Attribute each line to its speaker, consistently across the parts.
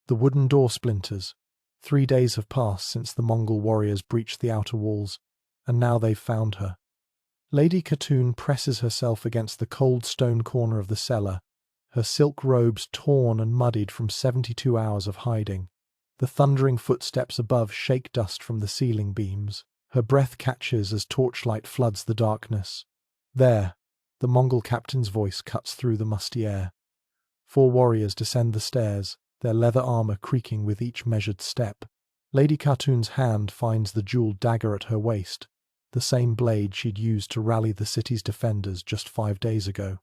Speaker 1: The wooden door splinters. 3 days have passed since the Mongol warriors breached the outer walls, and now they've found her. Lady Khatun presses herself against the cold stone corner of the cellar, her silk robes torn and muddied from 72 hours of hiding. The thundering footsteps above shake dust from the ceiling beams. Her breath catches as torchlight floods the darkness. There, the Mongol captain's voice cuts through the musty air. 4 warriors descend the stairs, their leather armor creaking with each measured step. Lady Khatun's hand finds the jeweled dagger at her waist, the same blade she'd used to rally the city's defenders just 5 days ago.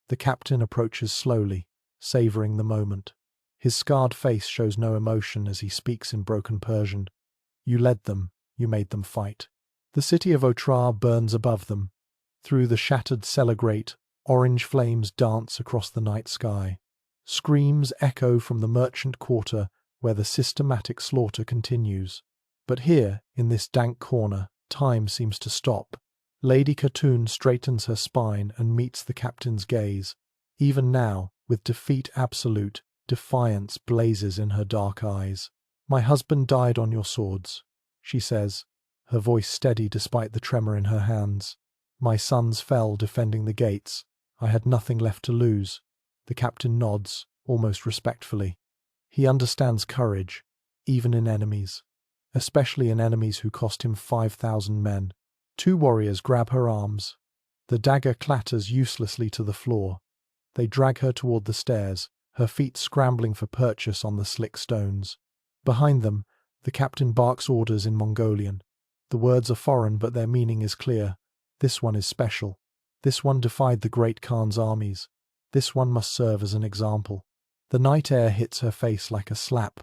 Speaker 1: The captain approaches slowly, savoring the moment. His scarred face shows no emotion as he speaks in broken Persian. You led them, you made them fight. The city of Otra burns above them. Through the shattered cellar grate, orange flames dance across the night sky. Screams echo from the merchant quarter where the systematic slaughter continues. But here, in this dank corner, time seems to stop. Lady Khatun straightens her spine and meets the captain's gaze. Even now, with defeat absolute, defiance blazes in her dark eyes. My husband died on your swords, she says, her voice steady despite the tremor in her hands. My sons fell defending the gates. I had nothing left to lose. The captain nods, almost respectfully. He understands courage, even in enemies, especially in enemies who cost him 5,000 men. 2 warriors grab her arms. The dagger clatters uselessly to the floor. They drag her toward the stairs, her feet scrambling for purchase on the slick stones. Behind them, the captain barks orders in Mongolian. The words are foreign, but their meaning is clear. This one is special. This one defied the great Khan's armies. This one must serve as an example. The night air hits her face like a slap.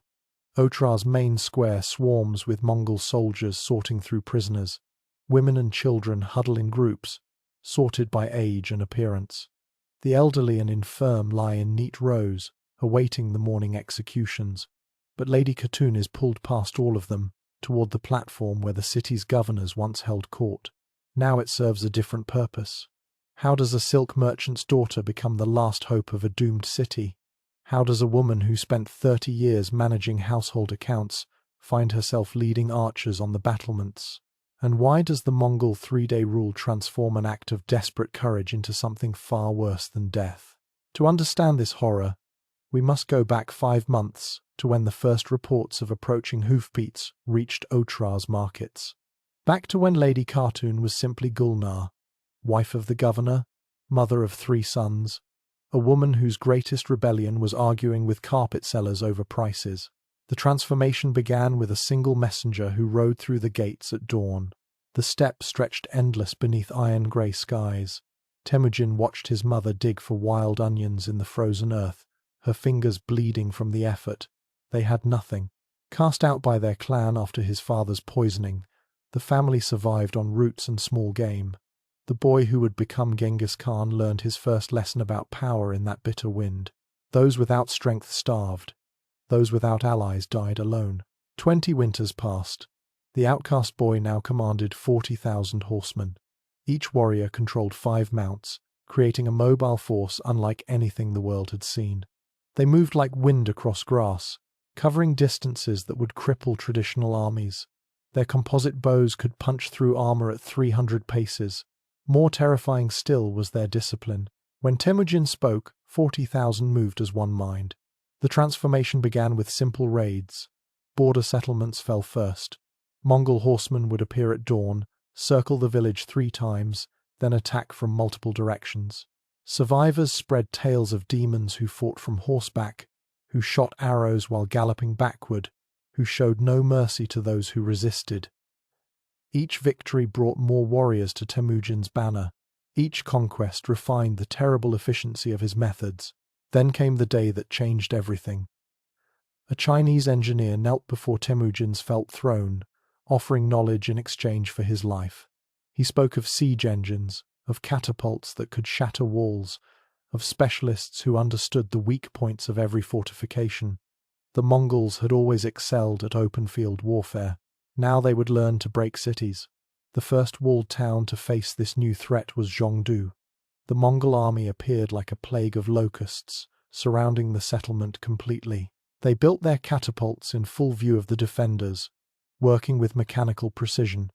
Speaker 1: Otra's main square swarms with Mongol soldiers sorting through prisoners. Women and children huddle in groups, sorted by age and appearance. The elderly and infirm lie in neat rows, awaiting the morning executions. But Lady Khatun is pulled past all of them, toward the platform where the city's governors once held court. Now it serves a different purpose. How does a silk merchant's daughter become the last hope of a doomed city? How does a woman who spent 30 years managing household accounts find herself leading archers on the battlements? And why does the Mongol 3-day rule transform an act of desperate courage into something far worse than death? To understand this horror, we must go back 5 months to when the first reports of approaching hoofbeats reached Otra's markets. Back to when Lady Khatun was simply Gulnar, wife of the governor, mother of 3 sons, a woman whose greatest rebellion was arguing with carpet sellers over prices. The transformation began with a single messenger who rode through the gates at dawn. The steppe stretched endless beneath iron-grey skies. Temujin watched his mother dig for wild onions in the frozen earth, her fingers bleeding from the effort. They had nothing. Cast out by their clan after his father's poisoning, the family survived on roots and small game. The boy who would become Genghis Khan learned his first lesson about power in that bitter wind. Those without strength starved. Those without allies died alone. 20 winters passed. The outcast boy now commanded 40,000 horsemen. Each warrior controlled 5 mounts, creating a mobile force unlike anything the world had seen. They moved like wind across grass, covering distances that would cripple traditional armies. Their composite bows could punch through armor at 300 paces. More terrifying still was their discipline. When Temujin spoke, 40,000 moved as one mind. The transformation began with simple raids. Border settlements fell first. Mongol horsemen would appear at dawn, circle the village 3 times, then attack from multiple directions. Survivors spread tales of demons who fought from horseback, who shot arrows while galloping backward, who showed no mercy to those who resisted. Each victory brought more warriors to Temujin's banner. Each conquest refined the terrible efficiency of his methods. Then came the day that changed everything. A Chinese engineer knelt before Temujin's felt throne, offering knowledge in exchange for his life. He spoke of siege engines, of catapults that could shatter walls, of specialists who understood the weak points of every fortification. The Mongols had always excelled at open-field warfare. Now they would learn to break cities. The first walled town to face this new threat was Zhongdu. The Mongol army appeared like a plague of locusts, surrounding the settlement completely. They built their catapults in full view of the defenders, working with mechanical precision.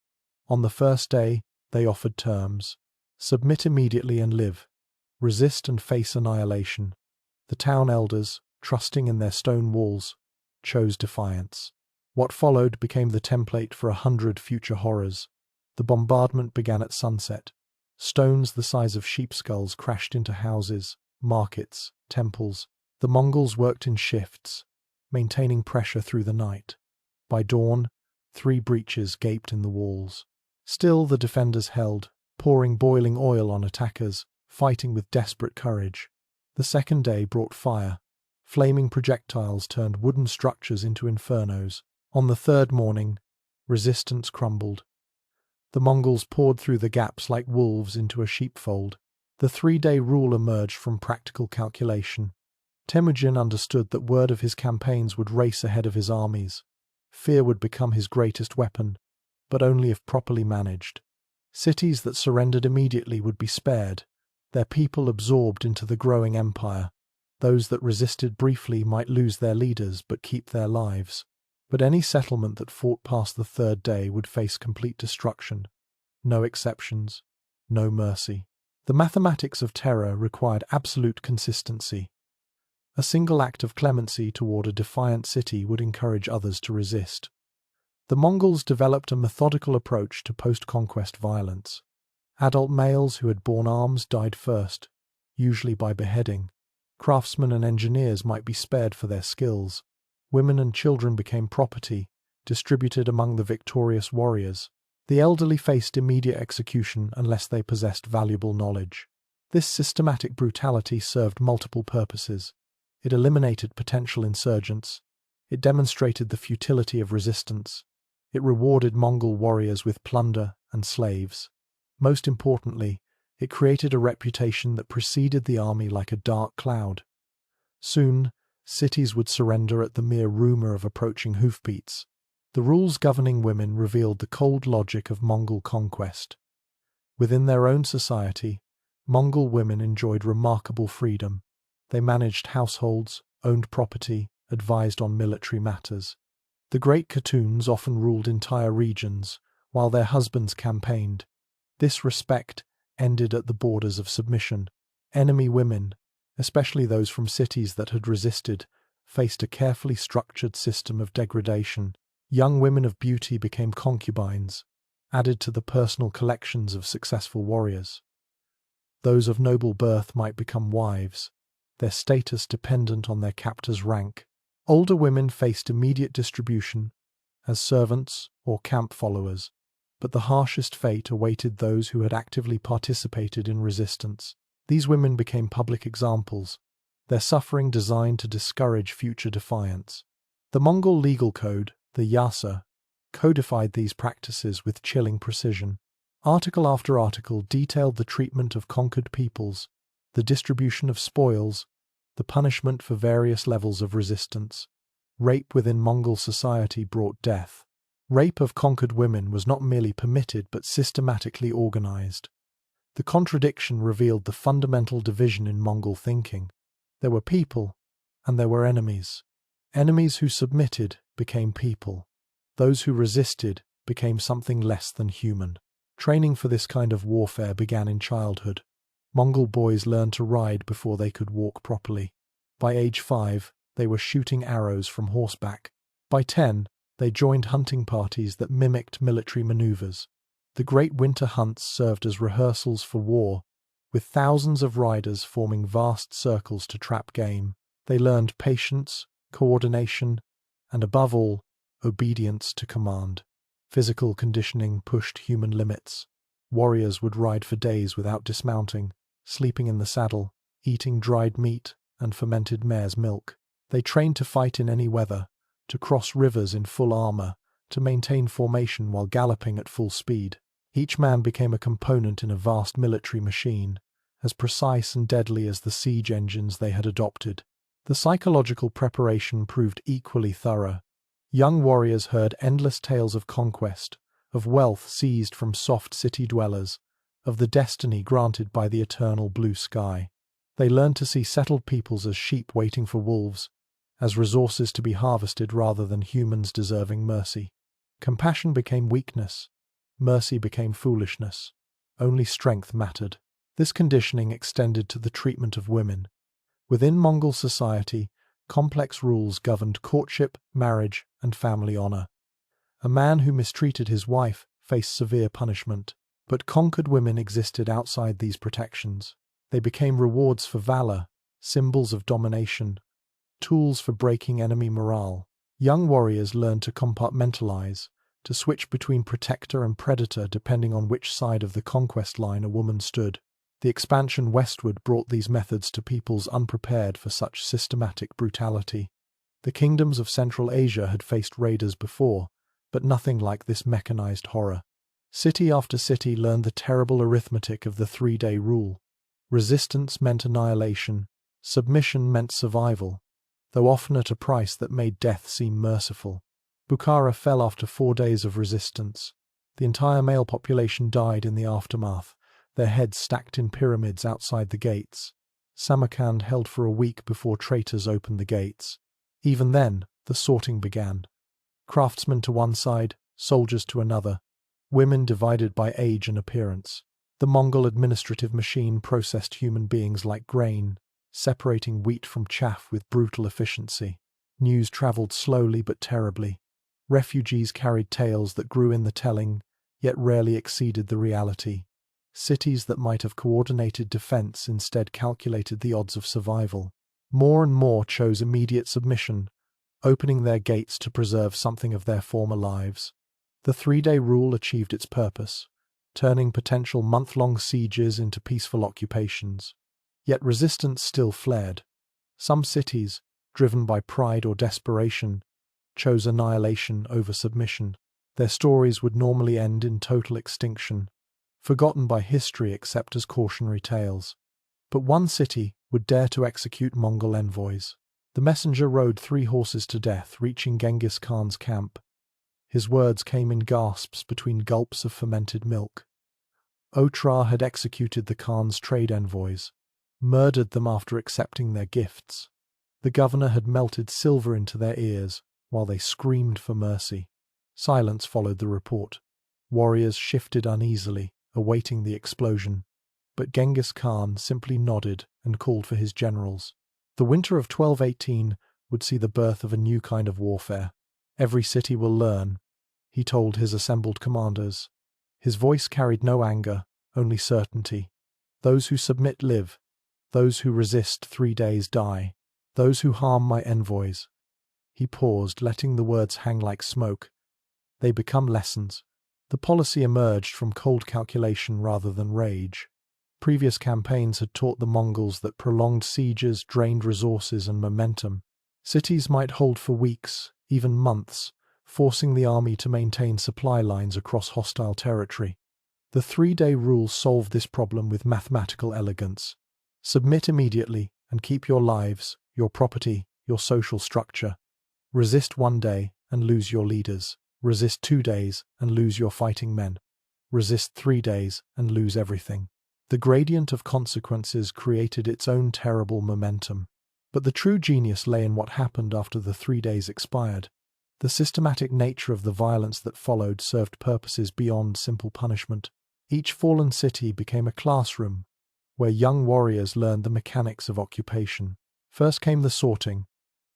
Speaker 1: On the first day, they offered terms. Submit immediately and live. Resist and face annihilation. The town elders, trusting in their stone walls, chose defiance. What followed became the template for 100 future horrors. The bombardment began at sunset. Stones the size of sheep skulls crashed into houses, markets, temples. The Mongols worked in shifts, maintaining pressure through the night. By dawn, 3 breaches gaped in the walls. Still the defenders held, pouring boiling oil on attackers, fighting with desperate courage. The second day brought fire. Flaming projectiles turned wooden structures into infernos. On the third morning, resistance crumbled. The Mongols poured through the gaps like wolves into a sheepfold. The 3-day rule emerged from practical calculation. Temujin understood that word of his campaigns would race ahead of his armies. Fear would become his greatest weapon, but only if properly managed. Cities that surrendered immediately would be spared, their people absorbed into the growing empire. Those that resisted briefly might lose their leaders but keep their lives. But any settlement that fought past the third day would face complete destruction. No exceptions, no mercy. The mathematics of terror required absolute consistency. A single act of clemency toward a defiant city would encourage others to resist. The Mongols developed a methodical approach to post-conquest violence. Adult males who had borne arms died first, usually by beheading. Craftsmen and engineers might be spared for their skills. Women and children became property, distributed among the victorious warriors. The elderly faced immediate execution unless they possessed valuable knowledge. This systematic brutality served multiple purposes. It eliminated potential insurgents. It demonstrated the futility of resistance. It rewarded Mongol warriors with plunder and slaves. Most importantly, it created a reputation that preceded the army like a dark cloud. Soon, cities would surrender at the mere rumor of approaching hoofbeats. The rules governing women revealed the cold logic of Mongol conquest. Within their own society, Mongol women enjoyed remarkable freedom. They managed households, owned property, advised on military matters. The great Khatuns often ruled entire regions, while their husbands campaigned. This respect ended at the borders of submission. Enemy women, especially those from cities that had resisted, faced a carefully structured system of degradation. Young women of beauty became concubines, added to the personal collections of successful warriors. Those of noble birth might become wives, their status dependent on their captor's rank. Older women faced immediate distribution as servants or camp followers, but the harshest fate awaited those who had actively participated in resistance. These women became public examples, their suffering designed to discourage future defiance. The Mongol legal code, the Yasa, codified these practices with chilling precision. Article after article detailed the treatment of conquered peoples, the distribution of spoils, the punishment for various levels of resistance. Rape within Mongol society brought death. Rape of conquered women was not merely permitted but systematically organized. The contradiction revealed the fundamental division in Mongol thinking. There were people, and there were enemies. Enemies who submitted became people. Those who resisted became something less than human. Training for this kind of warfare began in childhood. Mongol boys learned to ride before they could walk properly. By age 5, they were shooting arrows from horseback. By 10, they joined hunting parties that mimicked military maneuvers. The great winter hunts served as rehearsals for war, with thousands of riders forming vast circles to trap game. They learned patience, coordination, and above all, obedience to command. Physical conditioning pushed human limits. Warriors would ride for days without dismounting, sleeping in the saddle, eating dried meat and fermented mare's milk. They trained to fight in any weather, to cross rivers in full armor, to maintain formation while galloping at full speed. Each man became a component in a vast military machine, as precise and deadly as the siege engines they had adopted. The psychological preparation proved equally thorough. Young warriors heard endless tales of conquest, of wealth seized from soft city dwellers, of the destiny granted by the eternal blue sky. They learned to see settled peoples as sheep waiting for wolves, as resources to be harvested rather than humans deserving mercy. Compassion became weakness. Mercy became foolishness. Only strength mattered. This conditioning extended to the treatment of women. Within Mongol society, complex rules governed courtship, marriage, and family honor. A man who mistreated his wife faced severe punishment, but conquered women existed outside these protections. They became rewards for valor, symbols of domination, tools for breaking enemy morale. Young warriors learned to compartmentalize, to switch between protector and predator depending on which side of the conquest line a woman stood. The expansion westward brought these methods to peoples unprepared for such systematic brutality. The kingdoms of Central Asia had faced raiders before, but nothing like this mechanized horror. City after city learned the terrible arithmetic of the 3-day rule. Resistance meant annihilation, submission meant survival, though often at a price that made death seem merciful. Bukhara fell after 4 days of resistance. The entire male population died in the aftermath, their heads stacked in pyramids outside the gates. Samarkand held for a week before traitors opened the gates. Even then, the sorting began. Craftsmen to one side, soldiers to another, women divided by age and appearance. The Mongol administrative machine processed human beings like grain, separating wheat from chaff with brutal efficiency. News traveled slowly but terribly. Refugees carried tales that grew in the telling, yet rarely exceeded the reality. Cities that might have coordinated defense instead calculated the odds of survival. More and more chose immediate submission, opening their gates to preserve something of their former lives. The 3-day rule achieved its purpose, turning potential month-long sieges into peaceful occupations. Yet resistance still flared. Some cities, driven by pride or desperation, chose annihilation over submission. Their stories would normally end in total extinction, forgotten by history except as cautionary tales. But one city would dare to execute Mongol envoys. The messenger rode 3 horses to death, reaching Genghis Khan's camp. His words came in gasps between gulps of fermented milk. Otra had executed the Khan's trade envoys, murdered them after accepting their gifts. The governor had melted silver into their ears while they screamed for mercy. Silence followed the report. Warriors shifted uneasily, awaiting the explosion. But Genghis Khan simply nodded and called for his generals. The winter of 1218 would see the birth of a new kind of warfare. Every city will learn, he told his assembled commanders. His voice carried no anger, only certainty. Those who submit live. Those who resist 3 days die. Those who harm my envoys. He paused, letting the words hang like smoke. They become lessons. The policy emerged from cold calculation rather than rage. Previous campaigns had taught the Mongols that prolonged sieges drained resources and momentum. Cities might hold for weeks, even months, forcing the army to maintain supply lines across hostile territory. The 3-day rule solved this problem with mathematical elegance. Submit immediately and keep your lives, your property, your social structure. Resist 1 day and lose your leaders. Resist 2 days and lose your fighting men. Resist 3 days and lose everything. The gradient of consequences created its own terrible momentum. But the true genius lay in what happened after the 3 days expired. The systematic nature of the violence that followed served purposes beyond simple punishment. Each fallen city became a classroom, where young warriors learned the mechanics of occupation. First came the sorting.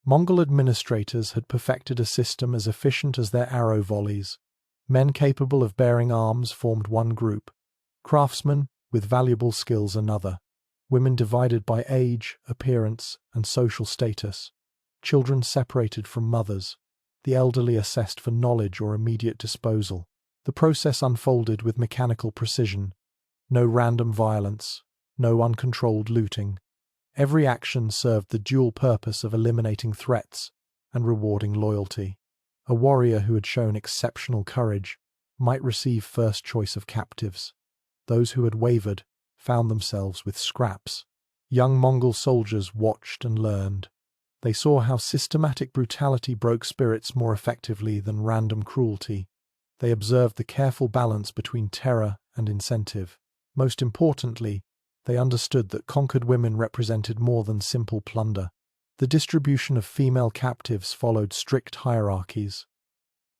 Speaker 1: Mongol administrators had perfected a system as efficient as their arrow volleys. Men capable of bearing arms formed one group. Craftsmen, with valuable skills, another. Women divided by age, appearance, and social status. Children separated from mothers. The elderly assessed for knowledge or immediate disposal. The process unfolded with mechanical precision. No random violence, no uncontrolled looting. Every action served the dual purpose of eliminating threats and rewarding loyalty. A warrior who had shown exceptional courage might receive first choice of captives. Those who had wavered found themselves with scraps. Young Mongol soldiers watched and learned. They saw how systematic brutality broke spirits more effectively than random cruelty. They observed the careful balance between terror and incentive. Most importantly, they understood that conquered women represented more than simple plunder. The distribution of female captives followed strict hierarchies.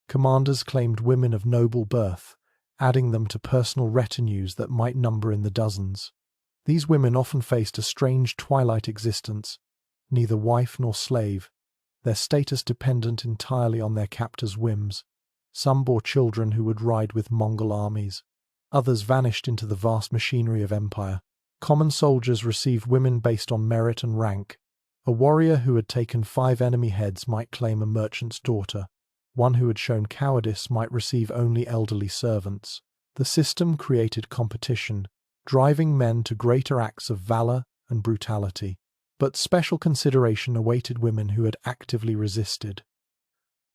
Speaker 1: Commanders claimed women of noble birth, adding them to personal retinues that might number in the dozens. These women often faced a strange twilight existence, neither wife nor slave, their status dependent entirely on their captors' whims. Some bore children who would ride with Mongol armies. Others vanished into the vast machinery of empire. Common soldiers received women based on merit and rank. A warrior who had taken 5 enemy heads might claim a merchant's daughter. One who had shown cowardice might receive only elderly servants. The system created competition, driving men to greater acts of valor and brutality. But special consideration awaited women who had actively resisted.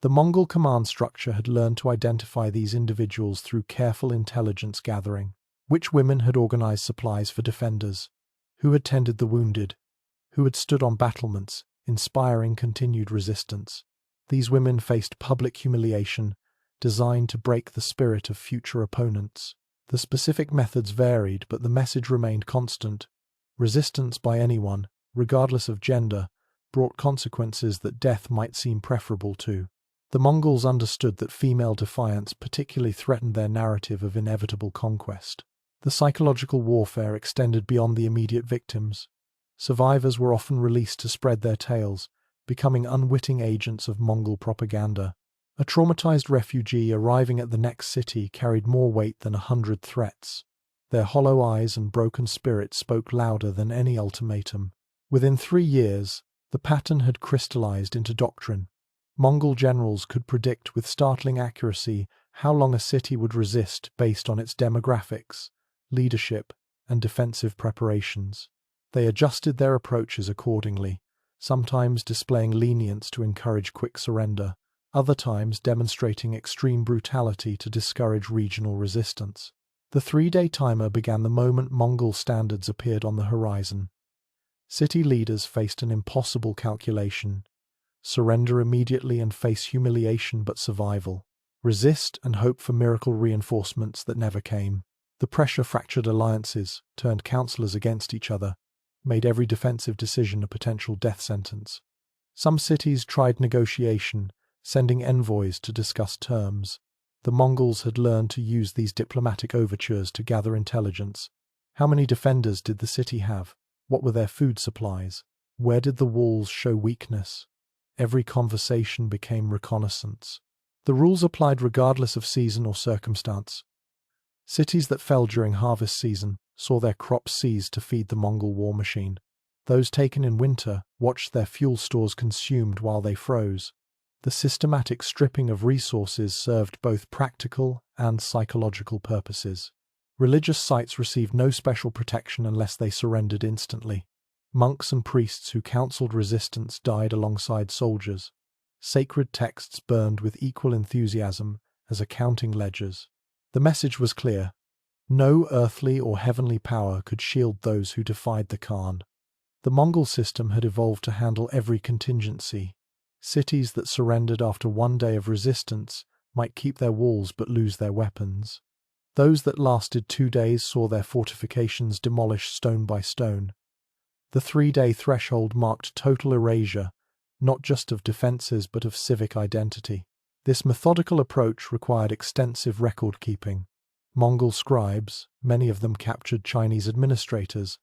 Speaker 1: The Mongol command structure had learned to identify these individuals through careful intelligence gathering. Which women had organized supplies for defenders? Who had tended the wounded? Who had stood on battlements, inspiring continued resistance? These women faced public humiliation, designed to break the spirit of future opponents. The specific methods varied, but the message remained constant. Resistance by anyone, regardless of gender, brought consequences that death might seem preferable to. The Mongols understood that female defiance particularly threatened their narrative of inevitable conquest. The psychological warfare extended beyond the immediate victims. Survivors were often released to spread their tales, becoming unwitting agents of Mongol propaganda. A traumatized refugee arriving at the next city carried more weight than 100 threats. Their hollow eyes and broken spirits spoke louder than any ultimatum. Within 3 years, the pattern had crystallized into doctrine. Mongol generals could predict with startling accuracy how long a city would resist based on its demographics, leadership, and defensive preparations. They adjusted their approaches accordingly, sometimes displaying lenience to encourage quick surrender, other times demonstrating extreme brutality to discourage regional resistance. The 3-day timer began the moment Mongol standards appeared on the horizon. City leaders faced an impossible calculation: surrender immediately and face humiliation but survival, resist and hope for miracle reinforcements that never came. The pressure fractured alliances, turned counselors against each other, made every defensive decision a potential death sentence. Some cities tried negotiation, sending envoys to discuss terms. The Mongols had learned to use these diplomatic overtures to gather intelligence. How many defenders did the city have? What were their food supplies? Where did the walls show weakness? Every conversation became reconnaissance. The rules applied regardless of season or circumstance. Cities that fell during harvest season saw their crops seized to feed the Mongol war machine. Those taken in winter watched their fuel stores consumed while they froze. The systematic stripping of resources served both practical and psychological purposes. Religious sites received no special protection unless they surrendered instantly. Monks and priests who counseled resistance died alongside soldiers. Sacred texts burned with equal enthusiasm as accounting ledgers. The message was clear: no earthly or heavenly power could shield those who defied the Khan. The Mongol system had evolved to handle every contingency. Cities that surrendered after 1 day of resistance might keep their walls but lose their weapons. Those that lasted 2 days saw their fortifications demolished stone by stone. The 3-day threshold marked total erasure, not just of defenses but of civic identity. This methodical approach required extensive record-keeping. Mongol scribes, many of them captured Chinese administrators,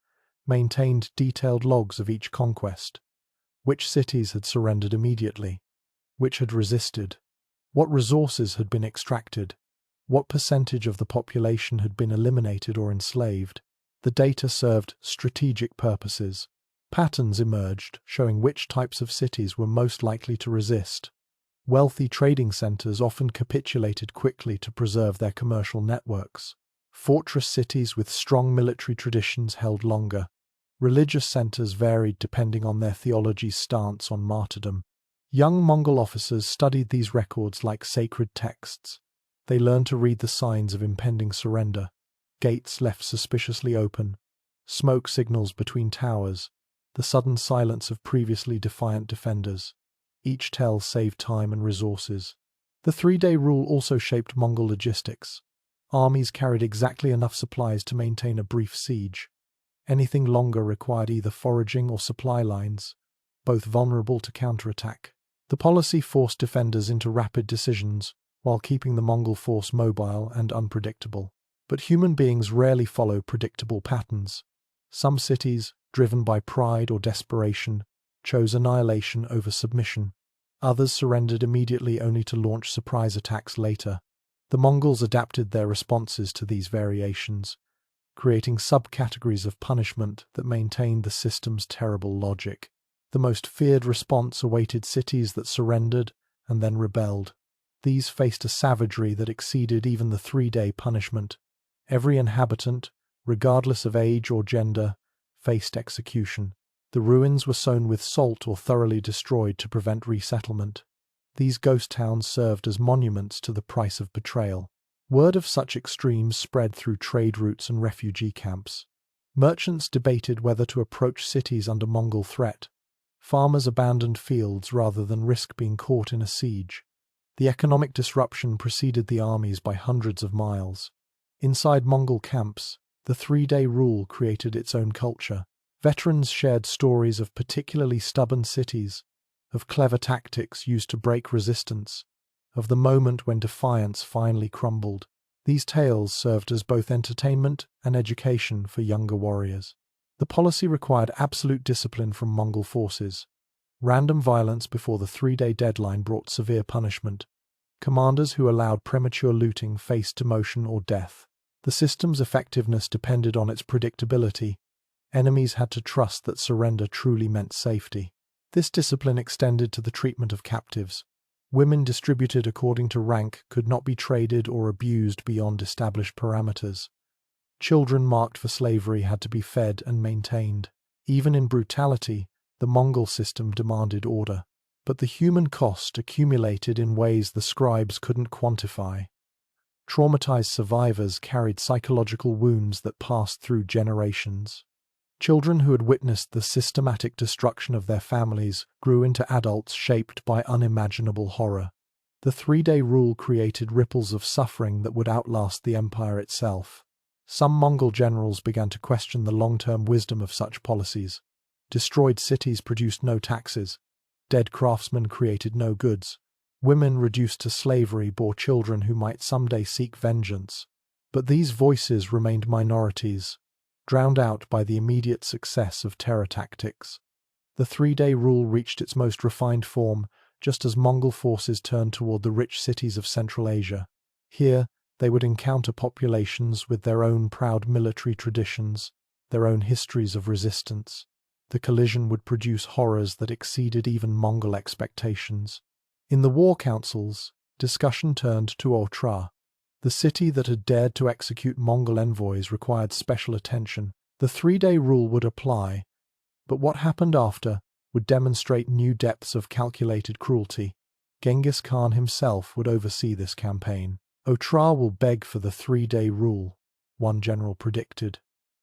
Speaker 1: maintained detailed logs of each conquest. Which cities had surrendered immediately? Which had resisted? What resources had been extracted? What percentage of the population had been eliminated or enslaved? The data served strategic purposes. Patterns emerged, showing which types of cities were most likely to resist. Wealthy trading centers often capitulated quickly to preserve their commercial networks. Fortress cities with strong military traditions held longer. Religious centers varied depending on their theology's stance on martyrdom. Young Mongol officers studied these records like sacred texts. They learned to read the signs of impending surrender: gates left suspiciously open, smoke signals between towers, the sudden silence of previously defiant defenders. Each tell saved time and resources. The 3-day rule also shaped Mongol logistics. Armies carried exactly enough supplies to maintain a brief siege. Anything longer required either foraging or supply lines. both vulnerable to counterattack. The policy forced defenders into rapid decisions, while keeping the Mongol force mobile and unpredictable. But human beings rarely follow predictable patterns. Some cities, driven by pride or desperation, chose annihilation over submission. Others surrendered immediately only to launch surprise attacks later. The Mongols adapted their responses to these variations, creating subcategories of punishment that maintained the system's terrible logic. The most feared response awaited cities that surrendered and then rebelled. These faced a savagery that exceeded even the 3-day punishment. Every inhabitant, regardless of age or gender, faced execution. The ruins were sown with salt or thoroughly destroyed to prevent resettlement. These ghost towns served as monuments to the price of betrayal. Word of such extremes spread through trade routes and refugee camps. Merchants debated whether to approach cities under Mongol threat. Farmers abandoned fields rather than risk being caught in a siege. The economic disruption preceded the armies by hundreds of miles. Inside Mongol camps, the 3-day rule created its own culture. Veterans shared stories of particularly stubborn cities, of clever tactics used to break resistance, of the moment when defiance finally crumbled. These tales served as both entertainment and education for younger warriors. The policy required absolute discipline from Mongol forces. Random violence before the 3-day deadline brought severe punishment. Commanders who allowed premature looting faced demotion or death. The system's effectiveness depended on its predictability. Enemies had to trust that surrender truly meant safety. This discipline extended to the treatment of captives. Women distributed according to rank could not be traded or abused beyond established parameters. Children marked for slavery had to be fed and maintained. Even in brutality, the Mongol system demanded order. But the human cost accumulated in ways the scribes couldn't quantify. Traumatized survivors carried psychological wounds that passed through generations. Children who had witnessed the systematic destruction of their families grew into adults shaped by unimaginable horror. The 3-day rule created ripples of suffering that would outlast the empire itself. Some Mongol generals began to question the long-term wisdom of such policies. Destroyed cities produced no taxes. Dead craftsmen created no goods. Women reduced to slavery bore children who might someday seek vengeance. But these voices remained minorities, drowned out by the immediate success of terror tactics. The 3-day rule reached its most refined form just as Mongol forces turned toward the rich cities of Central Asia. Here, they would encounter populations with their own proud military traditions, their own histories of resistance. The collision would produce horrors that exceeded even Mongol expectations. In the war councils, discussion turned to Otra. The city that had dared to execute Mongol envoys required special attention. The 3-day rule would apply, but what happened after would demonstrate new depths of calculated cruelty. Genghis Khan himself would oversee this campaign. Otra will beg for the 3-day rule, one general predicted.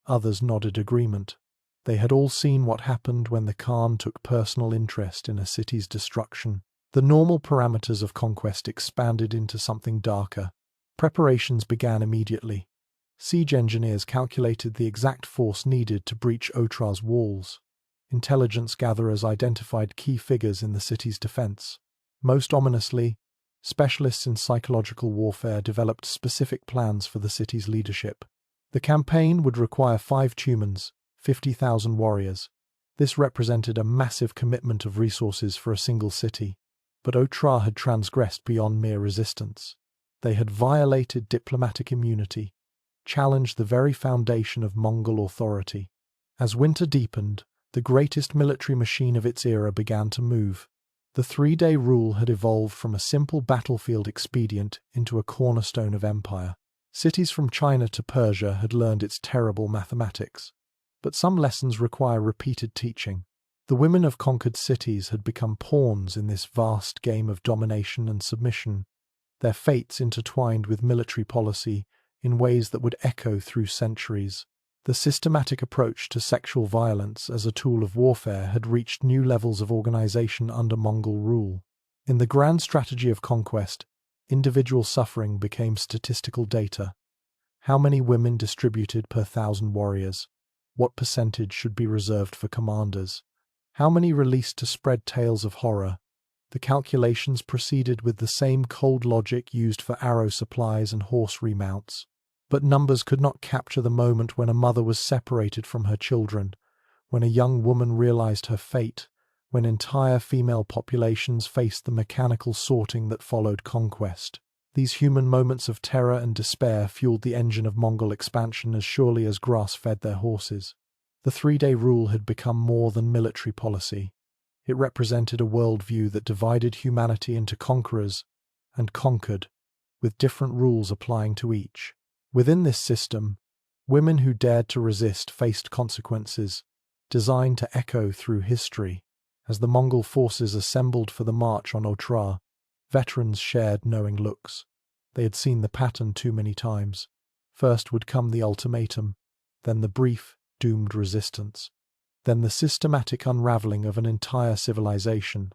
Speaker 1: Others nodded agreement. They had all seen what happened when the Khan took personal interest in a city's destruction. The normal parameters of conquest expanded into something darker. Preparations began immediately. Siege engineers calculated the exact force needed to breach Otra's walls. Intelligence gatherers identified key figures in the city's defense. Most ominously, specialists in psychological warfare developed specific plans for the city's leadership. The campaign would require 5 tumens, 50,000 warriors. This represented a massive commitment of resources for a single city. But Otra had transgressed beyond mere resistance. They had violated diplomatic immunity, challenged the very foundation of Mongol authority. As winter deepened, the greatest military machine of its era began to move. The 3-day rule had evolved from a simple battlefield expedient into a cornerstone of empire. Cities from China to Persia had learned its terrible mathematics. But some lessons require repeated teaching. The women of conquered cities had become pawns in this vast game of domination and submission, their fates intertwined with military policy in ways that would echo through centuries. The systematic approach to sexual violence as a tool of warfare had reached new levels of organization under Mongol rule. In the grand strategy of conquest, individual suffering became statistical data. How many women distributed per 1,000 warriors? What percentage should be reserved for commanders? How many released to spread tales of horror? The calculations proceeded with the same cold logic used for arrow supplies and horse remounts. But numbers could not capture the moment when a mother was separated from her children, when a young woman realized her fate, when entire female populations faced the mechanical sorting that followed conquest. These human moments of terror and despair fueled the engine of Mongol expansion as surely as grass fed their horses. The 3-day rule had become more than military policy. It represented a worldview that divided humanity into conquerors and conquered, with different rules applying to each. Within this system, women who dared to resist faced consequences, designed to echo through history. As the Mongol forces assembled for the march on Otra, veterans shared knowing looks. They had seen the pattern too many times. First would come the ultimatum, then the brief, doomed resistance, then the systematic unraveling of an entire civilization.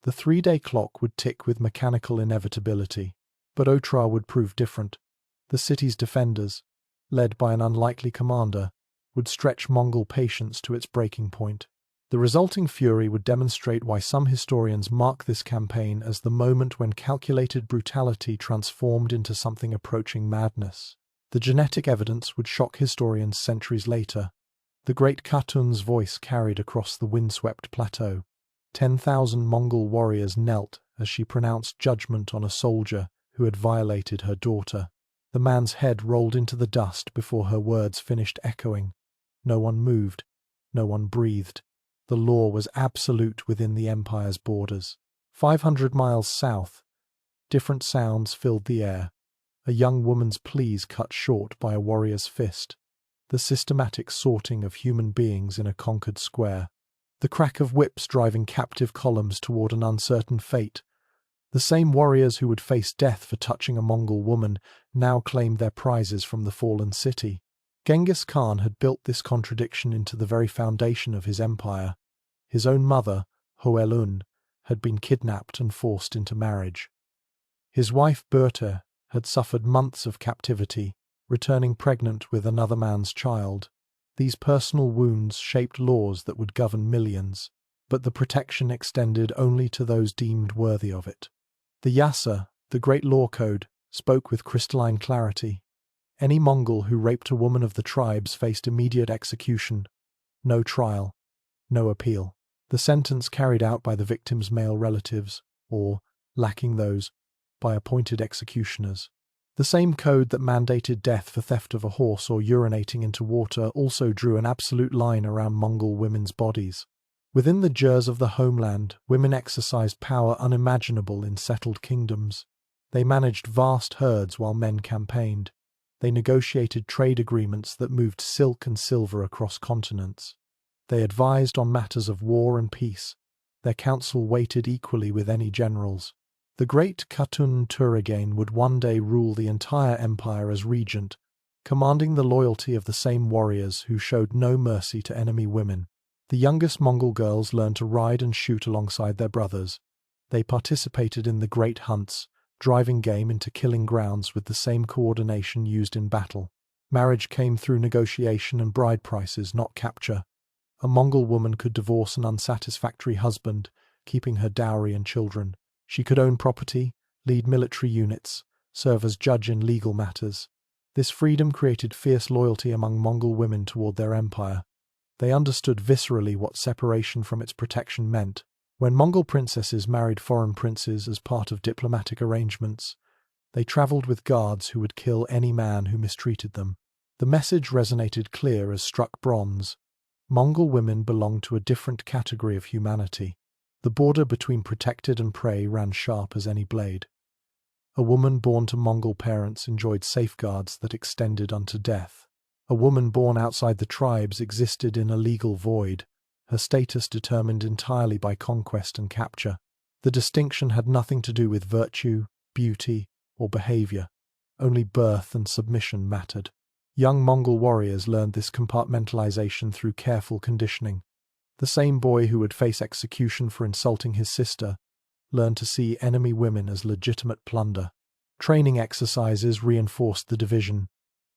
Speaker 1: The 3-day clock would tick with mechanical inevitability, but Otra would prove different. The city's defenders, led by an unlikely commander, would stretch Mongol patience to its breaking point. The resulting fury would demonstrate why some historians mark this campaign as the moment when calculated brutality transformed into something approaching madness. The genetic evidence would shock historians centuries later. The great Khatun's voice carried across the windswept plateau. 10,000 Mongol warriors knelt as she pronounced judgment on a soldier who had violated her daughter. The man's head rolled into the dust before her words finished echoing. No one moved. No one breathed. The law was absolute within the empire's borders. 500 miles south, different sounds filled the air. A young woman's pleas cut short by a warrior's fist. The systematic sorting of human beings in a conquered square. The crack of whips driving captive columns toward an uncertain fate. The same warriors who would face death for touching a Mongol woman now claimed their prizes from the fallen city. Genghis Khan had built this contradiction into the very foundation of his empire. His own mother, Hoelun, had been kidnapped and forced into marriage. His wife Berta had suffered months of captivity, returning pregnant with another man's child. These personal wounds shaped laws that would govern millions, but the protection extended only to those deemed worthy of it. The Yasa, the great law code, spoke with crystalline clarity. Any Mongol who raped a woman of the tribes faced immediate execution. No trial, no appeal. The sentence carried out by the victim's male relatives, or, lacking those, by appointed executioners. The same code that mandated death for theft of a horse or urinating into water also drew an absolute line around Mongol women's bodies. Within the jurs of the homeland, women exercised power unimaginable in settled kingdoms. They managed vast herds while men campaigned. They negotiated trade agreements that moved silk and silver across continents. They advised on matters of war and peace. Their counsel weighted equally with any generals. The great Khatun Turagain would one day rule the entire empire as regent, commanding the loyalty of the same warriors who showed no mercy to enemy women. The youngest Mongol girls learned to ride and shoot alongside their brothers. They participated in the great hunts, driving game into killing grounds with the same coordination used in battle. Marriage came through negotiation and bride prices, not capture. A Mongol woman could divorce an unsatisfactory husband, keeping her dowry and children. She could own property, lead military units, serve as judge in legal matters. This freedom created fierce loyalty among Mongol women toward their empire. They understood viscerally what separation from its protection meant. When Mongol princesses married foreign princes as part of diplomatic arrangements, they traveled with guards who would kill any man who mistreated them. The message resonated clear as struck bronze. Mongol women belonged to a different category of humanity. The border between protected and prey ran sharp as any blade. A woman born to Mongol parents enjoyed safeguards that extended unto death. A woman born outside the tribes existed in a legal void, her status determined entirely by conquest and capture. The distinction had nothing to do with virtue, beauty, or behavior. Only birth and submission mattered. Young Mongol warriors learned this compartmentalization through careful conditioning. The same boy who would face execution for insulting his sister learned to see enemy women as legitimate plunder. Training exercises reinforced the division.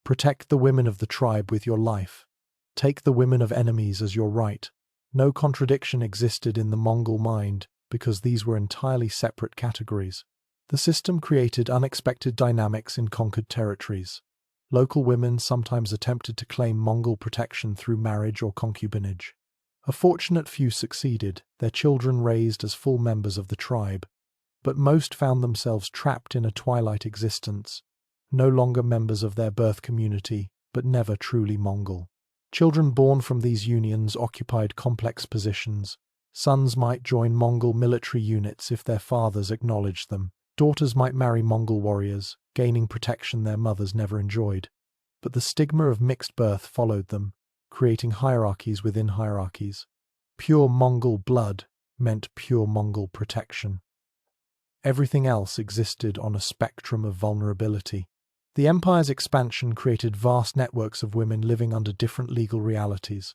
Speaker 1: Protect the women of the tribe with your life. Take the women of enemies as your right. No contradiction existed in the Mongol mind because these were entirely separate categories. The system created unexpected dynamics in conquered territories. Local women sometimes attempted to claim Mongol protection through marriage or concubinage. A fortunate few succeeded, their children raised as full members of the tribe, but most found themselves trapped in a twilight existence, no longer members of their birth community, but never truly Mongol. Children born from these unions occupied complex positions. Sons might join Mongol military units if their fathers acknowledged them. Daughters might marry Mongol warriors, gaining protection their mothers never enjoyed. But the stigma of mixed birth followed them, creating hierarchies within hierarchies. Pure Mongol blood meant pure Mongol protection. Everything else existed on a spectrum of vulnerability. The empire's expansion created vast networks of women living under different legal realities.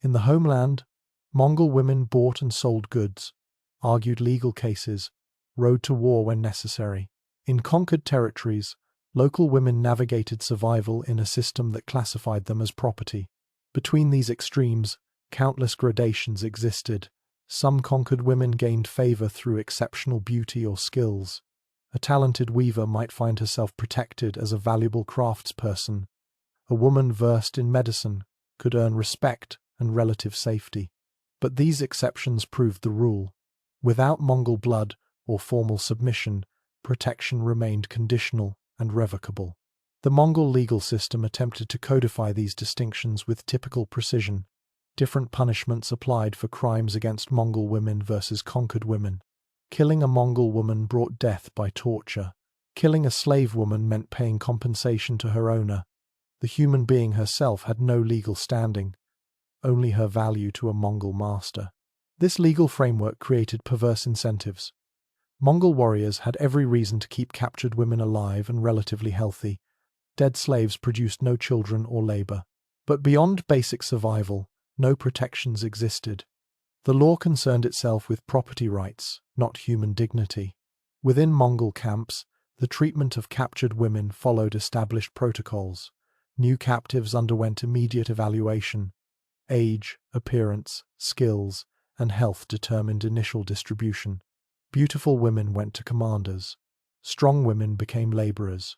Speaker 1: In the homeland, Mongol women bought and sold goods, argued legal cases, rode to war when necessary. In conquered territories, local women navigated survival in a system that classified them as property. Between these extremes, countless gradations existed. Some conquered women gained favor through exceptional beauty or skills. A talented weaver might find herself protected as a valuable craftsperson. A woman versed in medicine could earn respect and relative safety. But these exceptions proved the rule. Without Mongol blood or formal submission, protection remained conditional and revocable. The Mongol legal system attempted to codify these distinctions with typical precision. Different punishments applied for crimes against Mongol women versus conquered women. Killing a Mongol woman brought death by torture. Killing a slave woman meant paying compensation to her owner. The human being herself had no legal standing, only her value to a Mongol master. This legal framework created perverse incentives. Mongol warriors had every reason to keep captured women alive and relatively healthy. Dead slaves produced no children or labor. But beyond basic survival, no protections existed. The law concerned itself with property rights, not human dignity. Within Mongol camps, the treatment of captured women followed established protocols. New captives underwent immediate evaluation. Age, appearance, skills, and health determined initial distribution. Beautiful women went to commanders. Strong women became laborers.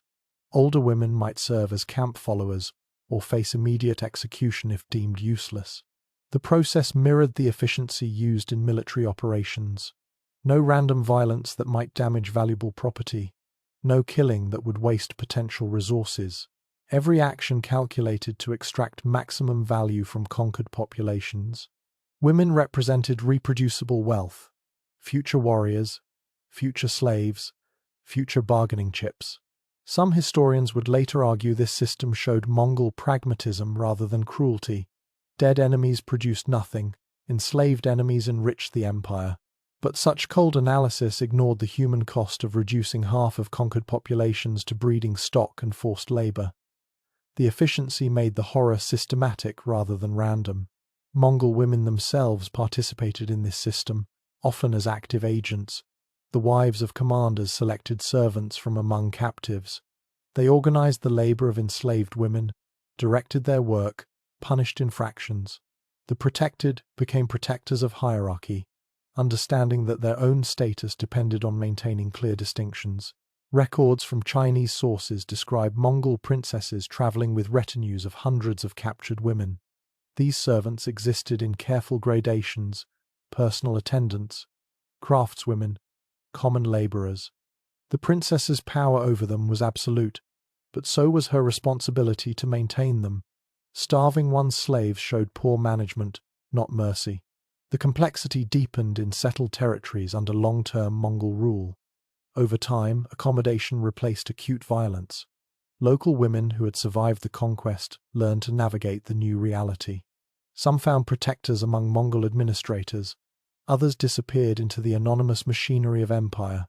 Speaker 1: Older women might serve as camp followers or face immediate execution if deemed useless. The process mirrored the efficiency used in military operations. No random violence that might damage valuable property. No killing that would waste potential resources. Every action calculated to extract maximum value from conquered populations. Women represented reproducible wealth. Future warriors, future slaves, future bargaining chips. Some historians would later argue this system showed Mongol pragmatism rather than cruelty. Dead enemies produced nothing, enslaved enemies enriched the empire. But such cold analysis ignored the human cost of reducing half of conquered populations to breeding stock and forced labor. The efficiency made the horror systematic rather than random. Mongol women themselves participated in this system, often as active agents. The wives of commanders selected servants from among captives. They organized the labor of enslaved women, directed their work, punished infractions. The protected became protectors of hierarchy, understanding that their own status depended on maintaining clear distinctions. Records from Chinese sources describe Mongol princesses traveling with retinues of hundreds of captured women. These servants existed in careful gradations: personal attendants, craftswomen, common laborers. The princess's power over them was absolute, but so was her responsibility to maintain them. Starving one's slaves showed poor management, not mercy. The complexity deepened in settled territories under long-term Mongol rule. Over time, accommodation replaced acute violence. Local women who had survived the conquest learned to navigate the new reality. Some found protectors among Mongol administrators. Others disappeared into the anonymous machinery of empire.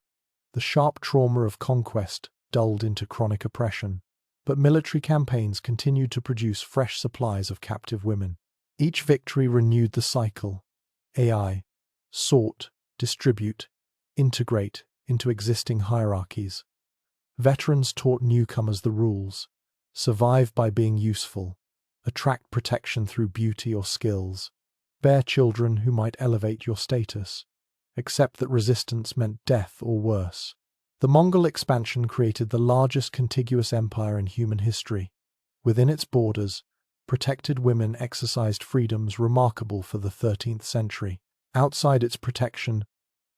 Speaker 1: The sharp trauma of conquest dulled into chronic oppression. But military campaigns continued to produce fresh supplies of captive women. Each victory renewed the cycle. AI, sort, distribute, integrate into existing hierarchies. Veterans taught newcomers the rules. Survive by being useful. Attract protection through beauty or skills. bear children who might elevate your status, except that resistance meant death or worse. The Mongol expansion created the largest contiguous empire in human history. Within its borders, protected women exercised freedoms remarkable for the 13th century. Outside its protection,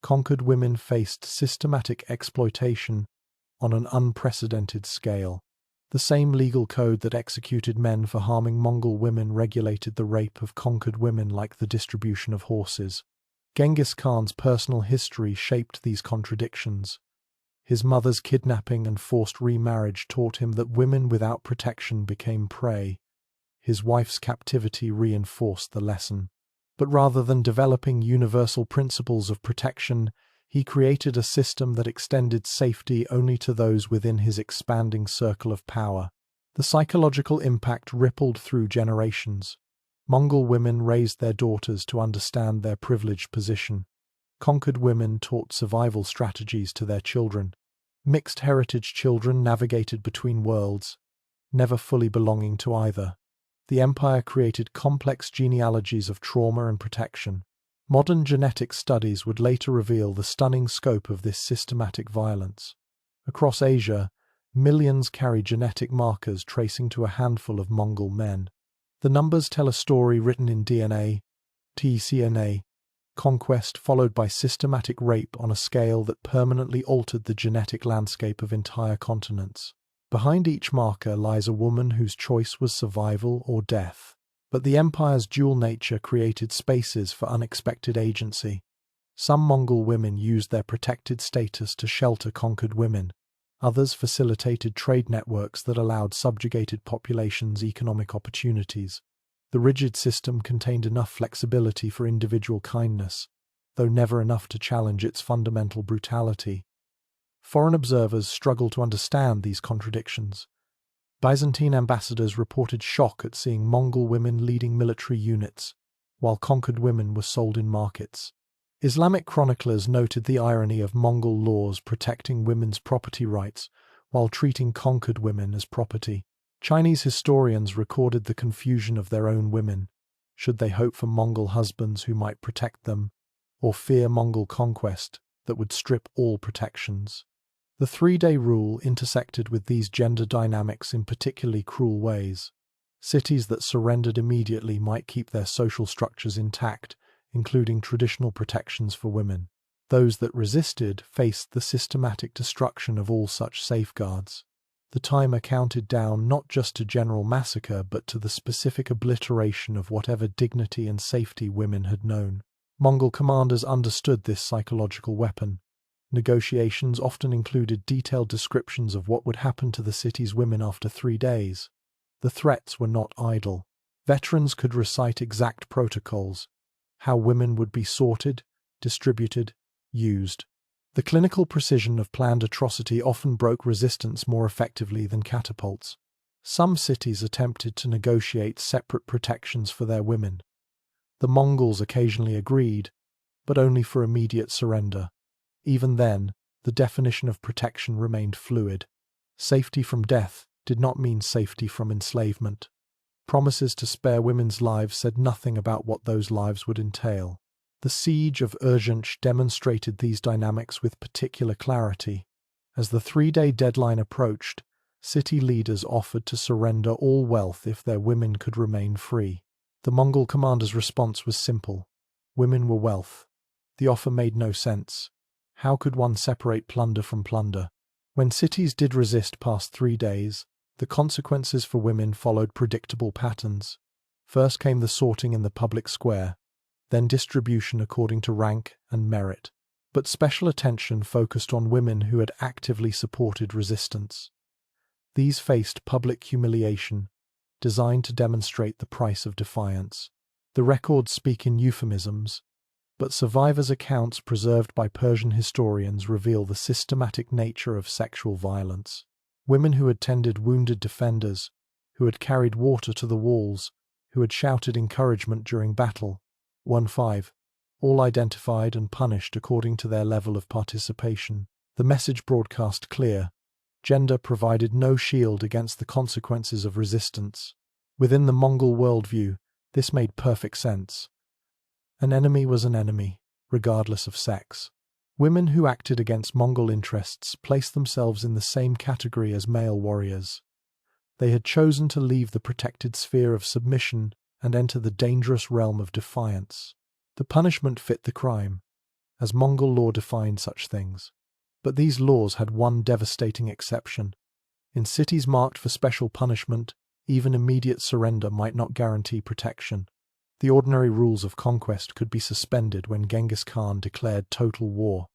Speaker 1: conquered women faced systematic exploitation on an unprecedented scale. The same legal code that executed men for harming Mongol women regulated the rape of conquered women like the distribution of horses. Genghis Khan's personal history shaped these contradictions. His mother's kidnapping and forced remarriage taught him that women without protection became prey. His wife's captivity reinforced the lesson. But rather than developing universal principles of protection, he created a system that extended safety only to those within his expanding circle of power. The psychological impact rippled through generations. Mongol women raised their daughters to understand their privileged position. Conquered women taught survival strategies to their children. Mixed heritage children navigated between worlds, never fully belonging to either. The empire created complex genealogies of trauma and protection. Modern genetic studies would later reveal the stunning scope of this systematic violence. Across Asia, millions carry genetic markers tracing to a handful of Mongol men. The numbers tell a story written in DNA, tCNA, conquest followed by systematic rape on a scale that permanently altered the genetic landscape of entire continents. Behind each marker lies a woman whose choice was survival or death. But the empire's dual nature created spaces for unexpected agency. Some Mongol women used their protected status to shelter conquered women. Others facilitated trade networks that allowed subjugated populations economic opportunities. The rigid system contained enough flexibility for individual kindness, though never enough to challenge its fundamental brutality. Foreign observers struggle to understand these contradictions. Byzantine ambassadors reported shock at seeing Mongol women leading military units, while conquered women were sold in markets. Islamic chroniclers noted the irony of Mongol laws protecting women's property rights while treating conquered women as property. Chinese historians recorded the confusion of their own women. Should they hope for Mongol husbands who might protect them, or fear Mongol conquest that would strip all protections? The 3-day rule intersected with these gender dynamics in particularly cruel ways. Cities that surrendered immediately might keep their social structures intact, including traditional protections for women. Those that resisted faced the systematic destruction of all such safeguards. The timer counted down not just to general massacre but to the specific obliteration of whatever dignity and safety women had known. Mongol commanders understood this psychological weapon. Negotiations often included detailed descriptions of what would happen to the city's women after 3 days. The threats were not idle. Veterans could recite exact protocols, how women would be sorted, distributed, used. The clinical precision of planned atrocity often broke resistance more effectively than catapults. Some cities attempted to negotiate separate protections for their women. The Mongols occasionally agreed, but only for immediate surrender. Even then, the definition of protection remained fluid. Safety from death did not mean safety from enslavement. Promises to spare women's lives said nothing about what those lives would entail. The siege of Urgench demonstrated these dynamics with particular clarity. As the 3-day deadline approached, city leaders offered to surrender all wealth if their women could remain free. The Mongol commander's response was simple. Women were wealth. The offer made no sense. How could one separate plunder from plunder? When cities did resist past 3 days, the consequences for women followed predictable patterns. First came the sorting in the public square, then distribution according to rank and merit. But special attention focused on women who had actively supported resistance. These faced public humiliation, designed to demonstrate the price of defiance. The records speak in euphemisms, but survivors' accounts preserved by Persian historians reveal the systematic nature of sexual violence. Women who had tended wounded defenders, who had carried water to the walls, who had shouted encouragement during battle, 1-5, all identified and punished according to their level of participation. The message broadcast clear. Gender provided no shield against the consequences of resistance. Within the Mongol worldview, this made perfect sense. An enemy was an enemy, regardless of sex. Women who acted against Mongol interests placed themselves in the same category as male warriors. They had chosen to leave the protected sphere of submission and enter the dangerous realm of defiance. The punishment fit the crime, as Mongol law defined such things. But these laws had one devastating exception. In cities marked for special punishment, even immediate surrender might not guarantee protection. The ordinary rules of conquest could be suspended when Genghis Khan declared total war.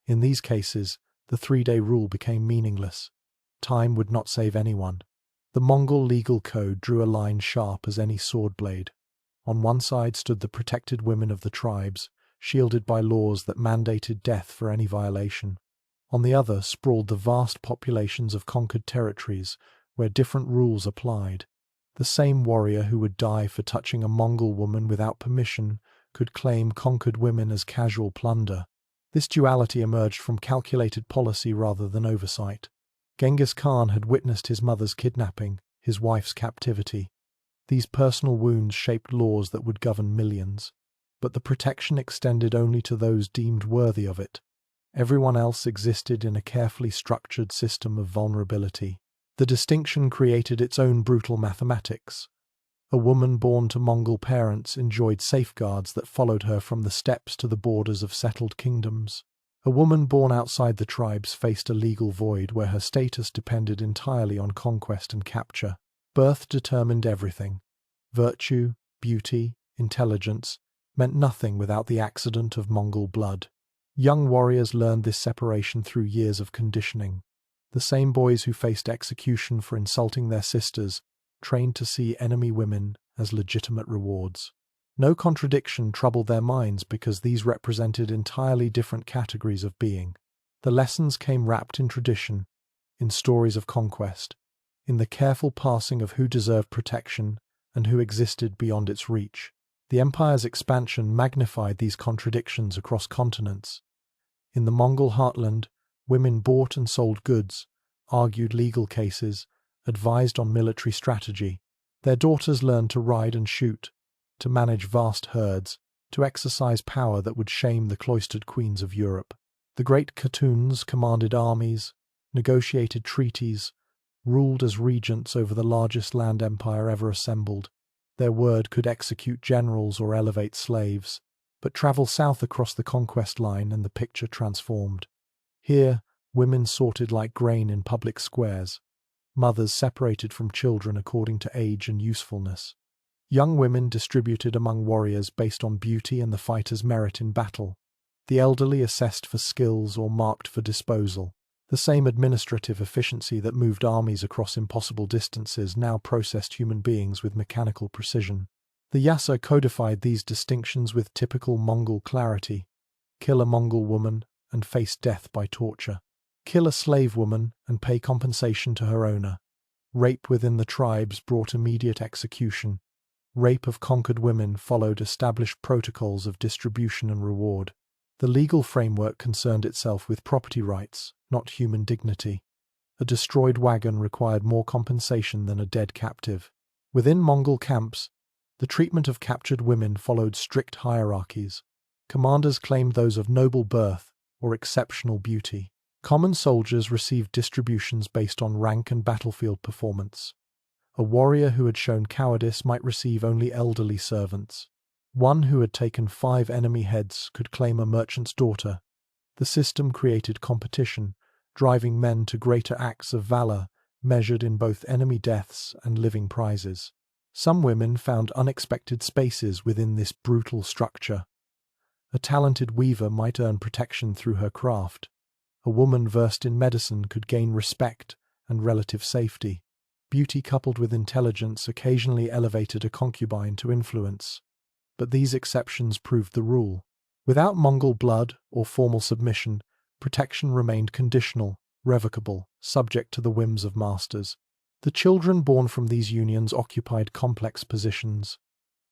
Speaker 1: In these cases, the 3-day rule became meaningless. Time would not save anyone. The Mongol legal code drew a line sharp as any sword blade. On one side stood the protected women of the tribes, shielded by laws that mandated death for any violation. On the other sprawled the vast populations of conquered territories, where different rules applied. The same warrior who would die for touching a Mongol woman without permission could claim conquered women as casual plunder. This duality emerged from calculated policy rather than oversight. Genghis Khan had witnessed his mother's kidnapping, his wife's captivity. These personal wounds shaped laws that would govern millions. But the protection extended only to those deemed worthy of it. Everyone else existed in a carefully structured system of vulnerability. The distinction created its own brutal mathematics. A woman born to Mongol parents enjoyed safeguards that followed her from the steppes to the borders of settled kingdoms. A woman born outside the tribes faced a legal void where her status depended entirely on conquest and capture. Birth determined everything. Virtue, beauty, intelligence meant nothing without the accident of Mongol blood. Young warriors learned this separation through years of conditioning. The same boys who faced execution for insulting their sisters trained to see enemy women as legitimate rewards. No contradiction troubled their minds because these represented entirely different categories of being. The lessons came wrapped in tradition, in stories of conquest, in the careful passing of who deserved protection and who existed beyond its reach. The empire's expansion magnified these contradictions across continents. In the Mongol heartland, women bought and sold goods, argued legal cases, advised on military strategy. Their daughters learned to ride and shoot, to manage vast herds, to exercise power that would shame the cloistered queens of Europe. The great Khatuns commanded armies, negotiated treaties, ruled as regents over the largest land empire ever assembled. Their word could execute generals or elevate slaves. But travel south across the conquest line and the picture transformed. Here, women sorted like grain in public squares. Mothers separated from children according to age and usefulness. Young women distributed among warriors based on beauty and the fighter's merit in battle. The elderly assessed for skills or marked for disposal. The same administrative efficiency that moved armies across impossible distances now processed human beings with mechanical precision. The Yasa codified these distinctions with typical Mongol clarity. Kill a Mongol woman and face death by torture. Kill a slave woman and pay compensation to her owner. Rape within the tribes brought immediate execution. Rape of conquered women followed established protocols of distribution and reward. The legal framework concerned itself with property rights, not human dignity. A destroyed wagon required more compensation than a dead captive. Within Mongol camps, the treatment of captured women followed strict hierarchies. Commanders claimed those of noble birth or exceptional beauty. Common soldiers received distributions based on rank and battlefield performance. A warrior who had shown cowardice might receive only elderly servants. One who had taken 5 enemy heads could claim a merchant's daughter. The system created competition, driving men to greater acts of valor, measured in both enemy deaths and living prizes. Some women found unexpected spaces within this brutal structure. A talented weaver might earn protection through her craft. A woman versed in medicine could gain respect and relative safety. Beauty coupled with intelligence occasionally elevated a concubine to influence. But these exceptions proved the rule. Without Mongol blood or formal submission, protection remained conditional, revocable, subject to the whims of masters. The children born from these unions occupied complex positions.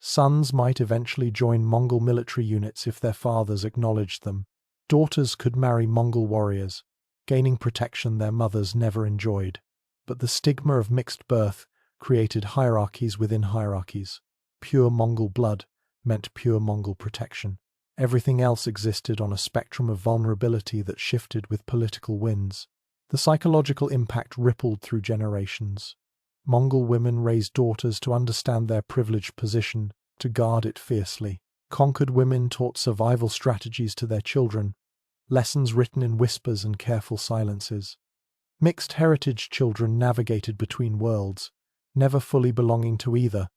Speaker 1: Sons might eventually join Mongol military units if their fathers acknowledged them. Daughters could marry Mongol warriors, gaining protection their mothers never enjoyed. But the stigma of mixed birth created hierarchies within hierarchies. Pure Mongol blood meant pure Mongol protection. Everything else existed on a spectrum of vulnerability that shifted with political winds. The psychological impact rippled through generations. Mongol women raised daughters to understand their privileged position, to guard it fiercely. Conquered women taught survival strategies to their children, lessons written in whispers and careful silences. Mixed heritage children navigated between worlds, never fully belonging to either,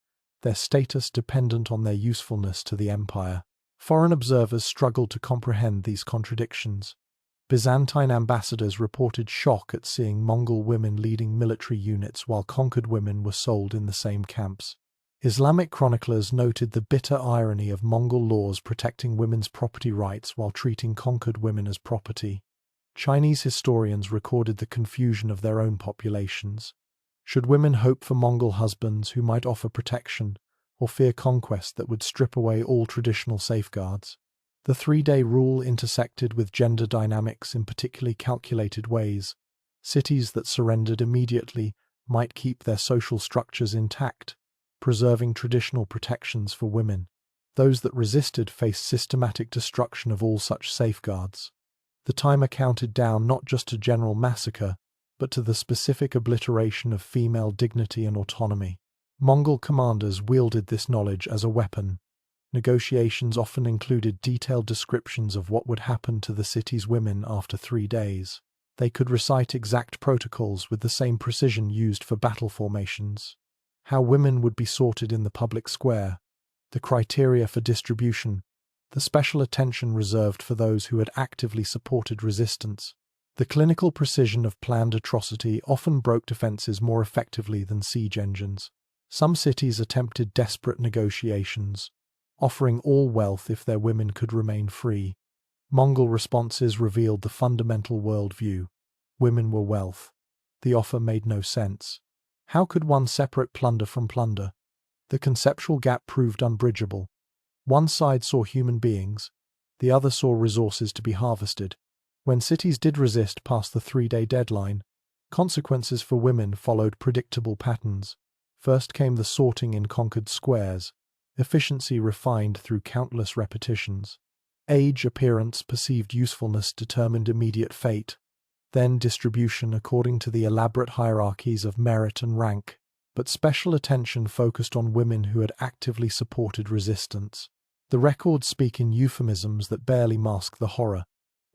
Speaker 1: their status dependent on their usefulness to the empire. Foreign observers struggled to comprehend these contradictions. Byzantine ambassadors reported shock at seeing Mongol women leading military units while conquered women were sold in the same camps. Islamic chroniclers noted the bitter irony of Mongol laws protecting women's property rights while treating conquered women as property. Chinese historians recorded the confusion of their own populations. Should women hope for Mongol husbands who might offer protection, or fear conquest that would strip away all traditional safeguards? The 3-day rule intersected with gender dynamics in particularly calculated ways. Cities that surrendered immediately might keep their social structures intact, preserving traditional protections for women. Those that resisted faced systematic destruction of all such safeguards. The timer counted down not just to general massacre, but to the specific obliteration of female dignity and autonomy. Mongol commanders wielded this knowledge as a weapon. Negotiations often included detailed descriptions of what would happen to the city's women after 3 days. They could recite exact protocols with the same precision used for battle formations. How women would be sorted in the public square, the criteria for distribution, the special attention reserved for those who had actively supported resistance. The clinical precision of planned atrocity often broke defenses more effectively than siege engines. Some cities attempted desperate negotiations, offering all wealth if their women could remain free. Mongol responses revealed the fundamental worldview. Women were wealth. The offer made no sense. How could one separate plunder from plunder? The conceptual gap proved unbridgeable. One side saw human beings, the other saw resources to be harvested. When cities did resist past the 3-day deadline, consequences for women followed predictable patterns. First came the sorting in conquered squares, efficiency refined through countless repetitions. Age, appearance, perceived usefulness determined immediate fate. Then distribution according to the elaborate hierarchies of merit and rank. But special attention focused on women who had actively supported resistance. The records speak in euphemisms that barely mask the horror.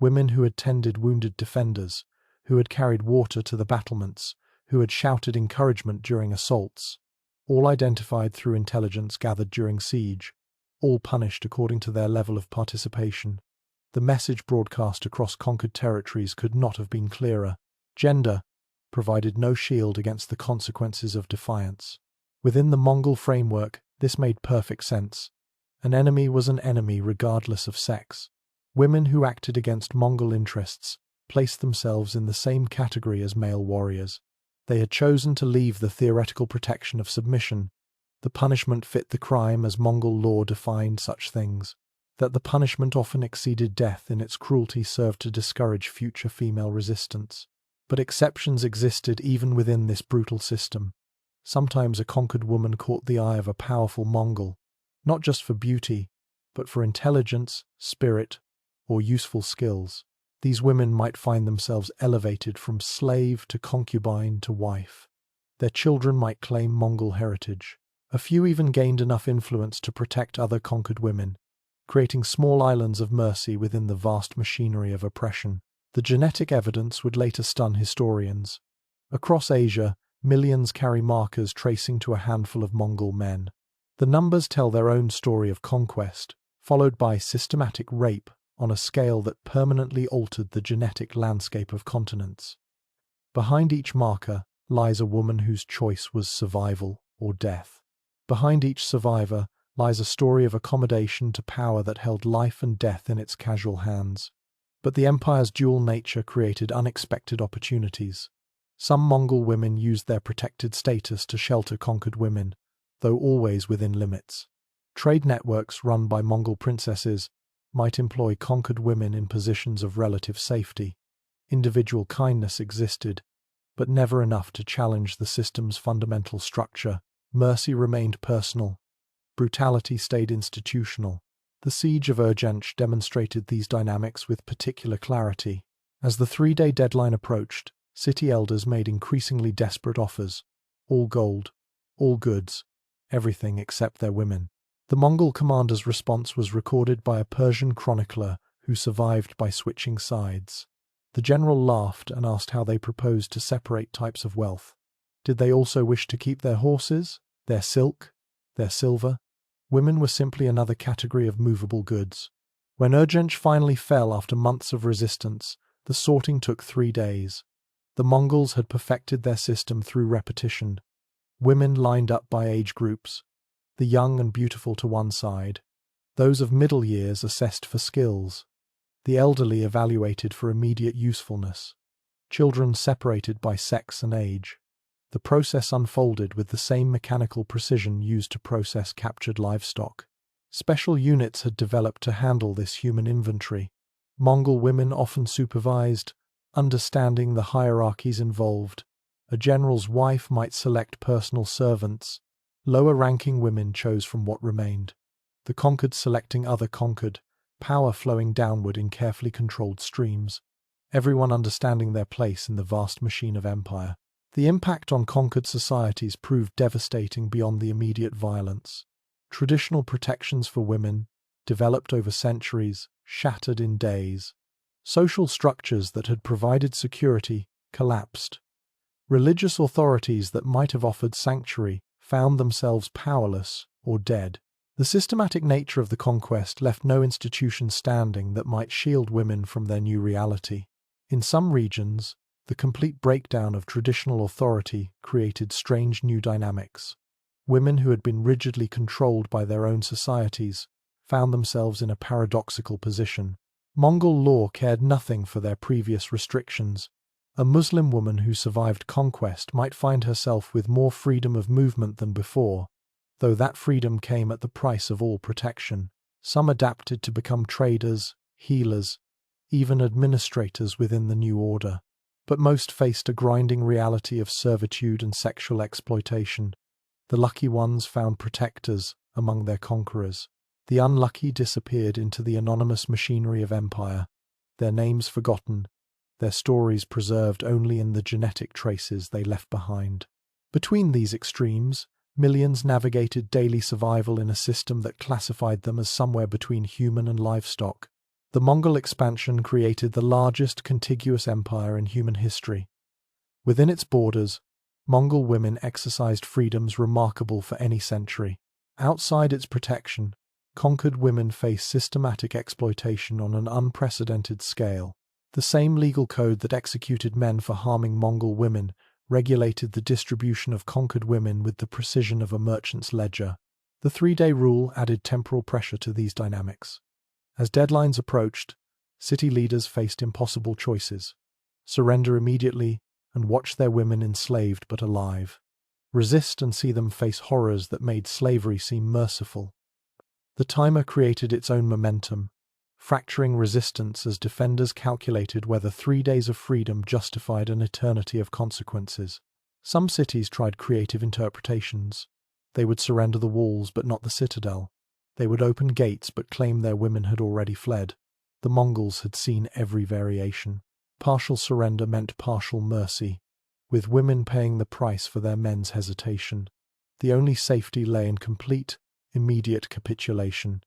Speaker 1: Women who had tended wounded defenders, who had carried water to the battlements, who had shouted encouragement during assaults, all identified through intelligence gathered during siege, all punished according to their level of participation. The message broadcast across conquered territories could not have been clearer. Gender provided no shield against the consequences of defiance. Within the Mongol framework, this made perfect sense. An enemy was an enemy regardless of sex. Women who acted against Mongol interests placed themselves in the same category as male warriors. They had chosen to leave the theoretical protection of submission. The punishment fit the crime as Mongol law defined such things. That the punishment often exceeded death in its cruelty served to discourage future female resistance. But exceptions existed even within this brutal system. Sometimes a conquered woman caught the eye of a powerful Mongol, not just for beauty, but for intelligence, spirit, or useful skills. These women might find themselves elevated from slave to concubine to wife. Their children might claim Mongol heritage. A few even gained enough influence to protect other conquered women, creating small islands of mercy within the vast machinery of oppression. The genetic evidence would later stun historians. Across Asia, millions carry markers tracing to a handful of Mongol men. The numbers tell their own story of conquest, followed by systematic rape on a scale that permanently altered the genetic landscape of continents. Behind each marker lies a woman whose choice was survival or death. Behind each survivor lies a story of accommodation to power that held life and death in its casual hands. But the empire's dual nature created unexpected opportunities. Some Mongol women used their protected status to shelter conquered women, though always within limits. Trade networks run by Mongol princesses might employ conquered women in positions of relative safety. Individual kindness existed, but never enough to challenge the system's fundamental structure. Mercy remained personal. Brutality stayed institutional. The siege of Urgench demonstrated these dynamics with particular clarity. As the 3-day deadline approached, city elders made increasingly desperate offers. All gold, all goods, everything except their women. The Mongol commander's response was recorded by a Persian chronicler who survived by switching sides. The general laughed and asked how they proposed to separate types of wealth. Did they also wish to keep their horses, their silk, their silver? Women were simply another category of movable goods. When Urgench finally fell after months of resistance, the sorting took 3 days. The Mongols had perfected their system through repetition. Women lined up by age groups, the young and beautiful to one side, those of middle years assessed for skills, the elderly evaluated for immediate usefulness, children separated by sex and age. The process unfolded with the same mechanical precision used to process captured livestock. Special units had developed to handle this human inventory. Mongol women often supervised, understanding the hierarchies involved. A general's wife might select personal servants. Lower-ranking women chose from what remained. The conquered selecting other conquered, power flowing downward in carefully controlled streams, everyone understanding their place in the vast machine of empire. The impact on conquered societies proved devastating beyond the immediate violence. Traditional protections for women, developed over centuries, shattered in days. Social structures that had provided security collapsed. Religious authorities that might have offered sanctuary found themselves powerless or dead. The systematic nature of the conquest left no institution standing that might shield women from their new reality. In some regions, the complete breakdown of traditional authority created strange new dynamics. Women who had been rigidly controlled by their own societies found themselves in a paradoxical position. Mongol law cared nothing for their previous restrictions. A Muslim woman who survived conquest might find herself with more freedom of movement than before, though that freedom came at the price of all protection. Some adapted to become traders, healers, even administrators within the new order. But most faced a grinding reality of servitude and sexual exploitation. The lucky ones found protectors among their conquerors. The unlucky disappeared into the anonymous machinery of empire, their names forgotten, their stories preserved only in the genetic traces they left behind. Between these extremes, millions navigated daily survival in a system that classified them as somewhere between human and livestock. The Mongol expansion created the largest contiguous empire in human history. Within its borders, Mongol women exercised freedoms remarkable for any century. Outside its protection, conquered women faced systematic exploitation on an unprecedented scale. The same legal code that executed men for harming Mongol women regulated the distribution of conquered women with the precision of a merchant's ledger. The 3-day rule added temporal pressure to these dynamics. As deadlines approached, city leaders faced impossible choices: surrender immediately and watch their women enslaved but alive, resist and see them face horrors that made slavery seem merciful. The timer created its own momentum, fracturing resistance as defenders calculated whether 3 days of freedom justified an eternity of consequences. Some cities tried creative interpretations. They would surrender the walls but not the citadel. They would open gates but claim their women had already fled. The Mongols had seen every variation. Partial surrender meant partial mercy, with women paying the price for their men's hesitation. The only safety lay in complete, immediate capitulation.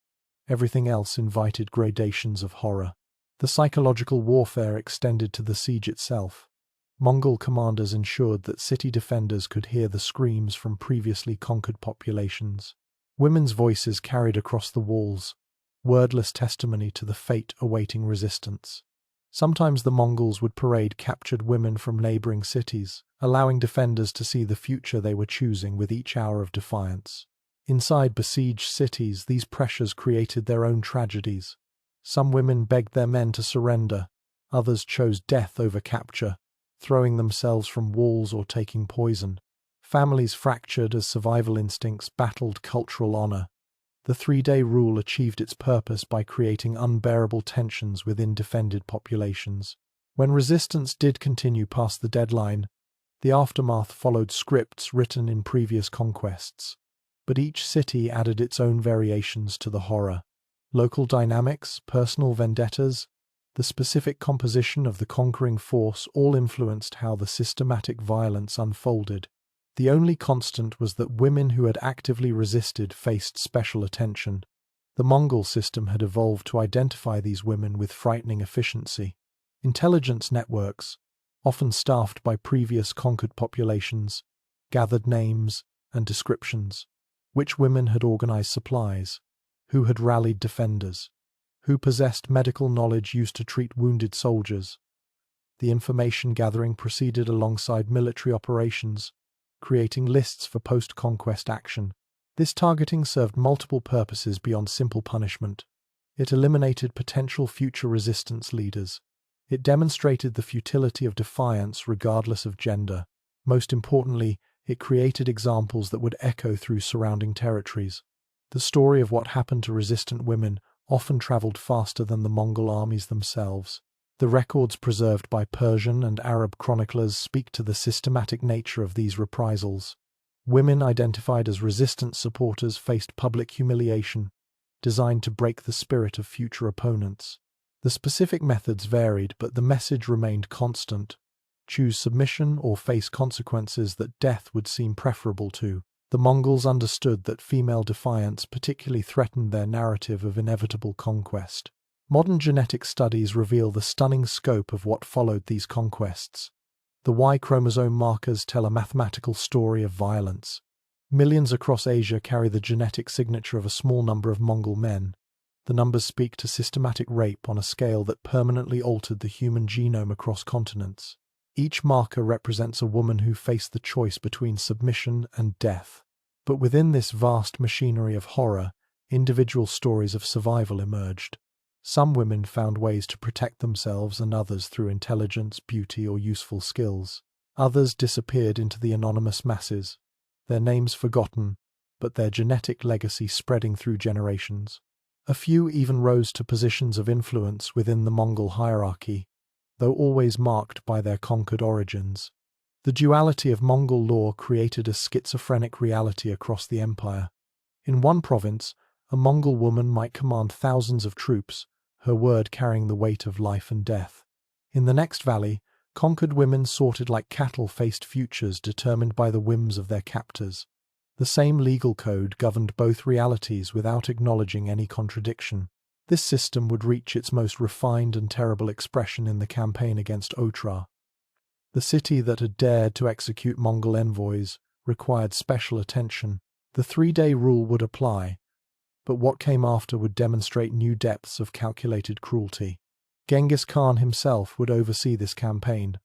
Speaker 1: Everything else invited gradations of horror. The psychological warfare extended to the siege itself. Mongol commanders ensured that city defenders could hear the screams from previously conquered populations. Women's voices carried across the walls, wordless testimony to the fate awaiting resistance. Sometimes the Mongols would parade captured women from neighboring cities, allowing defenders to see the future they were choosing with each hour of defiance. Inside besieged cities, these pressures created their own tragedies. Some women begged their men to surrender, others chose death over capture, throwing themselves from walls or taking poison. Families fractured as survival instincts battled cultural honor. The 3-day rule achieved its purpose by creating unbearable tensions within defended populations. When resistance did continue past the deadline, the aftermath followed scripts written in previous conquests. but each city added its own variations to the horror. Local dynamics, personal vendettas, the specific composition of the conquering force all influenced how the systematic violence unfolded. The only constant was that women who had actively resisted faced special attention. The Mongol system had evolved to identify these women with frightening efficiency. Intelligence networks, often staffed by previous conquered populations, gathered names and descriptions. Which women had organized supplies? Who had rallied defenders? Who possessed medical knowledge used to treat wounded soldiers? The information gathering proceeded alongside military operations, creating lists for post-conquest action. This targeting served multiple purposes beyond simple punishment. It eliminated potential future resistance leaders. It demonstrated the futility of defiance regardless of gender. Most importantly, it created examples that would echo through surrounding territories. The story of what happened to resistant women often traveled faster than the Mongol armies themselves. The records preserved by Persian and Arab chroniclers speak to the systematic nature of these reprisals. Women identified as resistance supporters faced public humiliation, designed to break the spirit of future opponents. The specific methods varied, but the message remained constant. Choose submission or face consequences that death would seem preferable to. The Mongols understood that female defiance particularly threatened their narrative of inevitable conquest. Modern genetic studies reveal the stunning scope of what followed these conquests. The Y chromosome markers tell a mathematical story of violence. Millions across Asia carry the genetic signature of a small number of Mongol men. The numbers speak to systematic rape on a scale that permanently altered the human genome across continents. Each marker represents a woman who faced the choice between submission and death. But within this vast machinery of horror, individual stories of survival emerged. Some women found ways to protect themselves and others through intelligence, beauty, or useful skills. Others disappeared into the anonymous masses, their names forgotten, but their genetic legacy spreading through generations. A few even rose to positions of influence within the Mongol hierarchy, though always marked by their conquered origins. The duality of Mongol law created a schizophrenic reality across the empire. In one province, a Mongol woman might command thousands of troops, her word carrying the weight of life and death. In the next valley, conquered women sorted like cattle faced futures determined by the whims of their captors. The same legal code governed both realities without acknowledging any contradiction. This system would reach its most refined and terrible expression in the campaign against Otra. The city that had dared to execute Mongol envoys required special attention. The 3-day rule would apply, but what came after would demonstrate new depths of calculated cruelty. Genghis Khan himself would oversee this campaign,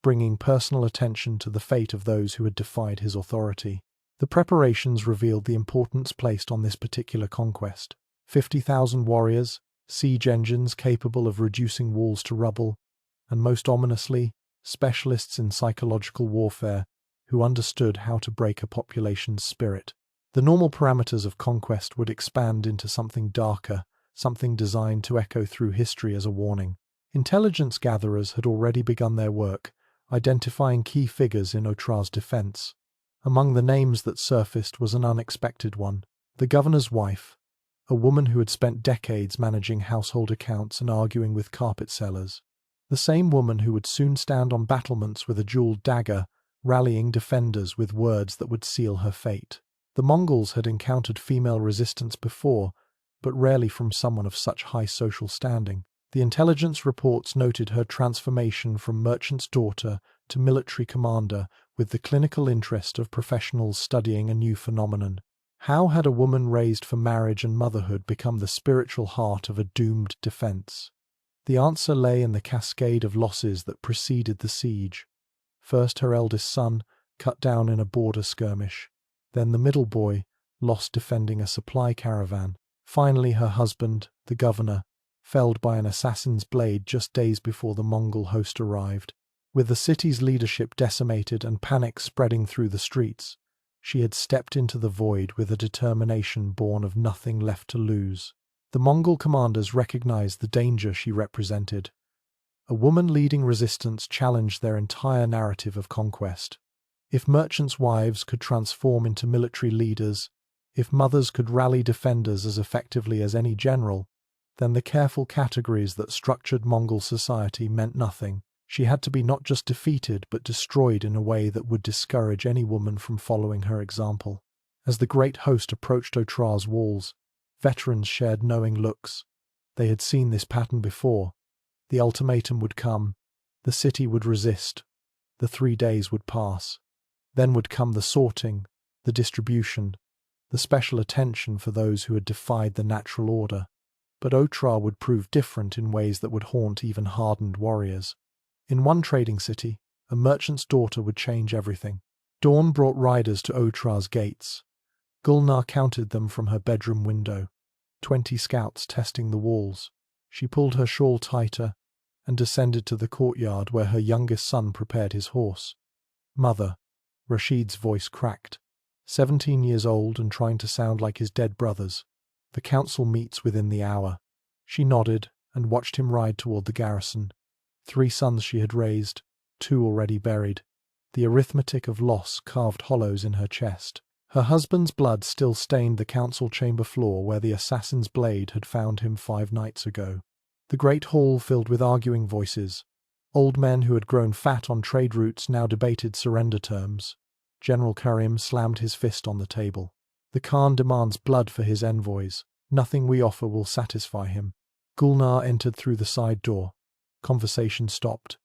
Speaker 1: bringing personal attention to the fate of those who had defied his authority. The preparations revealed the importance placed on this particular conquest. 50,000 warriors, siege engines capable of reducing walls to rubble, and most ominously, specialists in psychological warfare who understood how to break a population's spirit. The normal parameters of conquest would expand into something darker, something designed to echo through history as a warning. Intelligence gatherers had already begun their work, identifying key figures in Otra's defense. Among the names that surfaced was an unexpected one: the governor's wife, a woman who had spent decades managing household accounts and arguing with carpet sellers. The same woman who would soon stand on battlements with a jeweled dagger, rallying defenders with words that would seal her fate. The Mongols had encountered female resistance before, but rarely from someone of such high social standing. The intelligence reports noted her transformation from merchant's daughter to military commander, with the clinical interest of professionals studying a new phenomenon. How had a woman raised for marriage and motherhood become the spiritual heart of a doomed defense? The answer lay in the cascade of losses that preceded the siege. First her eldest son, cut down in a border skirmish. Then the middle boy, lost defending a supply caravan. Finally her husband, the governor, felled by an assassin's blade just days before the Mongol host arrived. With the city's leadership decimated and panic spreading through the streets, she had stepped into the void with a determination born of nothing left to lose. The Mongol commanders recognized the danger she represented. A woman leading resistance challenged their entire narrative of conquest. If merchants' wives could transform into military leaders, If mothers could rally defenders as effectively as any general, then the careful categories that structured Mongol society meant nothing. She had to be not just defeated but destroyed in a way that would discourage any woman from following her example. As the great host approached Otra's walls, veterans shared knowing looks. They had seen this pattern before. The ultimatum would come. The city would resist. The 3 days would pass. Then would come the sorting, the distribution, the special attention for those who had defied the natural order. But Otra would prove different in ways that would haunt even hardened warriors. In one trading city, a merchant's daughter would change everything. Dawn brought riders to Otra's gates. Gulnar counted them from her bedroom window. 20 scouts testing the walls. She pulled her shawl tighter and descended to the courtyard where her youngest son prepared his horse. "Mother," Rashid's voice cracked. 17 years old and trying to sound like his dead brothers. "The council meets within the hour." She nodded and watched him ride toward the garrison. 3 sons she had raised, 2 already buried. The arithmetic of loss carved hollows in her chest. Her husband's blood still stained the council chamber floor where the assassin's blade had found him 5 nights ago. The great hall filled with arguing voices. Old men who had grown fat on trade routes now debated surrender terms. General Karim slammed his fist on the table. "The Khan demands blood for his envoys. Nothing we offer will satisfy him." Gulnar entered through the side door. Conversation stopped.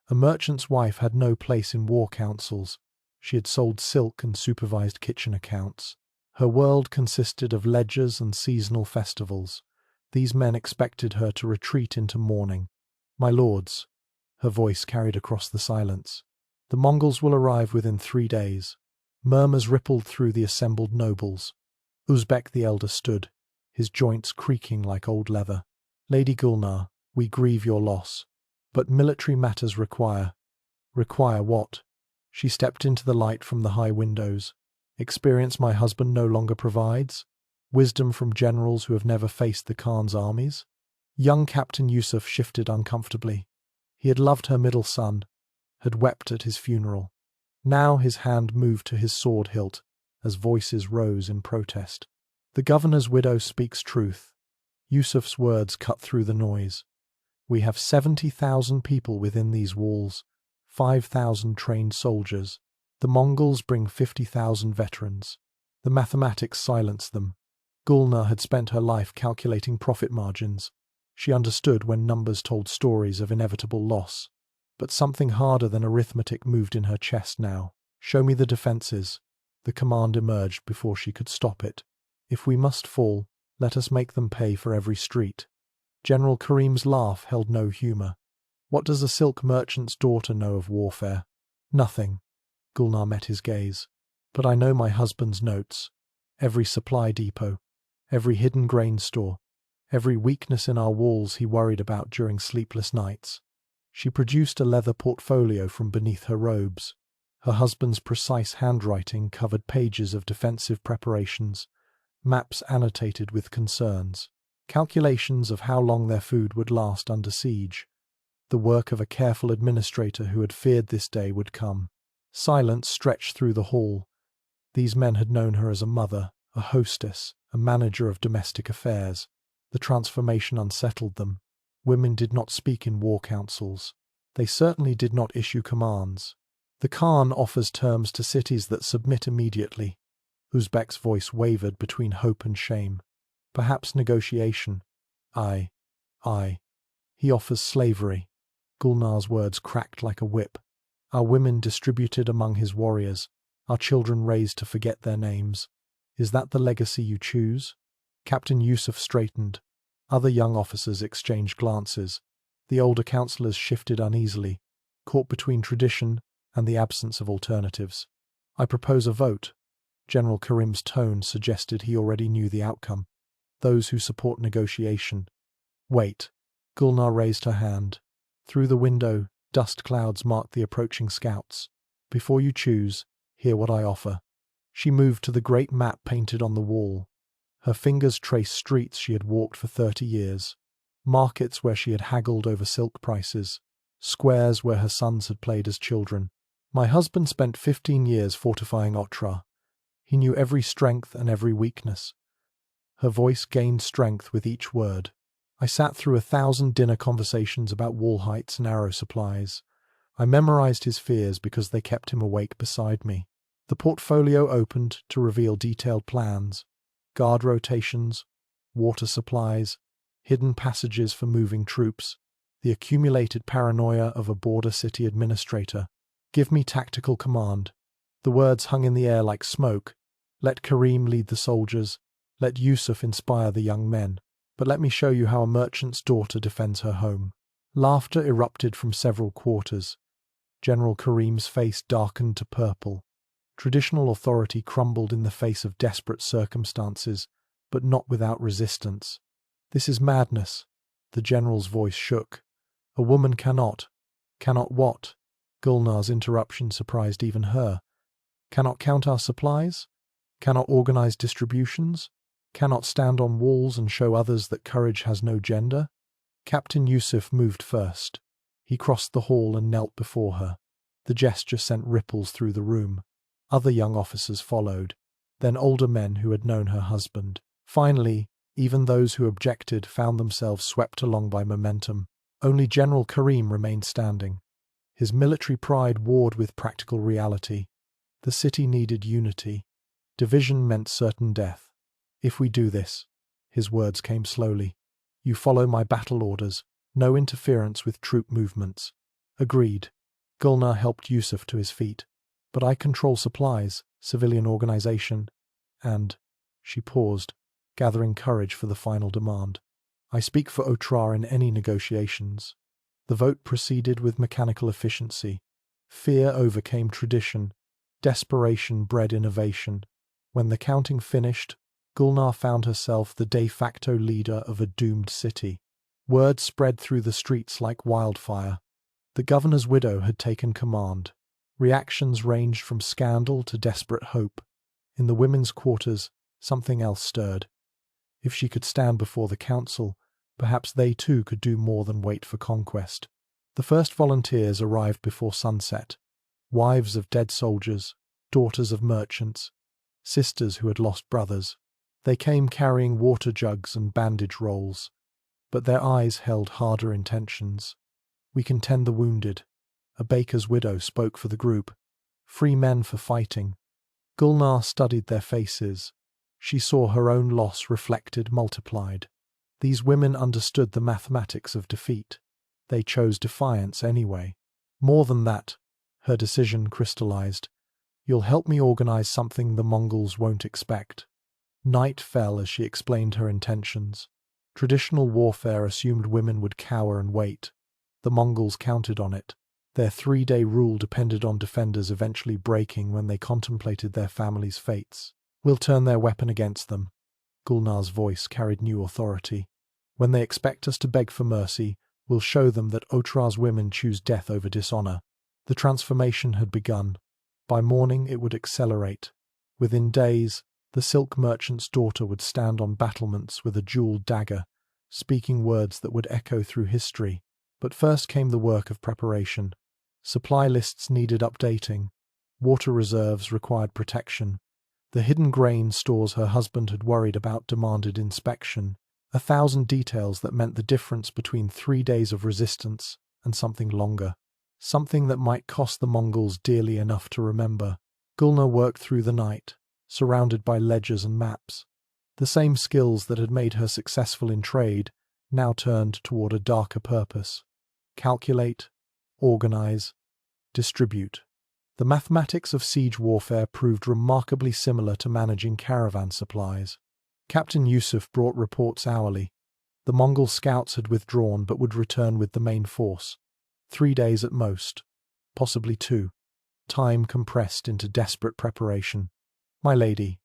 Speaker 1: A merchant's wife had no place in war councils. She had sold silk and supervised kitchen accounts. Her world consisted of ledgers and seasonal festivals. These men expected her to retreat into mourning. "My lords," her voice carried across the silence, "the Mongols will arrive within 3 days." Murmurs rippled through the assembled nobles. Uzbek the elder stood, his joints creaking like old leather. "Lady Gulnar, we grieve your loss. But military matters require." "Require what?" She stepped into the light from the high windows. "Experience my husband no longer provides? Wisdom from generals who have never faced the Khan's armies?" Young Captain Yusuf shifted uncomfortably. He had loved her middle son, had wept at his funeral. Now his hand moved to his sword hilt as voices rose in protest. "The governor's widow speaks truth." Yusuf's words cut through the noise. "We have 70,000 people within these walls, 5,000 trained soldiers. The Mongols bring 50,000 veterans." The mathematics silenced them. Gulnar had spent her life calculating profit margins. She understood when numbers told stories of inevitable loss. But something harder than arithmetic moved in her chest now. "Show me the defenses." The command emerged before she could stop it. "If we must fall, let us make them pay for every street." General Karim's laugh held no humor. "What does a silk merchant's daughter know of warfare?" "Nothing." Gulnar met his gaze. "But I know my husband's notes. Every supply depot, every hidden grain store, every weakness in our walls he worried about during sleepless nights." She produced a leather portfolio from beneath her robes. Her husband's precise handwriting covered pages of defensive preparations, maps annotated with concerns, calculations of how long their food would last under siege. The work of a careful administrator who had feared this day would come. Silence stretched through the hall. These men had known her as a mother, a hostess, a manager of domestic affairs. The transformation unsettled them. Women did not speak in war councils. They certainly did not issue commands. "The Khan offers terms to cities that submit immediately." Uzbek's voice wavered between hope and shame. "Perhaps negotiation." "Aye. He offers slavery." Gulnar's words cracked like a whip. "Our women distributed among his warriors, our children raised to forget their names. Is that the legacy you choose?" Captain Yusuf straightened. Other young officers exchanged glances. The older councillors shifted uneasily, caught between tradition and the absence of alternatives. "I propose a vote." General Karim's tone suggested he already knew the outcome. "Those who support negotiation." "Wait." Gulnar raised her hand. Through the window, dust clouds marked the approaching scouts. "Before you choose, hear what I offer." She moved to the great map painted on the wall. Her fingers traced streets she had walked for 30 years, markets where she had haggled over silk prices, squares where her sons had played as children. "My husband spent 15 years fortifying Otra. He knew every strength and every weakness. Her voice gained strength with each word. I sat through 1,000 dinner conversations about wall heights and arrow supplies. I memorized his fears because they kept him awake beside me. The portfolio opened to reveal detailed plans, guard rotations, water supplies, hidden passages for moving troops, the accumulated paranoia of a border city administrator. Give me tactical command. The words hung in the air like smoke. Let Karim lead the soldiers. Let Yusuf inspire the young men. But let me show you how a merchant's daughter defends her home. Laughter erupted from several quarters. General Karim's face darkened to purple. Traditional authority crumbled in the face of desperate circumstances, but not without resistance. This is madness. The general's voice shook. A woman cannot. Cannot what? Gulnar's interruption surprised even her. Cannot count our supplies? Cannot organize distributions? Cannot stand on walls and show others that courage has no gender? Captain Yusuf moved first. He crossed the hall and knelt before her. The gesture sent ripples through the room. Other young officers followed, then older men who had known her husband. Finally, even those who objected found themselves swept along by momentum. Only General Karim remained standing. His military pride warred with practical reality. The city needed unity. Division meant certain death. If we do this, his words came slowly, you follow my battle orders, no interference with troop movements. Agreed. Gulnar helped Yusuf to his feet. But I control supplies, civilian organization, and... She paused, gathering courage for the final demand. I speak for Otra in any negotiations. The vote proceeded with mechanical efficiency. Fear overcame tradition. Desperation bred innovation. When the counting finished, Gulnar found herself the de facto leader of a doomed city. Word spread through the streets like wildfire. The governor's widow had taken command. Reactions ranged from scandal to desperate hope. In the women's quarters, something else stirred. If she could stand before the council, perhaps they too could do more than wait for conquest. The first volunteers arrived before sunset. Wives of dead soldiers, daughters of merchants, sisters who had lost brothers. They came carrying water jugs and bandage rolls, but their eyes held harder intentions. We can tend the wounded. A baker's widow spoke for the group. Free men for fighting. Gulnar studied their faces. She saw her own loss reflected, multiplied. These women understood the mathematics of defeat. They chose defiance anyway. More than that, her decision crystallized. You'll help me organize something the Mongols won't expect. Night fell as she explained her intentions. Traditional warfare assumed women would cower and wait. The Mongols counted on it. Their 3-day rule depended on defenders eventually breaking when they contemplated their families' fates. We'll turn their weapon against them. Gulnar's voice carried new authority. When they expect us to beg for mercy, we'll show them that Otra's women choose death over dishonor. The transformation had begun. By morning it would accelerate. Within days, the silk merchant's daughter would stand on battlements with a jeweled dagger, speaking words that would echo through history. But first came the work of preparation. Supply lists needed updating. Water reserves required protection. The hidden grain stores her husband had worried about demanded inspection. 1,000 details that meant the difference between 3 days of resistance and something longer. Something that might cost the Mongols dearly enough to remember. Gulnar worked through the night, surrounded by ledgers and maps. The same skills that had made her successful in trade now turned toward a darker purpose. Calculate, organize, distribute. The mathematics of siege warfare proved remarkably similar to managing caravan supplies. Captain Yusuf brought reports hourly. The Mongol scouts had withdrawn but would return with the main force. 3 days at most, possibly 2. Time compressed into desperate preparation. My lady.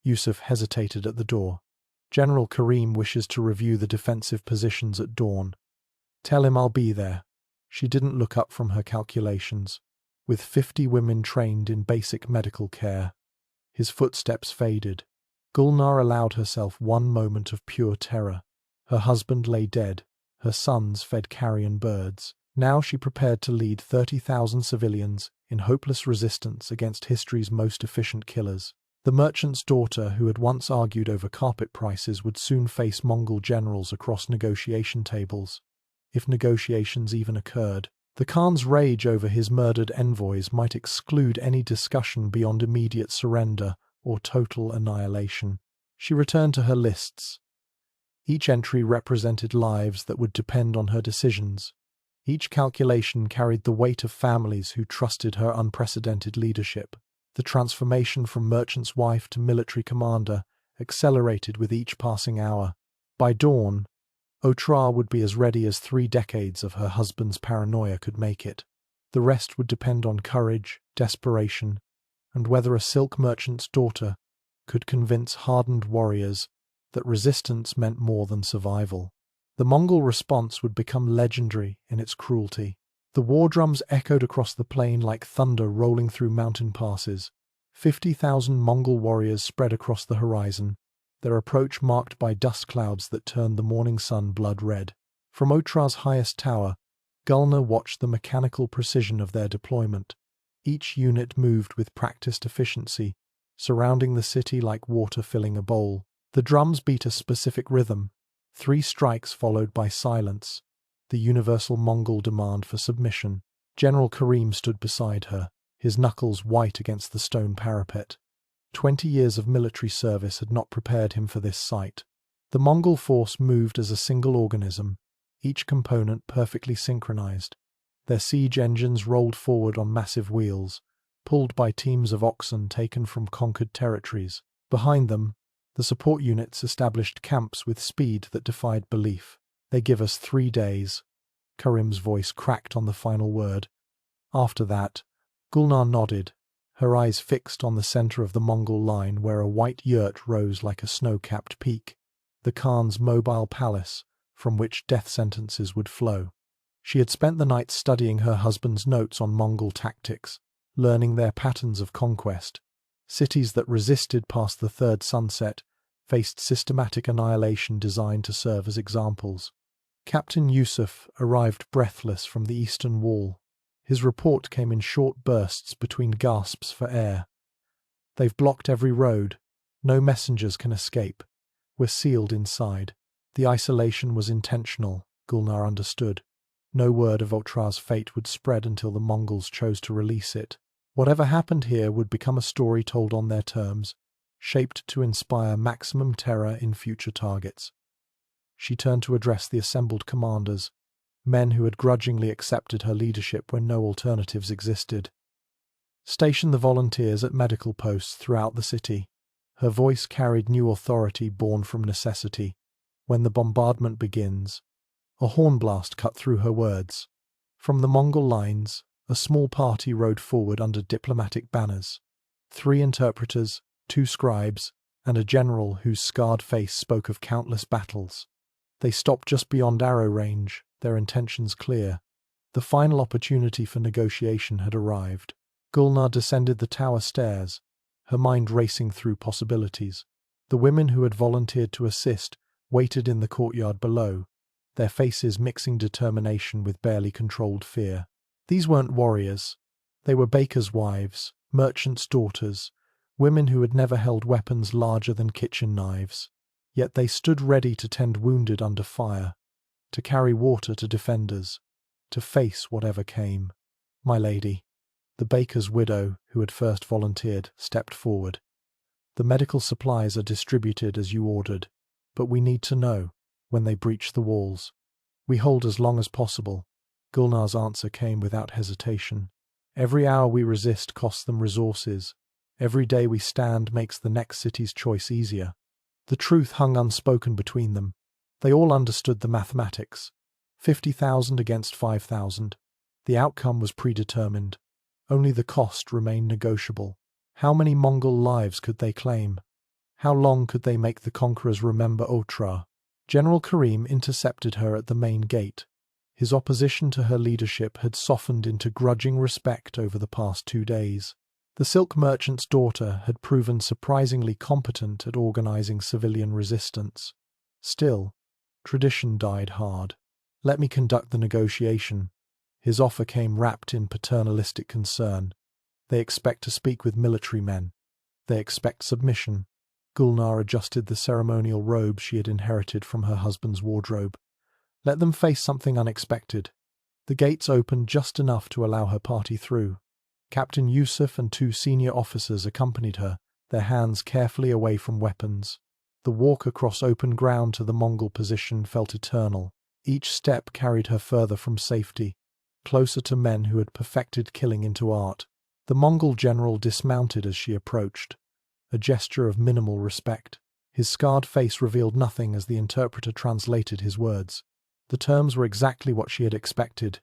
Speaker 1: Yusuf hesitated at the door. General Karim wishes to review the defensive positions at dawn. Tell him I'll be there. She didn't look up from her calculations. With 50 women trained in basic medical care. His footsteps faded. Gulnar allowed herself one moment of pure terror. Her husband lay dead. Her sons fed carrion birds. Now she prepared to lead 30,000 civilians in hopeless resistance against history's most efficient killers. The merchant's daughter, who had once argued over carpet prices, would soon face Mongol generals across negotiation tables, if negotiations even occurred. The Khan's rage over his murdered envoys might exclude any discussion beyond immediate surrender or total annihilation. She returned to her lists. Each entry represented lives that would depend on her decisions. Each calculation carried the weight of families who trusted her unprecedented leadership. The transformation from merchant's wife to military commander accelerated with each passing hour. By dawn, Otra would be as ready as 3 decades of her husband's paranoia could make it. The rest would depend on courage, desperation, and whether a silk merchant's daughter could convince hardened warriors that resistance meant more than survival. The Mongol response would become legendary in its cruelty. The war drums echoed across the plain like thunder rolling through mountain passes. 50,000 Mongol warriors spread across the horizon, their approach marked by dust clouds that turned the morning sun blood red. From Otra's highest tower, Gulnar watched the mechanical precision of their deployment. Each unit moved with practiced efficiency, surrounding the city like water filling a bowl. The drums beat a specific rhythm, 3 strikes followed by silence, the universal Mongol demand for submission. General Karim stood beside her, his knuckles white against the stone parapet. 20 years of military service had not prepared him for this sight. The Mongol force moved as a single organism, each component perfectly synchronized. Their siege engines rolled forward on massive wheels, pulled by teams of oxen taken from conquered territories. Behind them, the support units established camps with speed that defied belief. "They give us 3 days." Karim's voice cracked on the final word. After that, Gulnar nodded, her eyes fixed on the center of the Mongol line where a white yurt rose like a snow-capped peak, the Khan's mobile palace from which death sentences would flow. She had spent the night studying her husband's notes on Mongol tactics, learning their patterns of conquest. Cities that resisted past the 3rd sunset faced systematic annihilation designed to serve as examples. Captain Yusuf arrived breathless from the eastern wall. His report came in short bursts between gasps for air. "They've blocked every road. No messengers can escape. We're sealed inside." The isolation was intentional, Gulnar understood. No word of Otra's fate would spread until the Mongols chose to release it. Whatever happened here would become a story told on their terms, shaped to inspire maximum terror in future targets. She turned to address the assembled commanders, men who had grudgingly accepted her leadership when no alternatives existed. "Station the volunteers at medical posts throughout the city." Her voice carried new authority born from necessity. "When the bombardment begins..." A horn blast cut through her words. From the Mongol lines, a small party rode forward under diplomatic banners. 3 interpreters, 2 scribes, and a general whose scarred face spoke of countless battles. They stopped just beyond arrow range, their intentions clear. The final opportunity for negotiation had arrived. Gulnar descended the tower stairs, her mind racing through possibilities. The women who had volunteered to assist waited in the courtyard below, their faces mixing determination with barely controlled fear. These weren't warriors. They were bakers' wives, merchants' daughters, women who had never held weapons larger than kitchen knives. Yet they stood ready to tend wounded under fire, to carry water to defenders, to face whatever came. "My lady," the baker's widow, who had first volunteered, stepped forward. "The medical supplies are distributed as you ordered, but we need to know when they breach the walls." "We hold as long as possible." Gulnar's answer came without hesitation. "Every hour we resist costs them resources. Every day we stand makes the next city's choice easier." The truth hung unspoken between them. They all understood the mathematics. 50,000 against 5,000. The outcome was predetermined. Only the cost remained negotiable. How many Mongol lives could they claim? How long could they make the conquerors remember Otra? General Karim intercepted her at the main gate. His opposition to her leadership had softened into grudging respect over the past 2 days. The silk merchant's daughter had proven surprisingly competent at organizing civilian resistance. Still, tradition died hard. "Let me conduct the negotiation." His offer came wrapped in paternalistic concern. "They expect to speak with military men." They expect submission. Gulnar adjusted the ceremonial robe she had inherited from her husband's wardrobe. Let them face something unexpected. The gates opened just enough to allow her party through. Captain Yusuf and 2 senior officers accompanied her, their hands carefully away from weapons. The walk across open ground to the Mongol position felt eternal. Each step carried her further from safety, closer to men who had perfected killing into art. The Mongol general dismounted as she approached, a gesture of minimal respect. His scarred face revealed nothing as the interpreter translated his words. The terms were exactly what she had expected.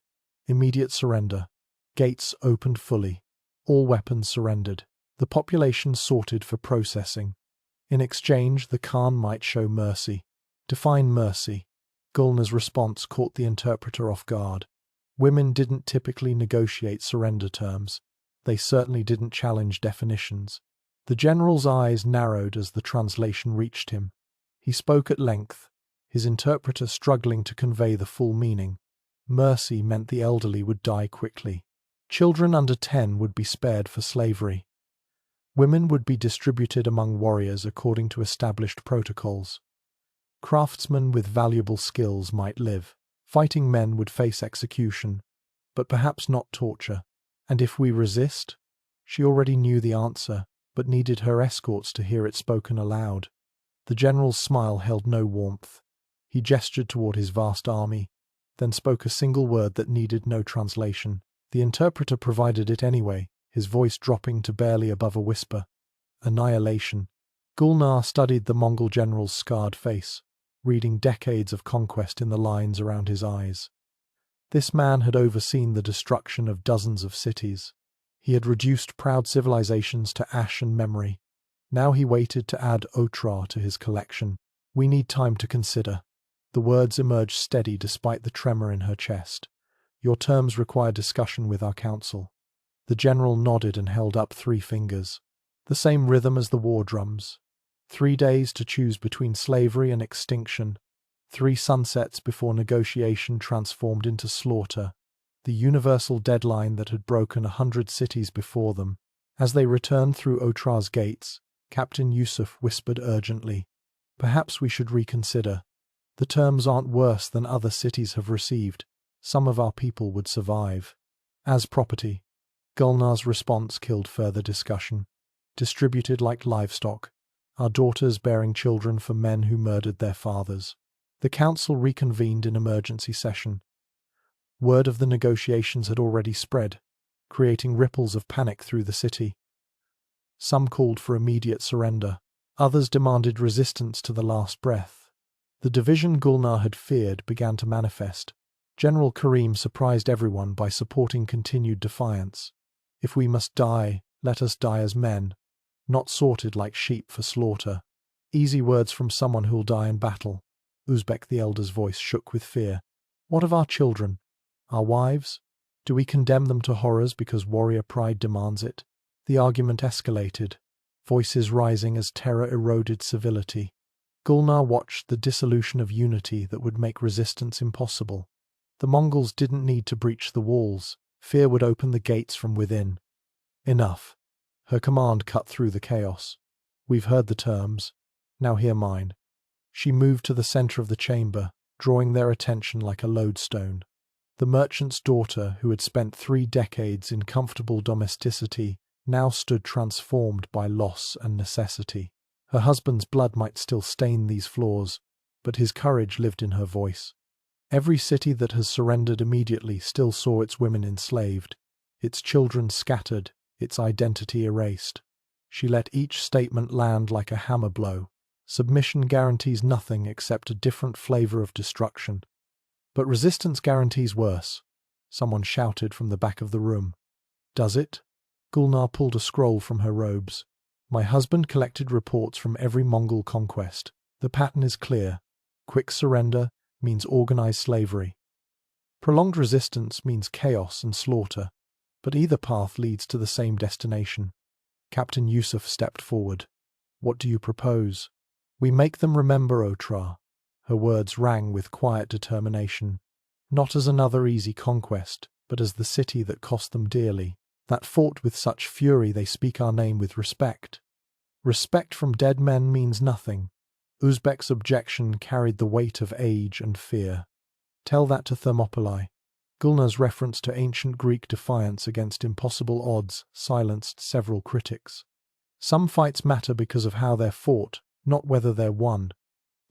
Speaker 1: Immediate surrender. Gates opened fully. All weapons surrendered. The population sorted for processing. In exchange, the Khan might show mercy. Define mercy. Gulnar's response caught the interpreter off guard. Women didn't typically negotiate surrender terms. They certainly didn't challenge definitions. The general's eyes narrowed as the translation reached him. He spoke at length, his interpreter struggling to convey the full meaning. Mercy meant the elderly would die quickly. Children under 10 would be spared for slavery. Women would be distributed among warriors according to established protocols. Craftsmen with valuable skills might live. Fighting men would face execution, but perhaps not torture. And if we resist? She already knew the answer, but needed her escorts to hear it spoken aloud. The general's smile held no warmth. He gestured toward his vast army, then spoke a single word that needed no translation. The interpreter provided it anyway, his voice dropping to barely above a whisper. Annihilation. Gulnar studied the Mongol general's scarred face, reading decades of conquest in the lines around his eyes. This man had overseen the destruction of dozens of cities. He had reduced proud civilizations to ash and memory. Now he waited to add Otra to his collection. We need time to consider. The words emerged steady despite the tremor in her chest. Your terms require discussion with our council. The general nodded and held up 3 fingers. The same rhythm as the war drums. 3 days to choose between slavery and extinction. 3 sunsets before negotiation transformed into slaughter. The universal deadline that had broken 100 cities before them. As they returned through Otra's gates, Captain Yusuf whispered urgently, "Perhaps we should reconsider. The terms aren't worse than other cities have received. Some of our people would survive." As property. Gulnar's response killed further discussion. Distributed like livestock, our daughters bearing children for men who murdered their fathers. The council reconvened in emergency session. Word of the negotiations had already spread, creating ripples of panic through the city. Some called for immediate surrender. Others demanded resistance to the last breath. The division Gulnar had feared began to manifest. General Karim surprised everyone by supporting continued defiance. If we must die, let us die as men, not sorted like sheep for slaughter. Easy words from someone who'll die in battle. Uzbek the elder's voice shook with fear. What of our children? Our wives? Do we condemn them to horrors because warrior pride demands it? The argument escalated, voices rising as terror eroded civility. Gulnar watched the dissolution of unity that would make resistance impossible. The Mongols didn't need to breach the walls. Fear would open the gates from within. Enough. Her command cut through the chaos. We've heard the terms. Now hear mine. She moved to the center of the chamber, drawing their attention like a lodestone. The merchant's daughter, who had spent 3 decades in comfortable domesticity, now stood transformed by loss and necessity. Her husband's blood might still stain these floors, but his courage lived in her voice. Every city that has surrendered immediately still saw its women enslaved, its children scattered, its identity erased. She let each statement land like a hammer blow. Submission guarantees nothing except a different flavor of destruction. But resistance guarantees worse. Someone shouted from the back of the room. Does it? Gulnar pulled a scroll from her robes. My husband collected reports from every Mongol conquest. The pattern is clear. Quick surrender means organized slavery. Prolonged resistance means chaos and slaughter. But either path leads to the same destination. Captain Yusuf stepped forward. What do you propose? We make them remember Otra. Her words rang with quiet determination. Not as another easy conquest, but as the city that cost them dearly, that fought with such fury they speak our name with respect. Respect from dead men means nothing. Uzbek's objection carried the weight of age and fear. Tell that to Thermopylae. Gulnar's reference to ancient Greek defiance against impossible odds silenced several critics. Some fights matter because of how they're fought, not whether they're won.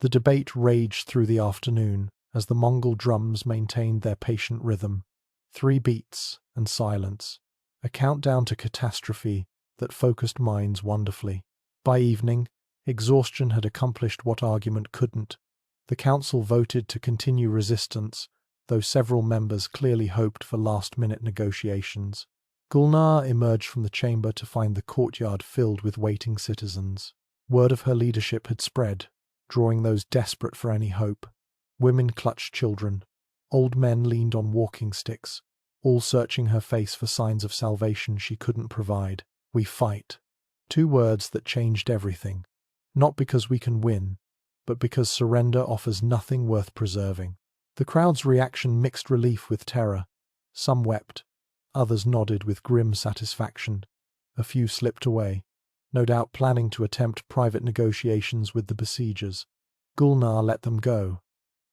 Speaker 1: The debate raged through the afternoon as the Mongol drums maintained their patient rhythm. 3 beats and silence. A countdown to catastrophe that focused minds wonderfully. By evening, exhaustion had accomplished what argument couldn't. The council voted to continue resistance, though several members clearly hoped for last-minute negotiations. Gulnar emerged from the chamber to find the courtyard filled with waiting citizens. Word of her leadership had spread, drawing those desperate for any hope. Women clutched children. Old men leaned on walking sticks, all searching her face for signs of salvation she couldn't provide. We fight. 2 words that changed everything. Not because we can win, but because surrender offers nothing worth preserving. The crowd's reaction mixed relief with terror. Some wept. Others nodded with grim satisfaction. A few slipped away, no doubt planning to attempt private negotiations with the besiegers. Gulnar let them go.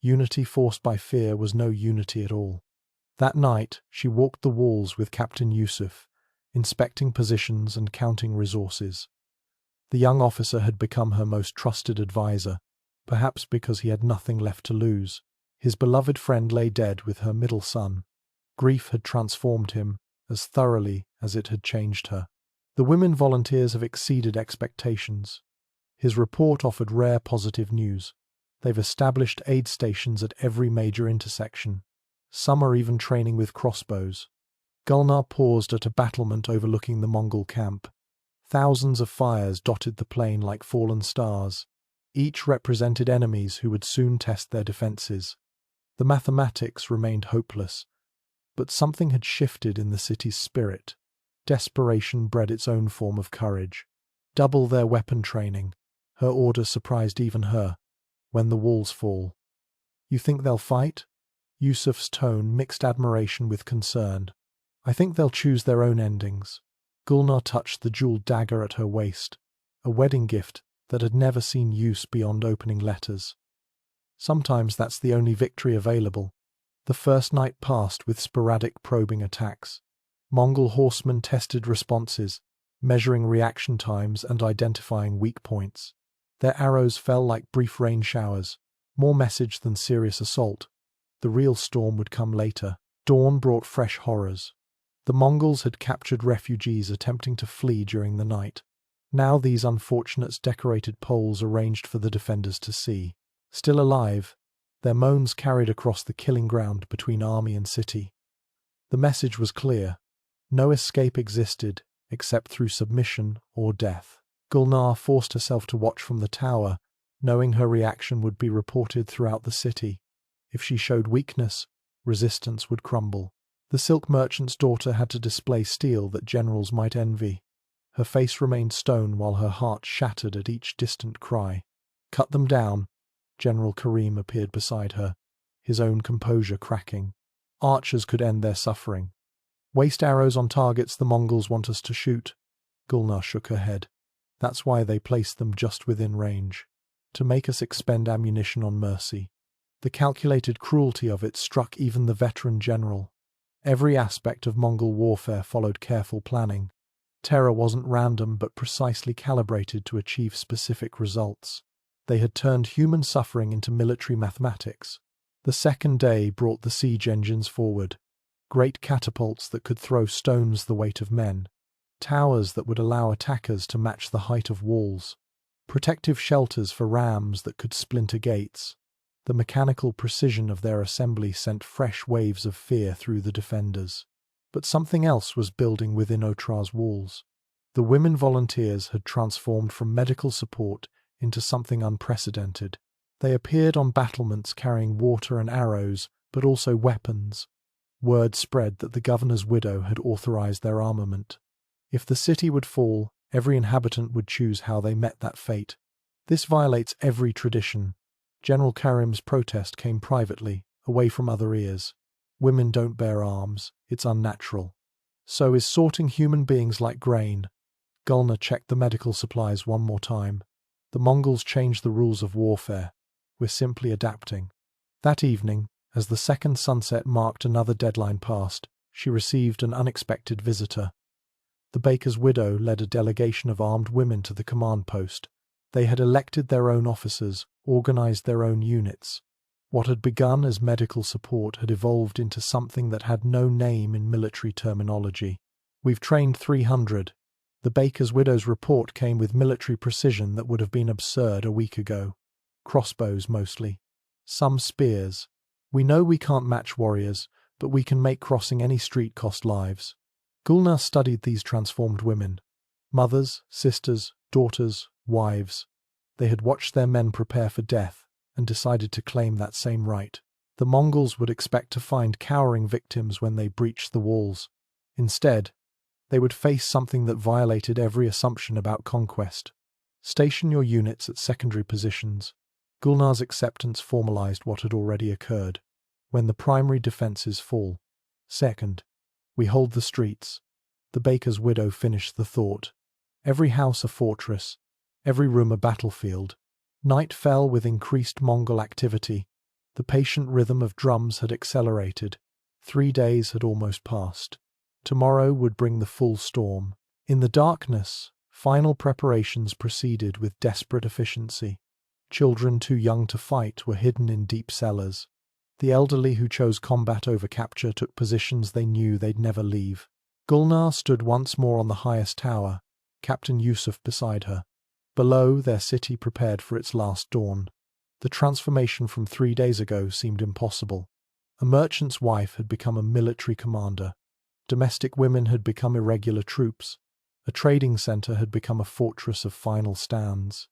Speaker 1: Unity forced by fear was no unity at all. That night, she walked the walls with Captain Yusuf, inspecting positions and counting resources. The young officer had become her most trusted advisor, perhaps because he had nothing left to lose. His beloved friend lay dead with her middle son. Grief had transformed him as thoroughly as it had changed her. The women volunteers have exceeded expectations. His report offered rare positive news. They've established aid stations at every major intersection. Some are even training with crossbows. Gulnar paused at a battlement overlooking the Mongol camp. Thousands of fires dotted the plain like fallen stars. Each represented enemies who would soon test their defenses. The mathematics remained hopeless, but something had shifted in the city's spirit. Desperation bred its own form of courage. Double their weapon training. Her order surprised even her. When the walls fall. You think they'll fight? Yusuf's tone mixed admiration with concern. I think they'll choose their own endings. Gulnar touched the jeweled dagger at her waist, a wedding gift that had never seen use beyond opening letters. Sometimes that's the only victory available. The first night passed with sporadic probing attacks. Mongol horsemen tested responses, measuring reaction times and identifying weak points. Their arrows fell like brief rain showers, more message than serious assault. The real storm would come later. Dawn brought fresh horrors. The Mongols had captured refugees attempting to flee during the night. Now these unfortunates decorated poles arranged for the defenders to see. Still alive, their moans carried across the killing ground between army and city. The message was clear. No escape existed except through submission or death. Gulnar forced herself to watch from the tower, knowing her reaction would be reported throughout the city. If she showed weakness, resistance would crumble. The silk merchant's daughter had to display steel that generals might envy. Her face remained stone while her heart shattered at each distant cry. Cut them down. General Karim appeared beside her, his own composure cracking. Archers could end their suffering. Waste arrows on targets the Mongols want us to shoot. Gulnar shook her head. That's why they placed them just within range. To make us expend ammunition on mercy. The calculated cruelty of it struck even the veteran general. Every aspect of Mongol warfare followed careful planning. Terror wasn't random but precisely calibrated to achieve specific results. They had turned human suffering into military mathematics. The second day brought the siege engines forward. Great catapults that could throw stones the weight of men. Towers that would allow attackers to match the height of walls. Protective shelters for rams that could splinter gates. The mechanical precision of their assembly sent fresh waves of fear through the defenders. But something else was building within Otra's walls. The women volunteers had transformed from medical support into something unprecedented. They appeared on battlements carrying water and arrows, but also weapons. Word spread that the governor's widow had authorized their armament. If the city would fall, every inhabitant would choose how they met that fate. This violates every tradition. General Karim's protest came privately, away from other ears. Women don't bear arms. It's unnatural. So is sorting human beings like grain. Gulnar checked the medical supplies one more time. The Mongols changed the rules of warfare. We're simply adapting. That evening, as the second sunset marked another deadline passed, she received an unexpected visitor. The baker's widow led a delegation of armed women to the command post. They had elected their own officers, organized their own units. What had begun as medical support had evolved into something that had no name in military terminology. We've trained 300. The baker's widow's report came with military precision that would have been absurd a week ago. Crossbows mostly. Some spears. We know we can't match warriors, but we can make crossing any street cost lives. Gulnar studied these transformed women. Mothers, sisters, daughters, wives. They had watched their men prepare for death and decided to claim that same right. The Mongols would expect to find cowering victims when they breached the walls. Instead, they would face something that violated every assumption about conquest. Station your units at secondary positions. Gulnar's acceptance formalized what had already occurred. When the primary defenses fall. Second, we hold the streets. The baker's widow finished the thought. Every house a fortress, every room a battlefield. Night fell with increased Mongol activity. The patient rhythm of drums had accelerated. 3 days had almost passed. Tomorrow would bring the full storm. In the darkness, final preparations proceeded with desperate efficiency. Children too young to fight were hidden in deep cellars. The elderly who chose combat over capture took positions they knew they'd never leave. Gulnar stood once more on the highest tower, Captain Yusuf beside her. Below, their city prepared for its last dawn. The transformation from 3 days ago seemed impossible. A merchant's wife had become a military commander. Domestic women had become irregular troops. A trading center had become a fortress of final stands.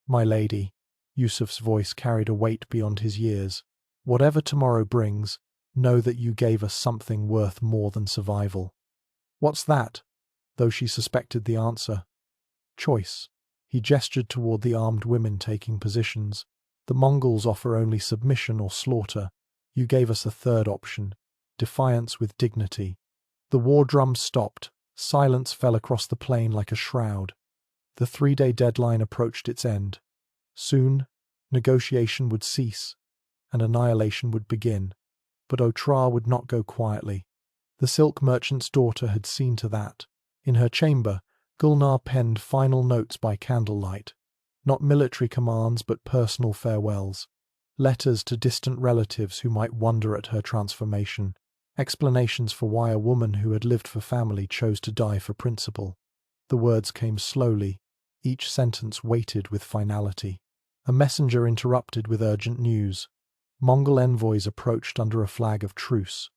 Speaker 1: My lady, Yusuf's voice carried a weight beyond his years. Whatever tomorrow brings, know that you gave us something worth more than survival. What's that? Though she suspected the answer. Choice. He gestured toward the armed women taking positions. The Mongols offer only submission or slaughter. You gave us a third option. Defiance with dignity. The war drums stopped. Silence fell across the plain like a shroud. The 3-day deadline approached its end. Soon, negotiation would cease, and annihilation would begin. But Otra would not go quietly. The silk merchant's daughter had seen to that. In her chamber, Gulnar penned final notes by candlelight. Not military commands, but personal farewells. Letters to distant relatives who might wonder at her transformation. Explanations for why a woman who had lived for family chose to die for principle. The words came slowly, each sentence weighted with finality. A messenger interrupted with urgent news. Mongol envoys approached under a flag of truce.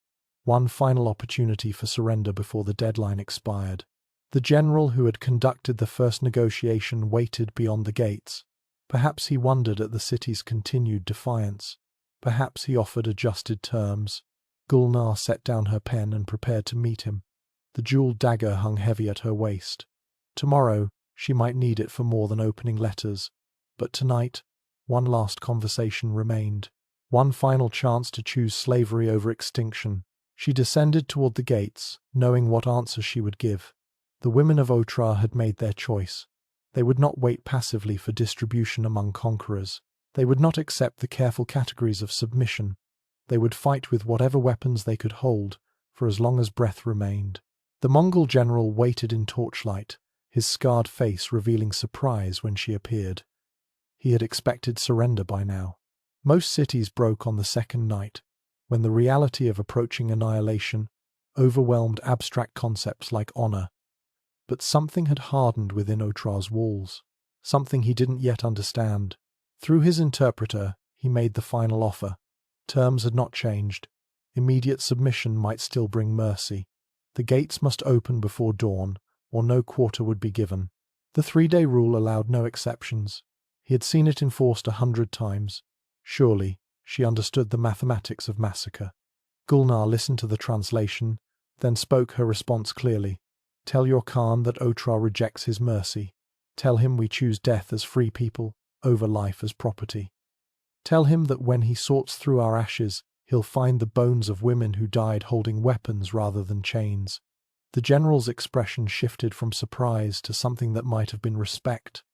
Speaker 1: One final opportunity for surrender before the deadline expired. The general who had conducted the first negotiation waited beyond the gates. Perhaps he wondered at the city's continued defiance. Perhaps he offered adjusted terms. Gulnar set down her pen and prepared to meet him. The jeweled dagger hung heavy at her waist. Tomorrow, she might need it for more than opening letters. But tonight, one last conversation remained. One final chance to choose slavery over extinction. She descended toward the gates, knowing what answer she would give. The women of Otra had made their choice. They would not wait passively for distribution among conquerors. They would not accept the careful categories of submission. They would fight with whatever weapons they could hold, for as long as breath remained. The Mongol general waited in torchlight, his scarred face revealing surprise when she appeared. He had expected surrender by now. Most cities broke on the second night, when the reality of approaching annihilation overwhelmed abstract concepts like honor. But something had hardened within Otra's walls, something he didn't yet understand. Through his interpreter, he made the final offer. Terms had not changed. Immediate submission might still bring mercy. The gates must open before dawn, or no quarter would be given. The 3-day rule allowed no exceptions. He had seen it enforced 100 times. Surely, she understood the mathematics of massacre. Gulnar listened to the translation, then spoke her response clearly. Tell your Khan that Otra rejects his mercy. Tell him we choose death as free people, over life as property. Tell him that when he sorts through our ashes, he'll find the bones of women who died holding weapons rather than chains. The general's expression shifted from surprise to something that might have been respect.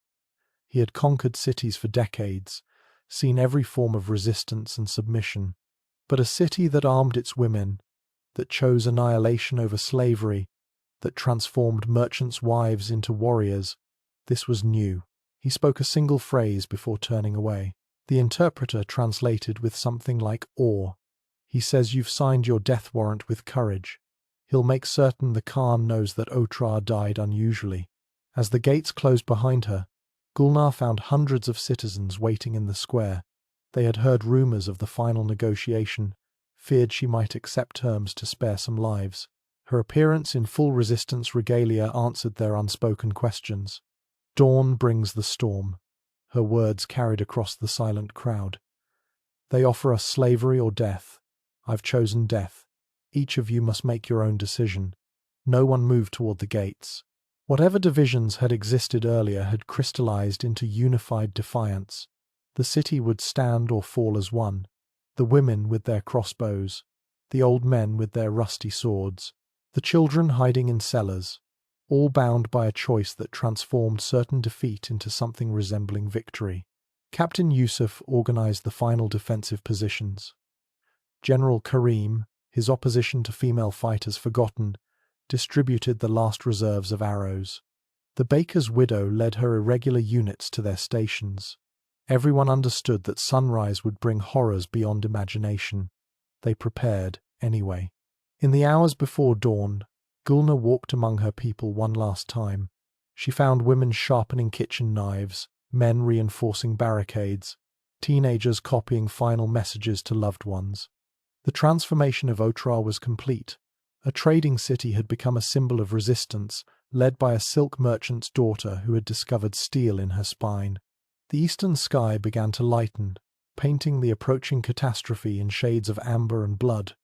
Speaker 1: He had conquered cities for decades, seen every form of resistance and submission. But a city that armed its women, that chose annihilation over slavery, that transformed merchants' wives into warriors, this was new. He spoke a single phrase before turning away. The interpreter translated with something like awe. He says, "You've signed your death warrant with courage. He'll make certain the Khan knows that Otra died unusually." As the gates closed behind her, Gulnar found hundreds of citizens waiting in the square. They had heard rumors of the final negotiation, feared she might accept terms to spare some lives. Her appearance in full resistance regalia answered their unspoken questions. "Dawn brings the storm," her words carried across the silent crowd. "They offer us slavery or death. I've chosen death. Each of you must make your own decision." No one moved toward the gates. Whatever divisions had existed earlier had crystallized into unified defiance. The city would stand or fall as one. The women with their crossbows, the old men with their rusty swords, the children hiding in cellars, all bound by a choice that transformed certain defeat into something resembling victory. Captain Yusuf organized the final defensive positions. General Karim, his opposition to female fighters forgotten, distributed the last reserves of arrows. The baker's widow led her irregular units to their stations. Everyone understood that sunrise would bring horrors beyond imagination. They prepared, anyway. In the hours before dawn, Gulnar walked among her people one last time. She found women sharpening kitchen knives, men reinforcing barricades, teenagers copying final messages to loved ones. The transformation of Otra was complete. A trading city had become a symbol of resistance, led by a silk merchant's daughter who had discovered steel in her spine. The eastern sky began to lighten, painting the approaching catastrophe in shades of amber and blood.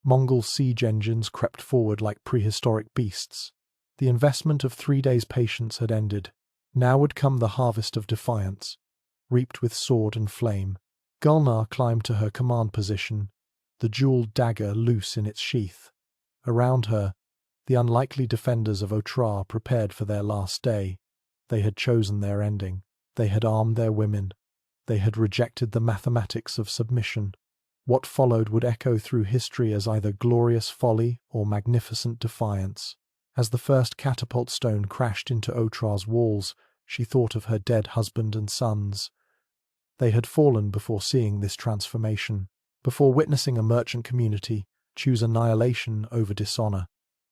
Speaker 1: Mongol siege engines crept forward like prehistoric beasts. The investment of 3 days' patience had ended. Now would come the harvest of defiance, reaped with sword and flame. Gulnar climbed to her command position, the jeweled dagger loose in its sheath. Around her, the unlikely defenders of Otra prepared for their last day. They had chosen their ending. They had armed their women. They had rejected the mathematics of submission. What followed would echo through history as either glorious folly or magnificent defiance. As the first catapult stone crashed into Otra's walls, she thought of her dead husband and sons. They had fallen before seeing this transformation, before witnessing a merchant community choose annihilation over dishonor,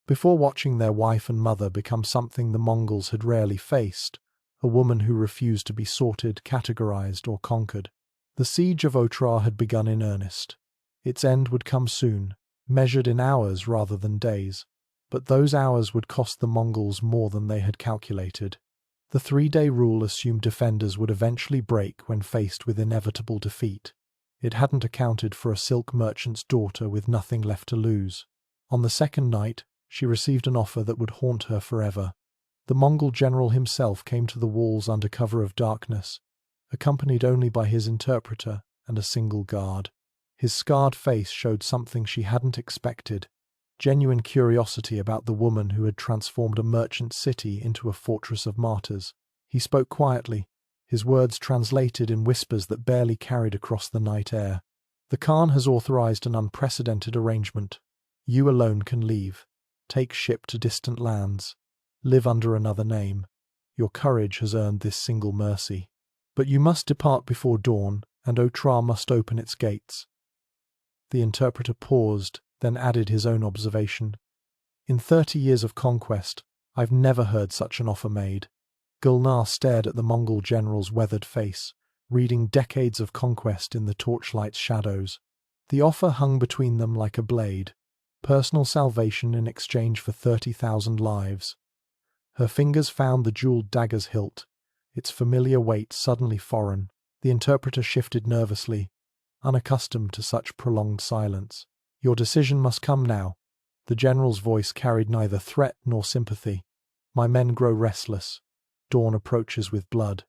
Speaker 1: before watching their wife and mother become something the Mongols had rarely faced, a woman who refused to be sorted, categorized, or conquered. The siege of Otra had begun in earnest. Its end would come soon, measured in hours rather than days. But those hours would cost the Mongols more than they had calculated. The 3-day rule assumed defenders would eventually break when faced with inevitable defeat. It hadn't accounted for a silk merchant's daughter with nothing left to lose. On the second night, she received an offer that would haunt her forever. The Mongol general himself came to the walls under cover of darkness, accompanied only by his interpreter and a single guard. His scarred face showed something she hadn't expected, genuine curiosity about the woman who had transformed a merchant city into a fortress of martyrs. He spoke quietly, his words translated in whispers that barely carried across the night air. "The Khan has authorized an unprecedented arrangement. You alone can leave. Take ship to distant lands. Live under another name. Your courage has earned this single mercy. But you must depart before dawn, and Otra must open its gates." The interpreter paused, then added his own observation. "In 30 years of conquest, I've never heard such an offer made." Gulnar stared at the Mongol general's weathered face, reading decades of conquest in the torchlight's shadows. The offer hung between them like a blade, personal salvation in exchange for 30,000 lives. Her fingers found the jeweled dagger's hilt, its familiar weight suddenly foreign. The interpreter shifted nervously, unaccustomed to such prolonged silence. "Your decision must come now." The general's voice carried neither threat nor sympathy. "My men grow restless. Dawn approaches with blood."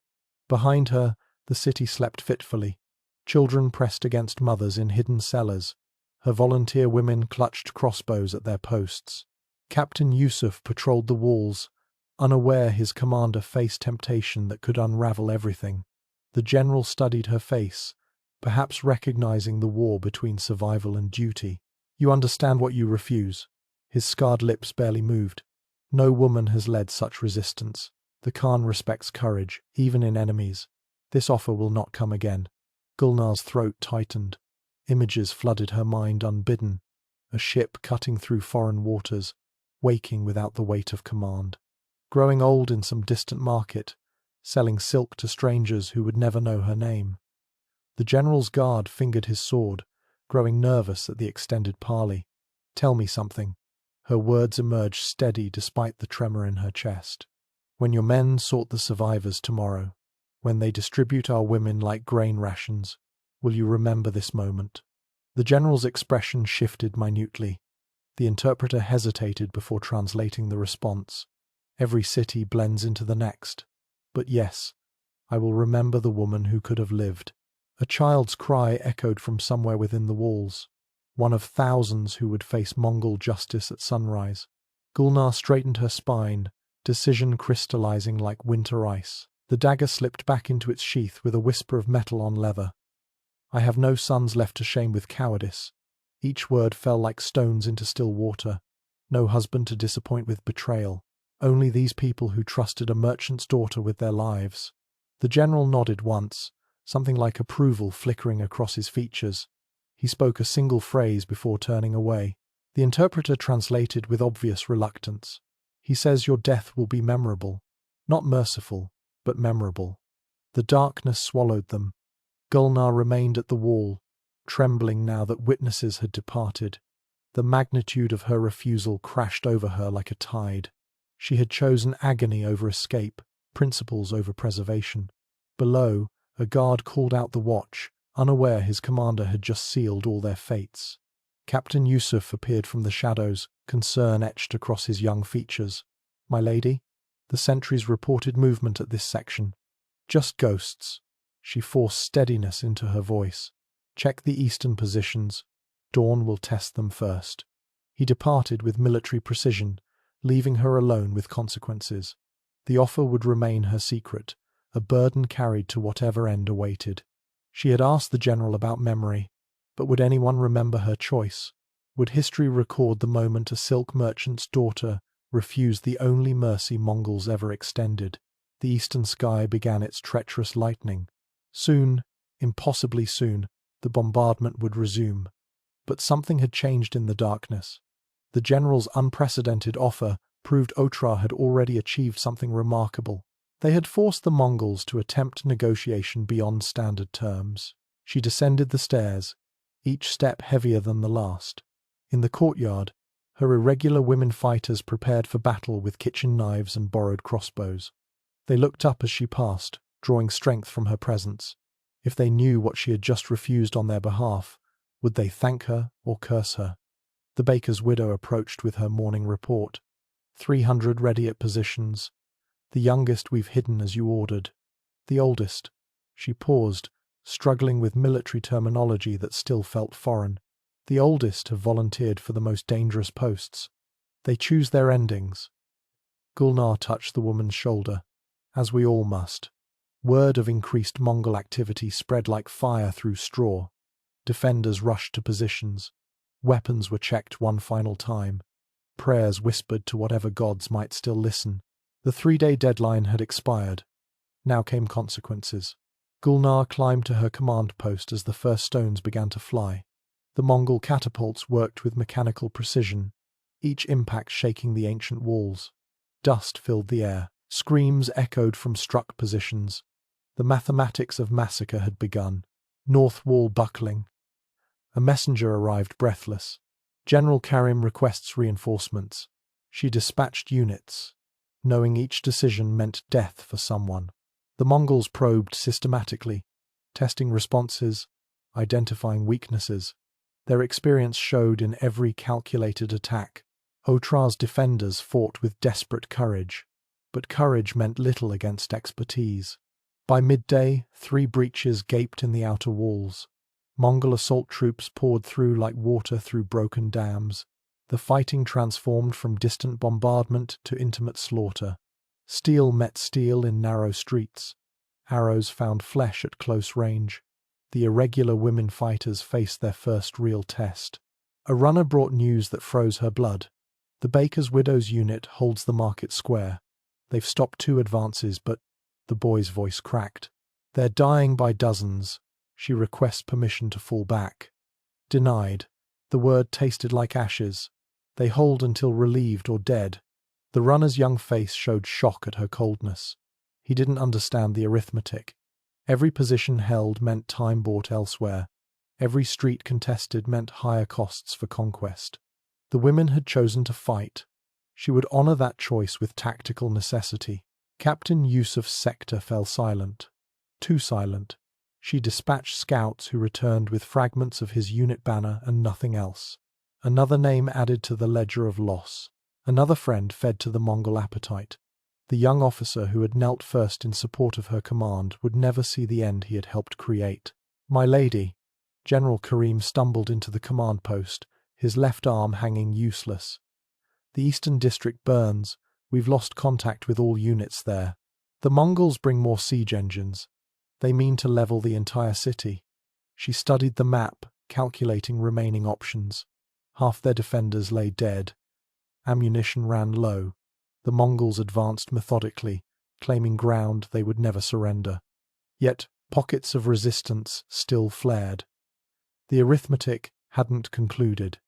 Speaker 1: Behind her, the city slept fitfully. Children pressed against mothers in hidden cellars. Her volunteer women clutched crossbows at their posts. Captain Yusuf patrolled the walls, unaware his commander faced temptation that could unravel everything. The general studied her face, perhaps recognizing the war between survival and duty. "You understand what you refuse." His scarred lips barely moved. "No woman has led such resistance. The Khan respects courage, even in enemies. This offer will not come again." Gulnar's throat tightened. Images flooded her mind unbidden. A ship cutting through foreign waters, waking without the weight of command. Growing old in some distant market, selling silk to strangers who would never know her name. The general's guard fingered his sword, growing nervous at the extended parley. "Tell me something." Her words emerged steady despite the tremor in her chest. "When your men sort the survivors tomorrow, when they distribute our women like grain rations, will you remember this moment?" The general's expression shifted minutely. The interpreter hesitated before translating the response. "Every city blends into the next. But yes, I will remember the woman who could have lived." A child's cry echoed from somewhere within the walls. One of thousands who would face Mongol justice at sunrise. Gulnar straightened her spine, decision crystallizing like winter ice. The dagger slipped back into its sheath with a whisper of metal on leather. "I have no sons left to shame with cowardice." Each word fell like stones into still water. No husband to disappoint with betrayal. Only these people who trusted a merchant's daughter with their lives. The general nodded once, something like approval flickering across his features. He spoke a single phrase before turning away. The interpreter translated with obvious reluctance. "He says your death will be memorable. Not merciful, but memorable." The darkness swallowed them. Gulnar remained at the wall, trembling now that witnesses had departed. The magnitude of her refusal crashed over her like a tide. She had chosen agony over escape, principles over preservation. Below, a guard called out the watch, unaware his commander had just sealed all their fates. Captain Yusuf appeared from the shadows, concern etched across his young features. "My lady?" The sentries reported movement at this section. "Just ghosts." She forced steadiness into her voice. "Check the eastern positions. Dawn will test them first." He departed with military precision, leaving her alone with consequences. The offer would remain her secret, a burden carried to whatever end awaited. She had asked the general about memory, but would anyone remember her choice? Would history record the moment a silk merchant's daughter refused the only mercy Mongols ever extended? The eastern sky began its treacherous lightning. Soon, impossibly soon, the bombardment would resume. But something had changed in the darkness. The general's unprecedented offer proved Otra had already achieved something remarkable. They had forced the Mongols to attempt negotiation beyond standard terms. She descended the stairs, each step heavier than the last. In the courtyard, her irregular women fighters prepared for battle with kitchen knives and borrowed crossbows. They looked up as she passed, drawing strength from her presence. If they knew what she had just refused on their behalf, would they thank her or curse her? The baker's widow approached with her morning report. 300 ready at positions. The youngest we've hidden as you ordered. The oldest. She paused, struggling with military terminology that still felt foreign. The oldest have volunteered for the most dangerous posts. They choose their endings. Gulnar touched the woman's shoulder, as we all must. Word of increased Mongol activity spread like fire through straw. Defenders rushed to positions. Weapons were checked one final time. Prayers whispered to whatever gods might still listen. The 3-day deadline had expired. Now came consequences. Gulnar climbed to her command post as the first stones began to fly. The Mongol catapults worked with mechanical precision, each impact shaking the ancient walls. Dust filled the air. Screams echoed from struck positions. The mathematics of massacre had begun. North wall buckling. A messenger arrived breathless. General Karim requests reinforcements. She dispatched units, knowing each decision meant death for someone. The Mongols probed systematically, testing responses, identifying weaknesses. Their experience showed in every calculated attack. Otra's defenders fought with desperate courage, but courage meant little against expertise. By midday, 3 breaches gaped in the outer walls. Mongol assault troops poured through like water through broken dams. The fighting transformed from distant bombardment to intimate slaughter. Steel met steel in narrow streets. Arrows found flesh at close range. The irregular women fighters faced their first real test. A runner brought news that froze her blood. The baker's widow's unit holds the market square. They've stopped 2 advances, but the boy's voice cracked. They're dying by dozens. She requests permission to fall back. Denied. The word tasted like ashes. They hold until relieved or dead. The runner's young face showed shock at her coldness. He didn't understand the arithmetic. Every position held meant time bought elsewhere. Every street contested meant higher costs for conquest. The women had chosen to fight. She would honor that choice with tactical necessity. Captain Yusuf's sector fell silent. Too silent. She dispatched scouts who returned with fragments of his unit banner and nothing else. Another name added to the ledger of loss. Another friend fed to the Mongol appetite. The young officer who had knelt first in support of her command would never see the end he had helped create. "My lady." General Karim stumbled into the command post, his left arm hanging useless. "The Eastern District burns. We've lost contact with all units there. The Mongols bring more siege engines. They mean to level the entire city." She studied the map, calculating remaining options. Half their defenders lay dead. Ammunition ran low. The Mongols advanced methodically, claiming ground they would never surrender. Yet pockets of resistance still flared. The arithmetic hadn't concluded.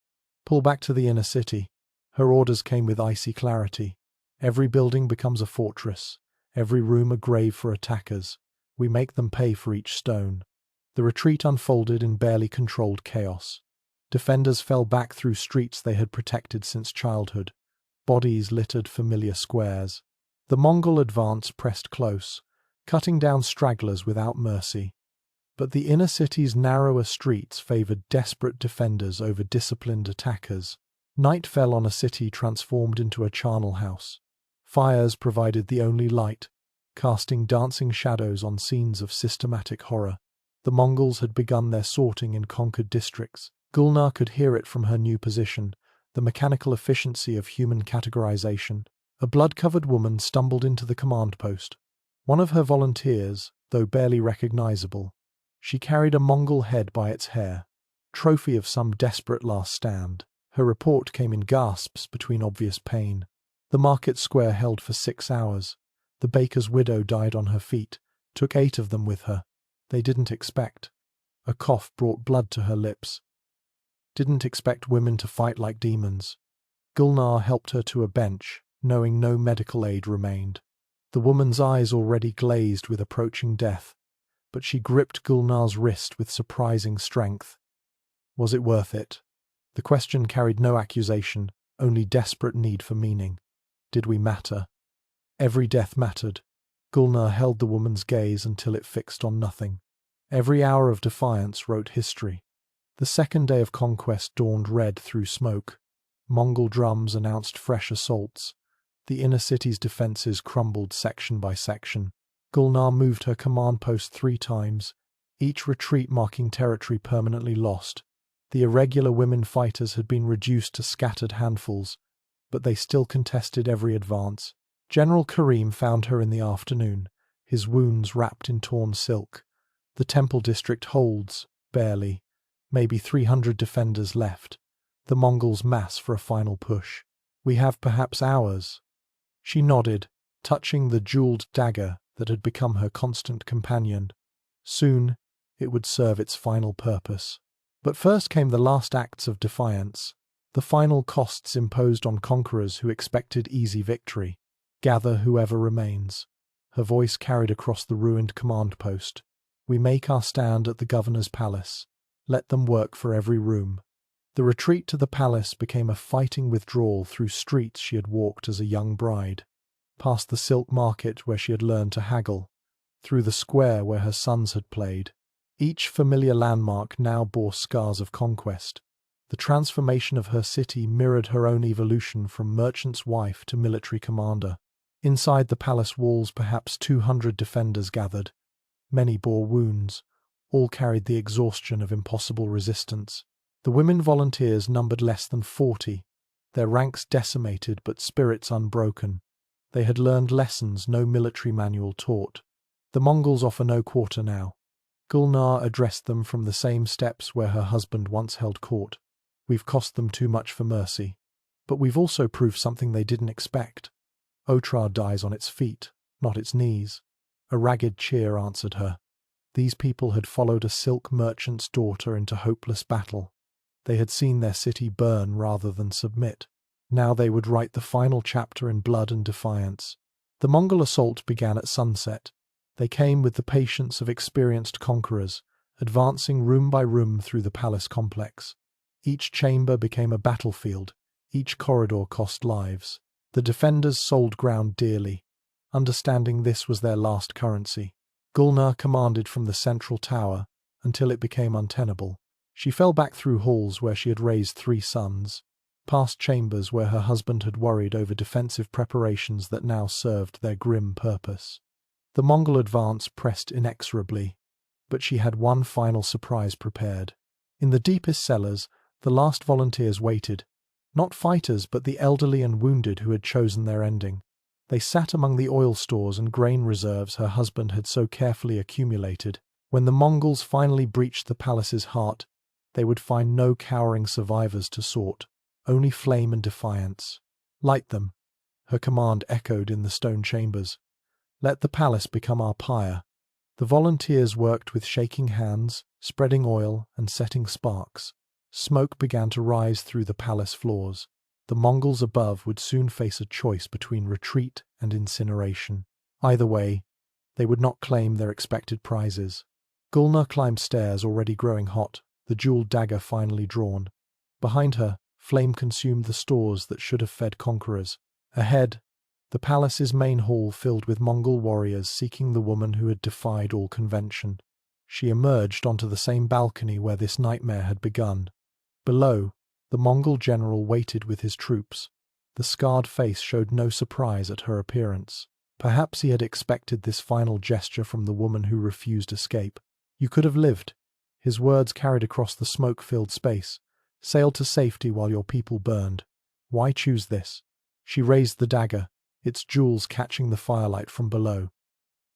Speaker 1: "Pull back to the inner city." Her orders came with icy clarity. "Every building becomes a fortress, every room a grave for attackers. We make them pay for each stone." The retreat unfolded in barely controlled chaos. Defenders fell back through streets they had protected since childhood. Bodies littered familiar squares. The Mongol advance pressed close, cutting down stragglers without mercy. But the inner city's narrower streets favored desperate defenders over disciplined attackers. Night fell on a city transformed into a charnel house. Fires provided the only light, casting dancing shadows on scenes of systematic horror. The Mongols had begun their sorting in conquered districts. Gulnar could hear it from her new position, the mechanical efficiency of human categorization. A blood-covered woman stumbled into the command post. One of her volunteers, though barely recognizable. She carried a Mongol head by its hair, trophy of some desperate last stand. Her report came in gasps between obvious pain. The market square held for 6 hours. The baker's widow died on her feet, took 8 of them with her. They didn't expect. A cough brought blood to her lips. Didn't expect women to fight like demons. Gulnar helped her to a bench, knowing no medical aid remained. The woman's eyes already glazed with approaching death, but she gripped Gulnar's wrist with surprising strength. Was it worth it? The question carried no accusation, only desperate need for meaning. Did we matter? Every death mattered. Gulnar held the woman's gaze until it fixed on nothing. Every hour of defiance wrote history. The second day of conquest dawned red through smoke. Mongol drums announced fresh assaults. The inner city's defenses crumbled section by section. Gulnar moved her command post 3 times, each retreat marking territory permanently lost. The irregular women fighters had been reduced to scattered handfuls, but they still contested every advance. General Karim found her in the afternoon, his wounds wrapped in torn silk. The Temple district holds, barely. Maybe 300 defenders left. The Mongols mass for a final push. "We have perhaps hours." She nodded, touching the jeweled dagger that had become her constant companion. Soon, it would serve its final purpose. But first came the last acts of defiance, the final costs imposed on conquerors who expected easy victory. "Gather whoever remains." Her voice carried across the ruined command post. "We make our stand at the governor's palace. Let them work for every room." The retreat to the palace became a fighting withdrawal through streets she had walked as a young bride, past the silk market where she had learned to haggle, through the square where her sons had played. Each familiar landmark now bore scars of conquest. The transformation of her city mirrored her own evolution from merchant's wife to military commander. Inside the palace walls, perhaps 200 defenders gathered. Many bore wounds. All carried the exhaustion of impossible resistance. The women volunteers numbered less than 40, their ranks decimated but spirits unbroken. They had learned lessons no military manual taught. The Mongols offer no quarter now. Gulnar addressed them from the same steps where her husband once held court. We've cost them too much for mercy. But we've also proved something they didn't expect. Otra dies on its feet, not its knees. A ragged cheer answered her. These people had followed a silk merchant's daughter into hopeless battle. They had seen their city burn rather than submit. Now they would write the final chapter in blood and defiance. The Mongol assault began at sunset. They came with the patience of experienced conquerors, advancing room by room through the palace complex. Each chamber became a battlefield. Each corridor cost lives. The defenders sold ground dearly. Understanding this was their last currency. Gulnar commanded from the central tower until it became untenable. She fell back through halls where she had raised 3 sons, past chambers where her husband had worried over defensive preparations that now served their grim purpose. The Mongol advance pressed inexorably, but she had one final surprise prepared. In the deepest cellars, the last volunteers waited. Not fighters, but the elderly and wounded who had chosen their ending. They sat among the oil stores and grain reserves her husband had so carefully accumulated. When the Mongols finally breached the palace's heart, they would find no cowering survivors to sort, only flame and defiance. Light them, her command echoed in the stone chambers. Let the palace become our pyre. The volunteers worked with shaking hands, spreading oil and setting sparks. Smoke began to rise through the palace floors. The Mongols above would soon face a choice between retreat and incineration. Either way, they would not claim their expected prizes. Gulnar climbed stairs already growing hot, the jeweled dagger finally drawn. Behind her, flame consumed the stores that should have fed conquerors. Ahead, the palace's main hall filled with Mongol warriors seeking the woman who had defied all convention. She emerged onto the same balcony where this nightmare had begun. Below, the Mongol general waited with his troops. The scarred face showed no surprise at her appearance. Perhaps he had expected this final gesture from the woman who refused escape. You could have lived. His words carried across the smoke-filled space. Sailed to safety while your people burned. Why choose this? She raised the dagger, its jewels catching the firelight from below.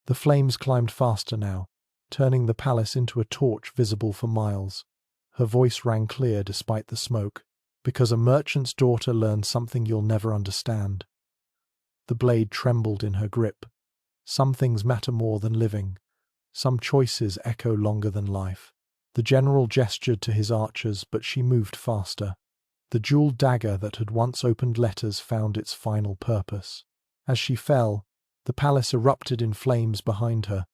Speaker 1: The flames climbed faster now, turning the palace into a torch visible for miles. Her voice rang clear despite the smoke. Because a merchant's daughter learned something you'll never understand. The blade trembled in her grip. Some things matter more than living. Some choices echo longer than life. The general gestured to his archers, but she moved faster. The jeweled dagger that had once opened letters found its final purpose. As she fell, the palace erupted in flames behind her,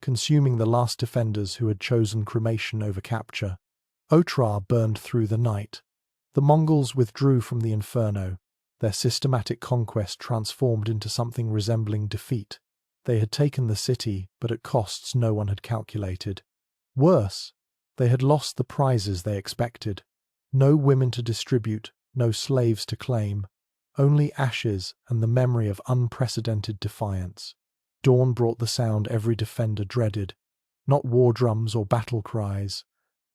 Speaker 1: consuming the last defenders who had chosen cremation over capture. Otra burned through the night. The Mongols withdrew from the inferno, their systematic conquest transformed into something resembling defeat. They had taken the city, but at costs no one had calculated. Worse, they had lost the prizes they expected. No women to distribute, no slaves to claim, only ashes and the memory of unprecedented defiance. Dawn brought the sound every defender dreaded, not war drums or battle cries,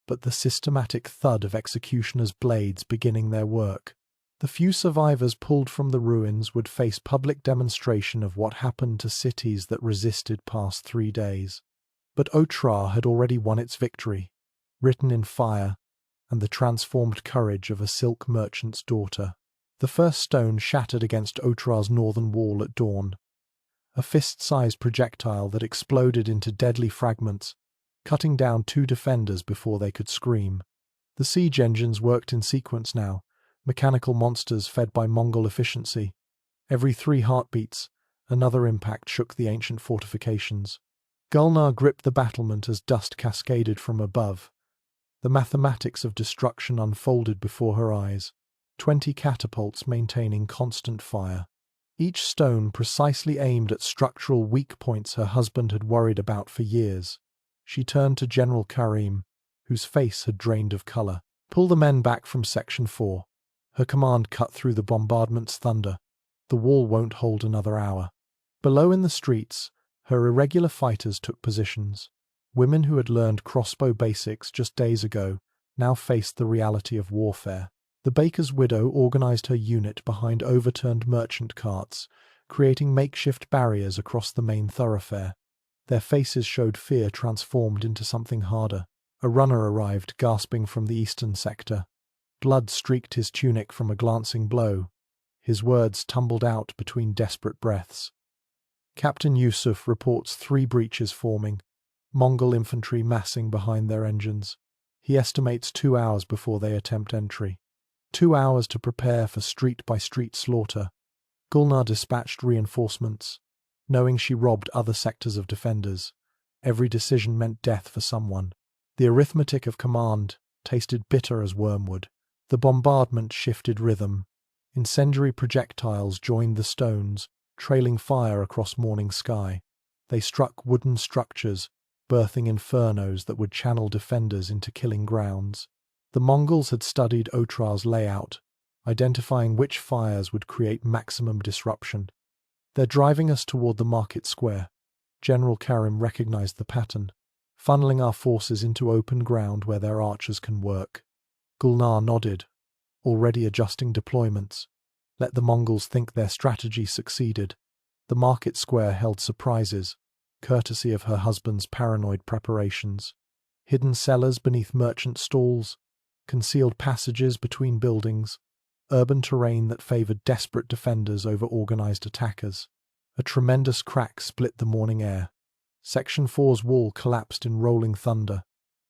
Speaker 1: but the systematic thud of executioners' blades beginning their work. The few survivors pulled from the ruins would face public demonstration of what happened to cities that resisted past 3 days. But Otra had already won its victory, written in fire, and the transformed courage of a silk merchant's daughter. The first stone shattered against Otra's northern wall at dawn, a fist-sized projectile that exploded into deadly fragments, cutting down 2 defenders before they could scream. The siege engines worked in sequence now, mechanical monsters fed by Mongol efficiency. Every 3 heartbeats, another impact shook the ancient fortifications. Gulnar gripped the battlement as dust cascaded from above. The mathematics of destruction unfolded before her eyes. 20 catapults maintaining constant fire. Each stone precisely aimed at structural weak points her husband had worried about for years. She turned to General Karim, whose face had drained of color. Pull the men back from Section 4. Her command cut through the bombardment's thunder. The wall won't hold another hour. Below in the streets, her irregular fighters took positions. Women who had learned crossbow basics just days ago now faced the reality of warfare. The baker's widow organized her unit behind overturned merchant carts, creating makeshift barriers across the main thoroughfare. Their faces showed fear transformed into something harder. A runner arrived, gasping from the eastern sector. Blood streaked his tunic from a glancing blow. His words tumbled out between desperate breaths. Captain Yusuf reports 3 breaches forming, Mongol infantry massing behind their engines. He estimates 2 hours before they attempt entry. 2 hours to prepare for street-by-street slaughter. Gulnar dispatched reinforcements, knowing she robbed other sectors of defenders. Every decision meant death for someone. The arithmetic of command tasted bitter as wormwood. The bombardment shifted rhythm. Incendiary projectiles joined the stones, trailing fire across morning sky. They struck wooden structures, birthing infernos that would channel defenders into killing grounds. The Mongols had studied Otra's layout, identifying which fires would create maximum disruption. They're driving us toward the market square. General Karim recognized the pattern, funneling our forces into open ground where their archers can work. Gulnar nodded, already adjusting deployments. Let the Mongols think their strategy succeeded. The market square held surprises, courtesy of her husband's paranoid preparations. Hidden cellars beneath merchant stalls, concealed passages between buildings, urban terrain that favored desperate defenders over organized attackers. A tremendous crack split the morning air. Section 4's wall collapsed in rolling thunder,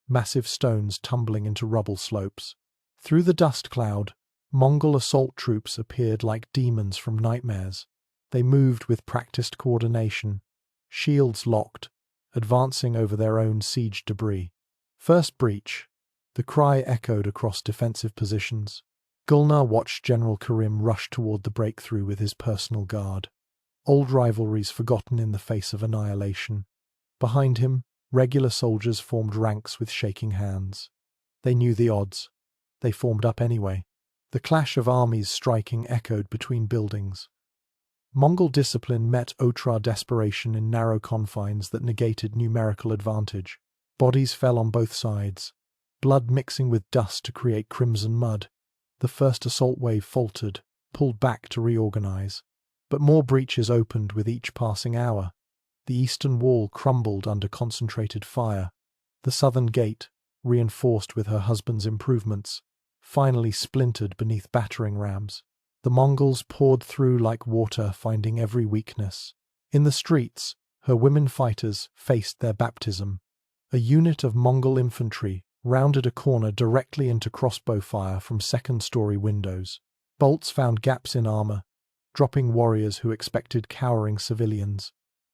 Speaker 1: massive stones tumbling into rubble slopes. Through the dust cloud, Mongol assault troops appeared like demons from nightmares. They moved with practiced coordination, shields locked, advancing over their own siege debris. First breach. The cry echoed across defensive positions. Gulnar watched General Karim rush toward the breakthrough with his personal guard. Old rivalries forgotten in the face of annihilation. Behind him, regular soldiers formed ranks with shaking hands. They knew the odds. They formed up anyway. The clash of armies striking echoed between buildings. Mongol discipline met Otra desperation in narrow confines that negated numerical advantage. Bodies fell on both sides, blood mixing with dust to create crimson mud. The first assault wave faltered, pulled back to reorganize. But more breaches opened with each passing hour. The eastern wall crumbled under concentrated fire. The southern gate, reinforced with her husband's improvements, finally splintered beneath battering rams. The Mongols poured through like water, finding every weakness. In the streets, her women fighters faced their baptism. A unit of Mongol infantry rounded a corner directly into crossbow fire from second-story windows. Bolts found gaps in armor, dropping warriors who expected cowering civilians.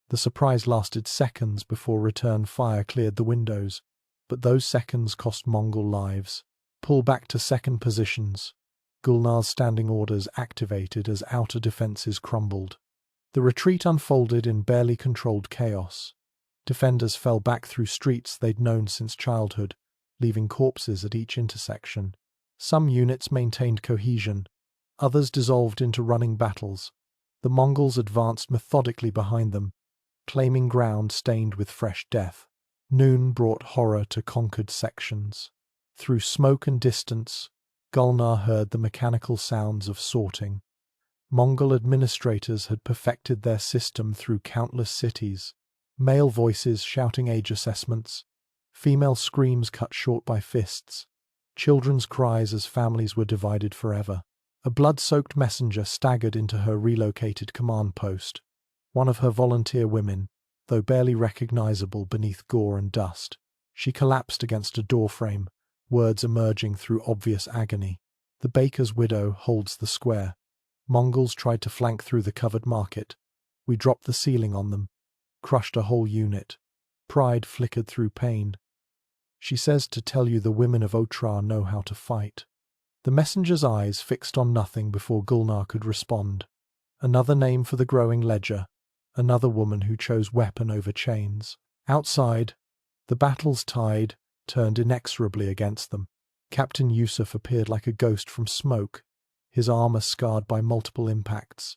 Speaker 1: The surprise lasted seconds before return fire cleared the windows, but those seconds cost Mongol lives. Pull back to second positions. Gulnar's standing orders activated as outer defenses crumbled. The retreat unfolded in barely controlled chaos. Defenders fell back through streets they'd known since childhood, leaving corpses at each intersection. Some units maintained cohesion, others dissolved into running battles. The Mongols advanced methodically behind them, claiming ground stained with fresh death. Noon brought horror to conquered sections. Through smoke and distance, Gulnar heard the mechanical sounds of sorting. Mongol administrators had perfected their system through countless cities. Male voices shouting age assessments, female screams cut short by fists, children's cries as families were divided forever. A blood-soaked messenger staggered into her relocated command post. One of her volunteer women, though barely recognizable beneath gore and dust. She collapsed against a doorframe, words emerging through obvious agony. The baker's widow holds the square. Mongols tried to flank through the covered market. We dropped the ceiling on them, crushed a whole unit. Pride flickered through pain. She says to tell you the women of Otra know how to fight. The messenger's eyes fixed on nothing before Gulnar could respond. Another name for the growing ledger. Another woman who chose weapon over chains. Outside, the battle's tide turned inexorably against them. Captain Yusuf appeared like a ghost from smoke, his armor scarred by multiple impacts.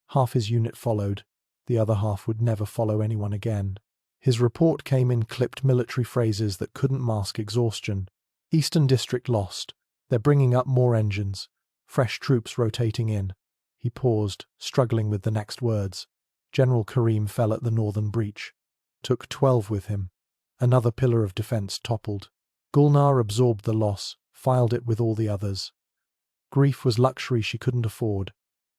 Speaker 1: Half his unit followed, the other half would never follow anyone again. His report came in clipped military phrases that couldn't mask exhaustion. Eastern District lost. They're bringing up more engines. fresh troops rotating in. He paused, struggling with the next words. General Karim fell at the northern breach. Took 12 with him. Another pillar of defense toppled. Gulnar absorbed the loss, filed it with all the others. Grief was luxury she couldn't afford.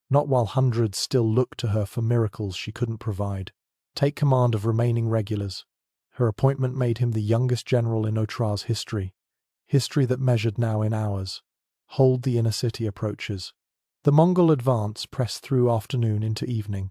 Speaker 1: Not while hundreds still looked to her for miracles she couldn't provide. Take command of remaining regulars. Her appointment made him the youngest general in Otra's history. History that measured now in hours. Hold the inner city approaches. The Mongol advance pressed through afternoon into evening.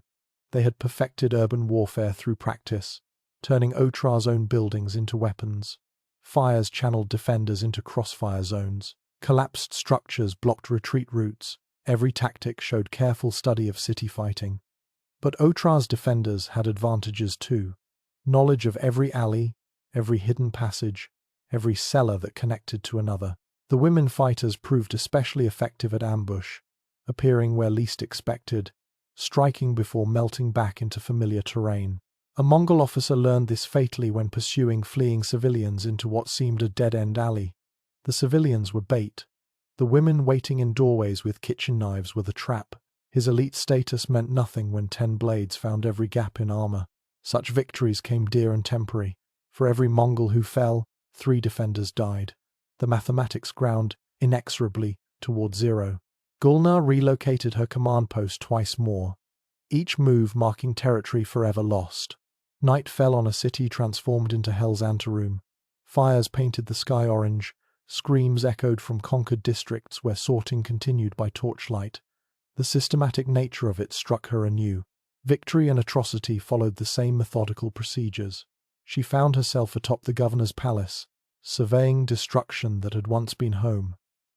Speaker 1: They had perfected urban warfare through practice, turning Otra's own buildings into weapons. Fires channeled defenders into crossfire zones. Collapsed structures blocked retreat routes. Every tactic showed careful study of city fighting. But Otra's defenders had advantages too. Knowledge of every alley, every hidden passage, every cellar that connected to another. The women fighters proved especially effective at ambush, appearing where least expected, striking before melting back into familiar terrain. A Mongol officer learned this fatally when pursuing fleeing civilians into what seemed a dead-end alley. The civilians were bait. The women waiting in doorways with kitchen knives were the trap. His elite status meant nothing when 10 blades found every gap in armor. Such victories came dear and temporary. For every Mongol who fell, 3 defenders died. The mathematics ground inexorably toward 0. Gulnar relocated her command post twice more, each move marking territory forever lost. Night fell on a city transformed into hell's anteroom. Fires painted the sky orange. Screams echoed from conquered districts where sorting continued by torchlight. The systematic nature of it struck her anew. Victory and atrocity followed the same methodical procedures. She found herself atop the governor's palace, surveying destruction that had once been home.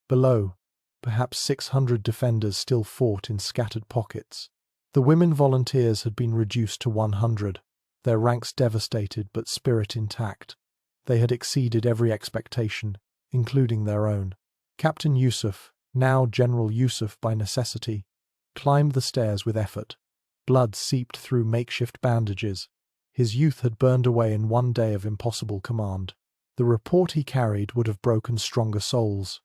Speaker 1: Below, perhaps 600 defenders still fought in scattered pockets. The women volunteers had been reduced to 100, their ranks devastated but spirit intact. They had exceeded every expectation, including their own. Captain Yusuf, now General Yusuf by necessity, climbed the stairs with effort. Blood seeped through makeshift bandages. His youth had burned away in one day of impossible command. The report he carried would have broken stronger souls.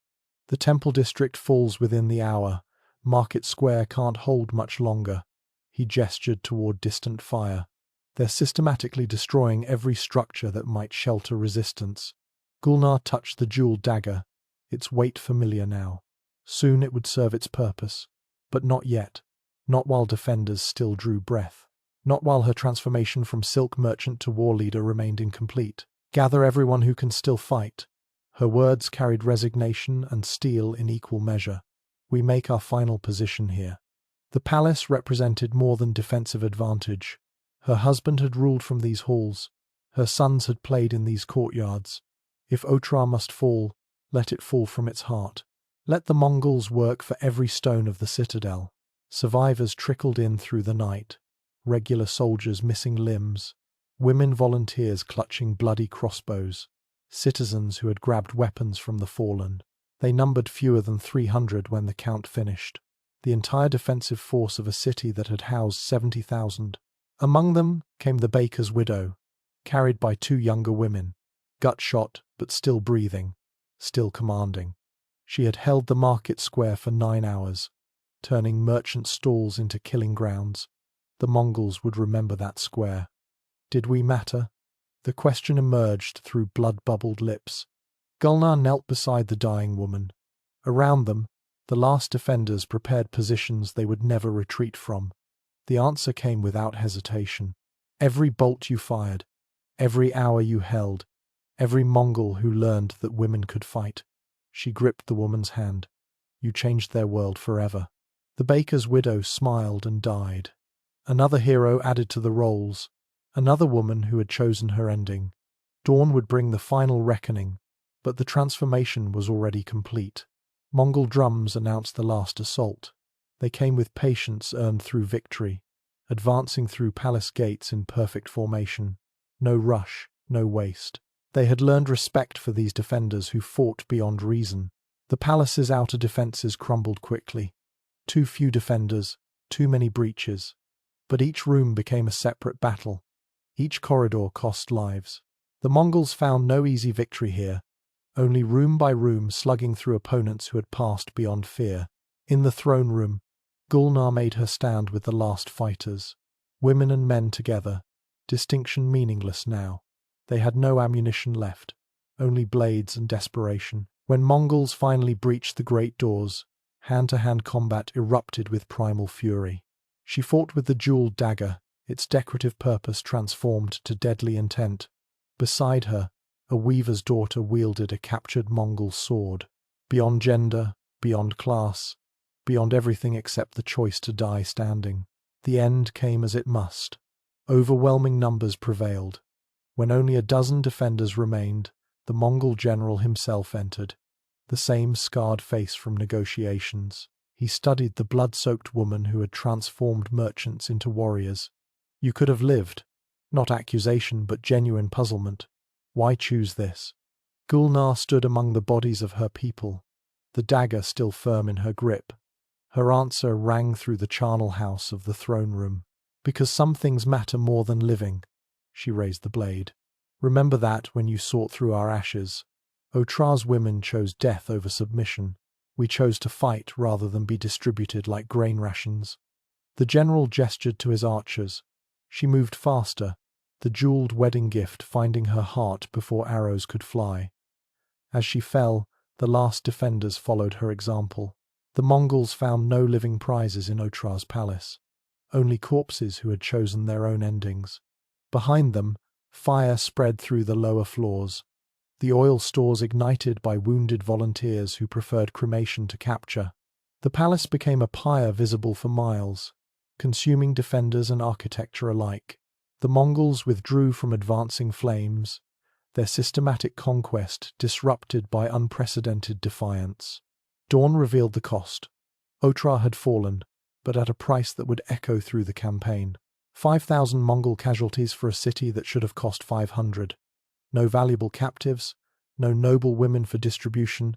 Speaker 1: The temple district falls within the hour. Market Square can't hold much longer. He gestured toward distant fire. They're systematically destroying every structure that might shelter resistance. Gulnar touched the jeweled dagger, its weight familiar now. Soon it would serve its purpose. But not yet. Not while defenders still drew breath. Not while her transformation from silk merchant to war leader remained incomplete. Gather everyone who can still fight. Her words carried resignation and steel in equal measure. We make our final position here. The palace represented more than defensive advantage. Her husband had ruled from these halls. Her sons had played in these courtyards. If Otra must fall, let it fall from its heart. Let the Mongols work for every stone of the citadel. Survivors trickled in through the night. Regular soldiers missing limbs. Women volunteers clutching bloody crossbows. Citizens who had grabbed weapons from the fallen. They numbered fewer than 300 when the count finished. The entire defensive force of a city that had housed 70,000. Among them came the baker's widow, carried by 2 younger women. Gut-shot, but still breathing, still commanding. She had held the market square for 9 hours, turning merchant stalls into killing grounds. The Mongols would remember that square. Did we matter? The question emerged through blood-bubbled lips. Gulnar knelt beside the dying woman. Around them, the last defenders prepared positions they would never retreat from. The answer came without hesitation. Every bolt you fired, every hour you held, every Mongol who learned that women could fight. She gripped the woman's hand. You changed their world forever. The baker's widow smiled and died. Another hero added to the rolls. Another woman who had chosen her ending. Dawn would bring the final reckoning, but the transformation was already complete. Mongol drums announced the last assault. They came with patience earned through victory, advancing through palace gates in perfect formation. No rush, no waste. They had learned respect for these defenders who fought beyond reason. The palace's outer defenses crumbled quickly. Too few defenders, too many breaches. But each room became a separate battle. Each corridor cost lives. The Mongols found no easy victory here, only room by room slugging through opponents who had passed beyond fear. In the throne room, Gulnar made her stand with the last fighters. Women and men together, distinction meaningless now. They had no ammunition left, only blades and desperation. When Mongols finally breached the great doors, hand-to-hand combat erupted with primal fury. She fought with the jeweled dagger, its decorative purpose transformed to deadly intent. Beside her, a weaver's daughter wielded a captured Mongol sword. Beyond gender, beyond class, beyond everything except the choice to die standing. The end came as it must. Overwhelming numbers prevailed. When only a dozen defenders remained, the Mongol general himself entered. The same scarred face from negotiations. He studied the blood-soaked woman who had transformed merchants into warriors. You could have lived. Not accusation, but genuine puzzlement. Why choose this? Gulnar stood among the bodies of her people, the dagger still firm in her grip. Her answer rang through the charnel house of the throne room. Because some things matter more than living. She raised the blade. Remember that when you sought through our ashes. Otra's women chose death over submission. We chose to fight rather than be distributed like grain rations. The general gestured to his archers. She moved faster, the jeweled wedding gift finding her heart before arrows could fly. As she fell, the last defenders followed her example. The Mongols found no living prizes in Otra's palace, only corpses who had chosen their own endings. Behind them, fire spread through the lower floors, the oil stores ignited by wounded volunteers who preferred cremation to capture. The palace became a pyre visible for miles, consuming defenders and architecture alike. The Mongols withdrew from advancing flames, their systematic conquest disrupted by unprecedented defiance. Dawn revealed the cost. Otra had fallen, but at a price that would echo through the campaign. 5,000 Mongol casualties for a city that should have cost 500. No valuable captives, no noble women for distribution,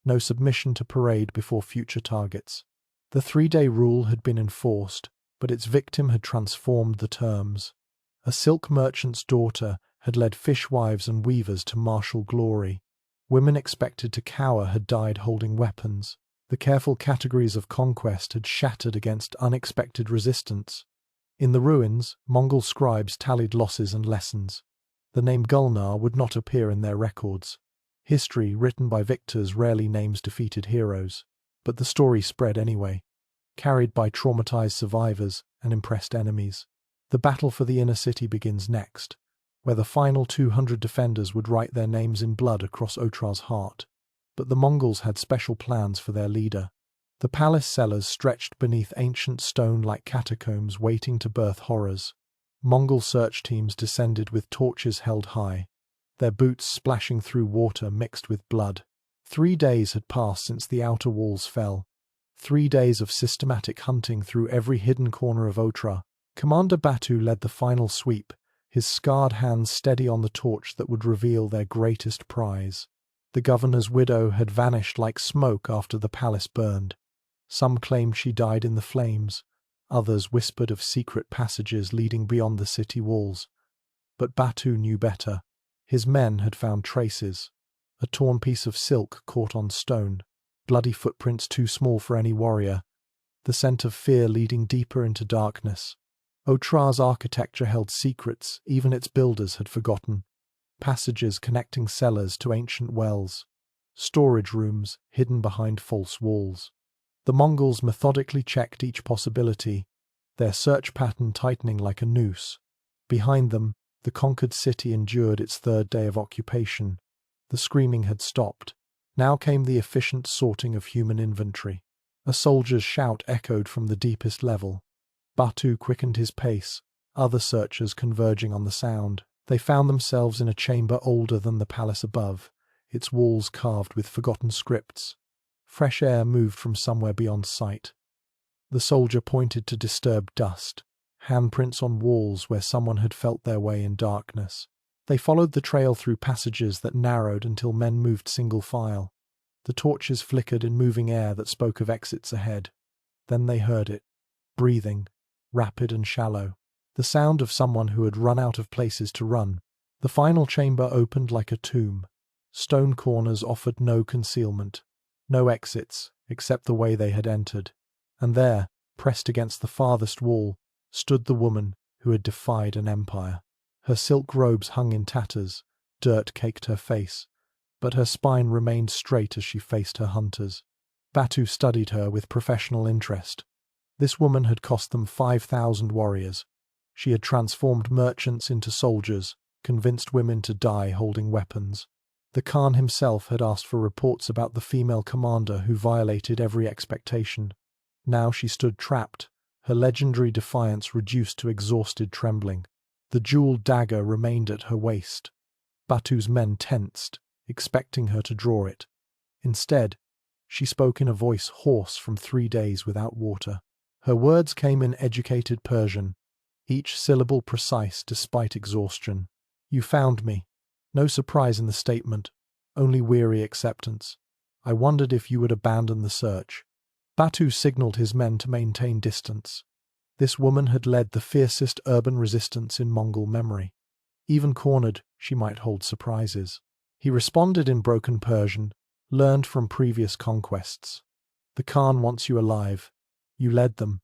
Speaker 1: no submission to parade before future targets. The 3-day rule had been enforced, but its victim had transformed the terms. A silk merchant's daughter had led fishwives and weavers to martial glory. Women expected to cower had died holding weapons. The careful categories of conquest had shattered against unexpected resistance. In the ruins, Mongol scribes tallied losses and lessons. The name Gulnar would not appear in their records. History, written by victors, rarely names defeated heroes. But the story spread anyway, carried by traumatized survivors and impressed enemies. The battle for the inner city begins next, where the final 200 defenders would write their names in blood across Otra's heart. But the Mongols had special plans for their leader. The palace cellars stretched beneath ancient stone like catacombs waiting to birth horrors. Mongol search teams descended with torches held high, their boots splashing through water mixed with blood. 3 days had passed since the outer walls fell. 3 days of systematic hunting through every hidden corner of Otra. Commander Batu led the final sweep, his scarred hands steady on the torch that would reveal their greatest prize. The governor's widow had vanished like smoke after the palace burned. Some claimed she died in the flames, others whispered of secret passages leading beyond the city walls. But Batu knew better. His men had found traces, a torn piece of silk caught on stone, bloody footprints too small for any warrior, the scent of fear leading deeper into darkness. Otra's architecture held secrets even its builders had forgotten. Passages connecting cellars to ancient wells, storage rooms hidden behind false walls. The Mongols methodically checked each possibility, their search pattern tightening like a noose. Behind them, the conquered city endured its 3rd day of occupation. The screaming had stopped. Now came the efficient sorting of human inventory. A soldier's shout echoed from the deepest level. Batu quickened his pace, other searchers converging on the sound. They found themselves in a chamber older than the palace above, its walls carved with forgotten scripts. Fresh air moved from somewhere beyond sight. The soldier pointed to disturbed dust, handprints on walls where someone had felt their way in darkness. They followed the trail through passages that narrowed until men moved single file. The torches flickered in moving air that spoke of exits ahead. Then they heard it, breathing, rapid and shallow. The sound of someone who had run out of places to run. The final chamber opened like a tomb. Stone corners offered no concealment. No exits, except the way they had entered. And there, pressed against the farthest wall, stood the woman who had defied an empire. Her silk robes hung in tatters, dirt caked her face, but her spine remained straight as she faced her hunters. Batu studied her with professional interest. This woman had cost them 5,000 warriors. She had transformed merchants into soldiers, convinced women to die holding weapons. The Khan himself had asked for reports about the female commander who violated every expectation. Now she stood trapped, her legendary defiance reduced to exhausted trembling. The jeweled dagger remained at her waist. Batu's men tensed, expecting her to draw it. Instead, she spoke in a voice hoarse from 3 days without water. Her words came in educated Persian, each syllable precise despite exhaustion. "You found me." No surprise in the statement, only weary acceptance. "I wondered if you would abandon the search." Batu signaled his men to maintain distance. This woman had led the fiercest urban resistance in Mongol memory. Even cornered, she might hold surprises. He responded in broken Persian, learned from previous conquests. "The Khan wants you alive. You led them.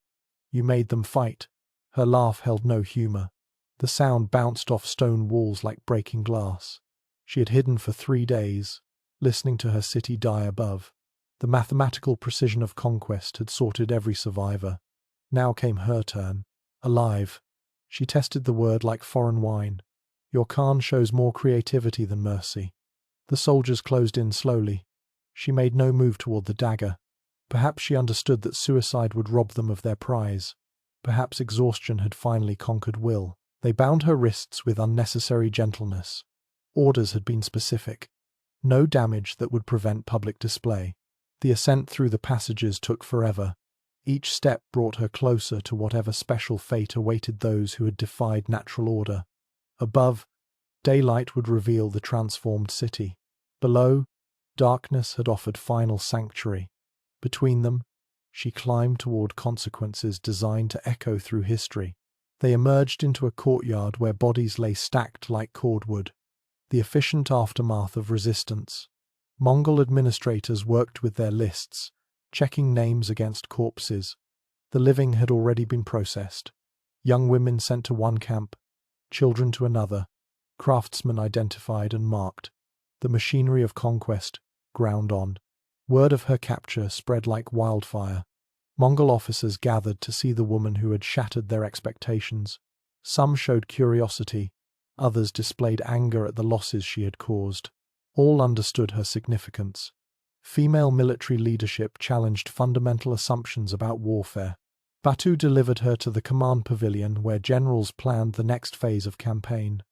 Speaker 1: You made them fight." Her laugh held no humor. The sound bounced off stone walls like breaking glass. She had hidden for 3 days, listening to her city die above. The mathematical precision of conquest had sorted every survivor. Now came her turn. Alive. She tested the word like foreign wine. "Your Khan shows more creativity than mercy." The soldiers closed in slowly. She made no move toward the dagger. Perhaps she understood that suicide would rob them of their prize. Perhaps exhaustion had finally conquered will. They bound her wrists with unnecessary gentleness. Orders had been specific. No damage that would prevent public display. The ascent through the passages took forever. Each step brought her closer to whatever special fate awaited those who had defied natural order. Above, daylight would reveal the transformed city. Below, darkness had offered final sanctuary. Between them, she climbed toward consequences designed to echo through history. They emerged into a courtyard where bodies lay stacked like cordwood, the efficient aftermath of resistance. Mongol administrators worked with their lists, checking names against corpses. The living had already been processed. Young women sent to one camp, children to another, craftsmen identified and marked. The machinery of conquest ground on. Word of her capture spread like wildfire. Mongol officers gathered to see the woman who had shattered their expectations. Some showed curiosity, others displayed anger at the losses she had caused. All understood her significance. Female military leadership challenged fundamental assumptions about warfare. Batu delivered her to the command pavilion where generals planned the next phase of campaign.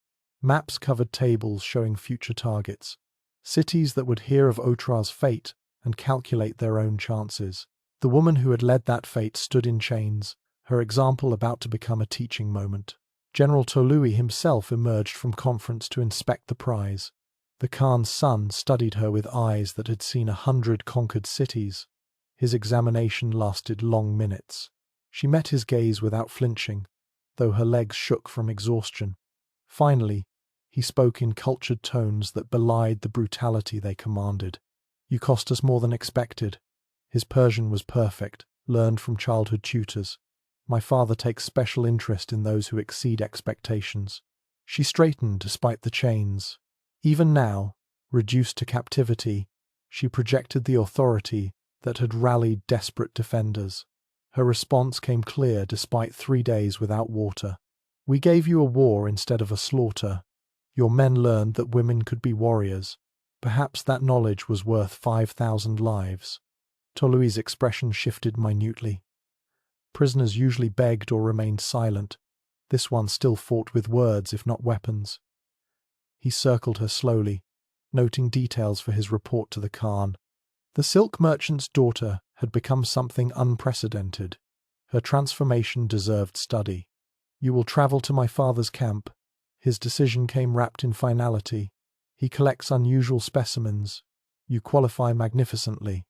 Speaker 1: Maps covered tables showing future targets, cities that would hear of Otra's fate and calculate their own chances. The woman who had led that fate stood in chains, her example about to become a teaching moment. General Tolui himself emerged from conference to inspect the prize. The Khan's son studied her with eyes that had seen 100 conquered cities. His examination lasted long minutes. She met his gaze without flinching, though her legs shook from exhaustion. Finally, he spoke in cultured tones that belied the brutality they commanded. "You cost us more than expected." His Persian was perfect, learned from childhood tutors. "My father takes special interest in those who exceed expectations." She straightened despite the chains. Even now, reduced to captivity, she projected the authority that had rallied desperate defenders. Her response came clear despite 3 days without water. "We gave you a war instead of a slaughter. Your men learned that women could be warriors. Perhaps that knowledge was worth 5,000 lives." Tolui's expression shifted minutely. Prisoners usually begged or remained silent. This one still fought with words, if not weapons. He circled her slowly, noting details for his report to the Khan. The silk merchant's daughter had become something unprecedented. Her transformation deserved study. "You will travel to my father's camp." His decision came wrapped in finality. "He collects unusual specimens. You qualify magnificently."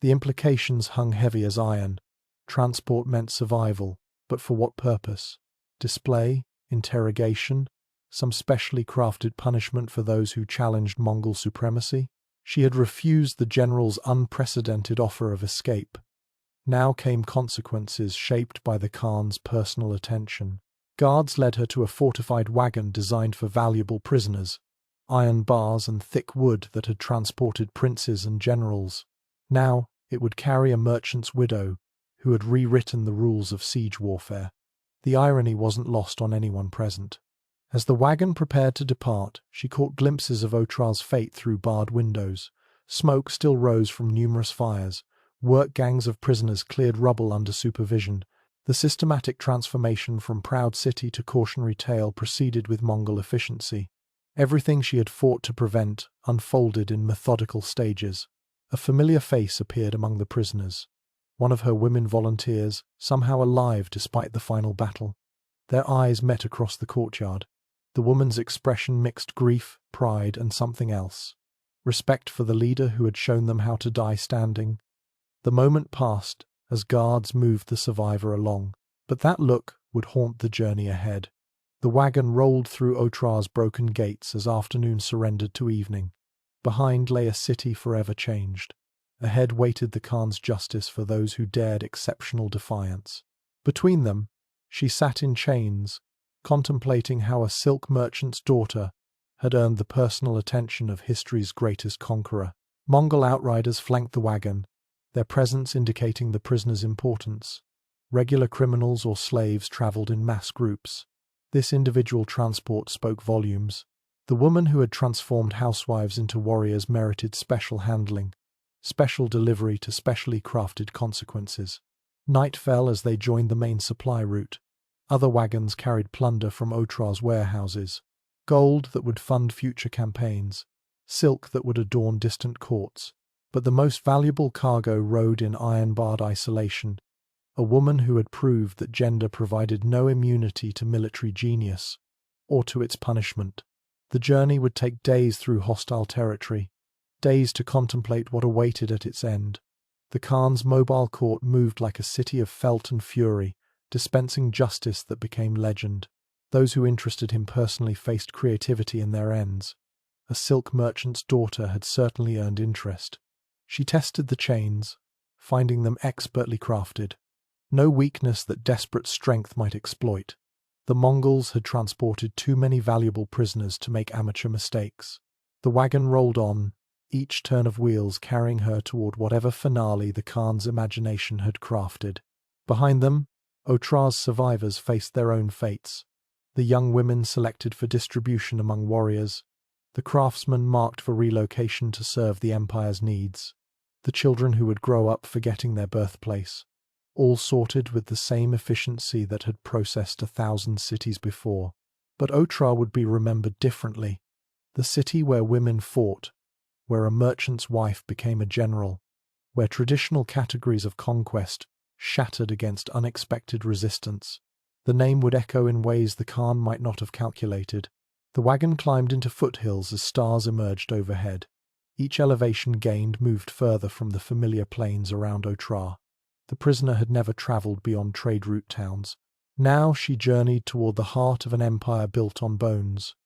Speaker 1: The implications hung heavy as iron. Transport meant survival, but for what purpose? Display? Interrogation? Some specially crafted punishment for those who challenged Mongol supremacy? She had refused the general's unprecedented offer of escape. Now came consequences shaped by the Khan's personal attention. Guards led her to a fortified wagon designed for valuable prisoners, iron bars and thick wood that had transported princes and generals. Now it would carry a merchant's widow who had rewritten the rules of siege warfare. The irony wasn't lost on anyone present. As the wagon prepared to depart, she caught glimpses of Otra's fate through barred windows. Smoke still rose from numerous fires. Work gangs of prisoners cleared rubble under supervision. The systematic transformation from proud city to cautionary tale proceeded with Mongol efficiency. Everything she had fought to prevent unfolded in methodical stages. A familiar face appeared among the prisoners. One of her women volunteers, somehow alive despite the final battle. Their eyes met across the courtyard. The woman's expression mixed grief, pride, and something else. Respect for the leader who had shown them how to die standing. The moment passed as guards moved the survivor along, but that look would haunt the journey ahead. The wagon rolled through Otra's broken gates as afternoon surrendered to evening. Behind lay a city forever changed. Ahead waited the Khan's justice for those who dared exceptional defiance. Between them, she sat in chains, contemplating how a silk merchant's daughter had earned the personal attention of history's greatest conqueror. Mongol outriders flanked the wagon, their presence indicating the prisoner's importance. Regular criminals or slaves traveled in mass groups. This individual transport spoke volumes. The woman who had transformed housewives into warriors merited special handling, special delivery to specially crafted consequences. Night fell as they joined the main supply route. Other wagons carried plunder from Otra's warehouses, gold that would fund future campaigns, silk that would adorn distant courts. But the most valuable cargo rode in iron-barred isolation, a woman who had proved that gender provided no immunity to military genius or to its punishment. The journey would take days through hostile territory, days to contemplate what awaited at its end. The Khan's mobile court moved like a city of felt and fury, dispensing justice that became legend. Those who interested him personally faced creativity in their ends. A silk merchant's daughter had certainly earned interest. She tested the chains, finding them expertly crafted. No weakness that desperate strength might exploit. The Mongols had transported too many valuable prisoners to make amateur mistakes. The wagon rolled on, each turn of wheels carrying her toward whatever finale the Khan's imagination had crafted. Behind them, Otra's survivors faced their own fates. The young women selected for distribution among warriors. The craftsmen marked for relocation to serve the Empire's needs. The children who would grow up forgetting their birthplace. All sorted with the same efficiency that had processed 1,000 cities before. But Otra would be remembered differently. The city where women fought, where a merchant's wife became a general, where traditional categories of conquest shattered against unexpected resistance. The name would echo in ways the Khan might not have calculated. The wagon climbed into foothills as stars emerged overhead. Each elevation gained moved further from the familiar plains around Otra. The prisoner had never traveled beyond trade route towns. Now she journeyed toward the heart of an empire built on bones.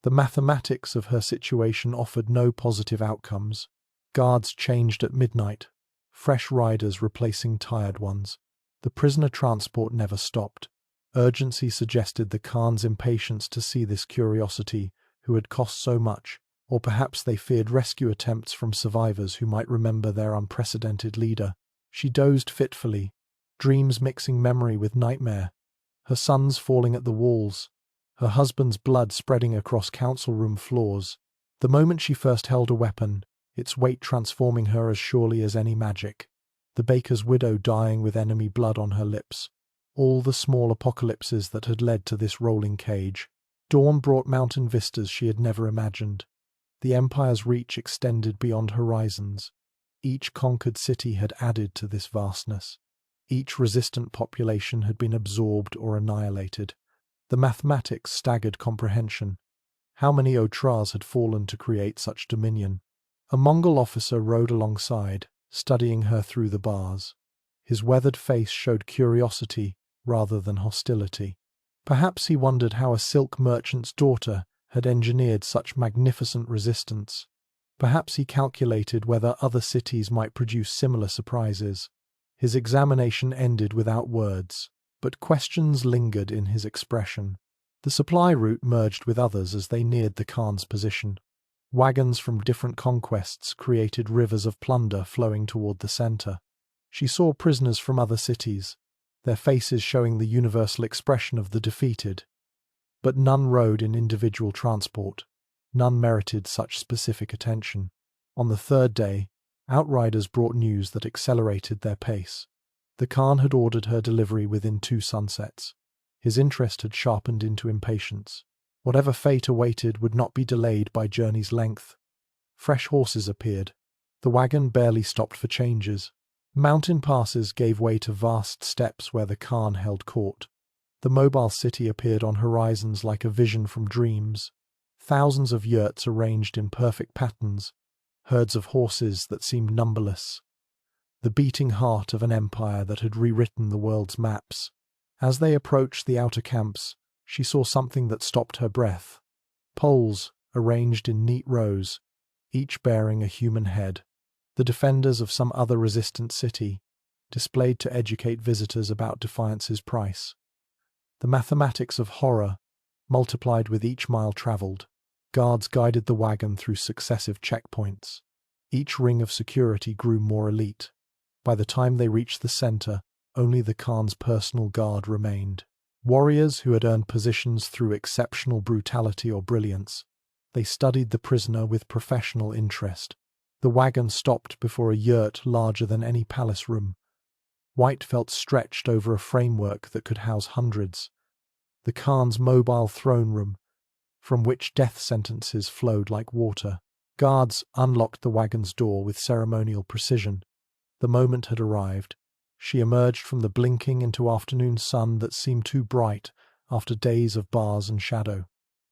Speaker 1: The mathematics of her situation offered no positive outcomes. Guards changed at midnight, fresh riders replacing tired ones. The prisoner transport never stopped. Urgency suggested the Khan's impatience to see this curiosity, who had cost so much, or perhaps they feared rescue attempts from survivors who might remember their unprecedented leader. She dozed fitfully, dreams mixing memory with nightmare, her sons falling at the walls, her husband's blood spreading across council room floors. The moment she first held a weapon, its weight transforming her as surely as any magic. The baker's widow dying with enemy blood on her lips. All the small apocalypses that had led to this rolling cage. Dawn brought mountain vistas she had never imagined. The Empire's reach extended beyond horizons. Each conquered city had added to this vastness. Each resistant population had been absorbed or annihilated. The mathematics staggered comprehension. How many Otras had fallen to create such dominion? A Mongol officer rode alongside, studying her through the bars. His weathered face showed curiosity rather than hostility. Perhaps he wondered how a silk merchant's daughter had engineered such magnificent resistance. Perhaps he calculated whether other cities might produce similar surprises. His examination ended without words, but questions lingered in his expression. The supply route merged with others as they neared the Khan's position. Wagons from different conquests created rivers of plunder flowing toward the center. She saw prisoners from other cities, their faces showing the universal expression of the defeated. But none rode in individual transport. None merited such specific attention. On the third day, outriders brought news that accelerated their pace. The Khan had ordered her delivery within 2 sunsets. His interest had sharpened into impatience. Whatever fate awaited would not be delayed by journey's length. Fresh horses appeared. The wagon barely stopped for changes. Mountain passes gave way to vast steppes where the Khan held court. The mobile city appeared on horizons like a vision from dreams. Thousands of yurts arranged in perfect patterns, herds of horses that seemed numberless. The beating heart of an empire that had rewritten the world's maps. As they approached the outer camps, she saw something that stopped her breath. Poles, arranged in neat rows, each bearing a human head. The defenders of some other resistant city, displayed to educate visitors about defiance's price. The mathematics of horror, multiplied with each mile traveled. Guards guided the wagon through successive checkpoints. Each ring of security grew more elite. By the time they reached the center, only the Khan's personal guard remained. Warriors who had earned positions through exceptional brutality or brilliance. They studied the prisoner with professional interest. The wagon stopped before a yurt larger than any palace room. White felt stretched over a framework that could house hundreds. The Khan's mobile throne room, from which death sentences flowed like water. Guards unlocked the wagon's door with ceremonial precision. The moment had arrived. She emerged from the blinking into afternoon sun that seemed too bright after days of bars and shadow.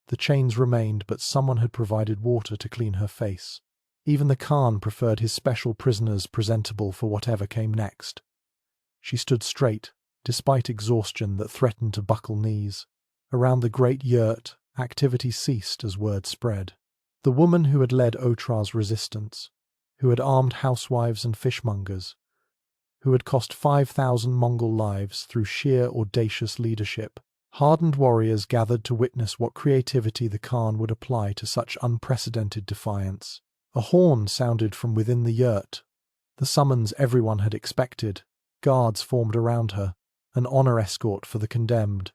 Speaker 1: The chains remained, but someone had provided water to clean her face. Even the Khan preferred his special prisoners presentable for whatever came next. She stood straight, despite exhaustion that threatened to buckle knees. Around the great yurt, activity ceased as word spread. The woman who had led Otra's resistance, who had armed housewives and fishmongers, who had cost 5,000 Mongol lives through sheer audacious leadership. Hardened warriors gathered to witness what creativity the Khan would apply to such unprecedented defiance. A horn sounded from within the yurt, the summons everyone had expected. Guards formed around her, an honor escort for the condemned.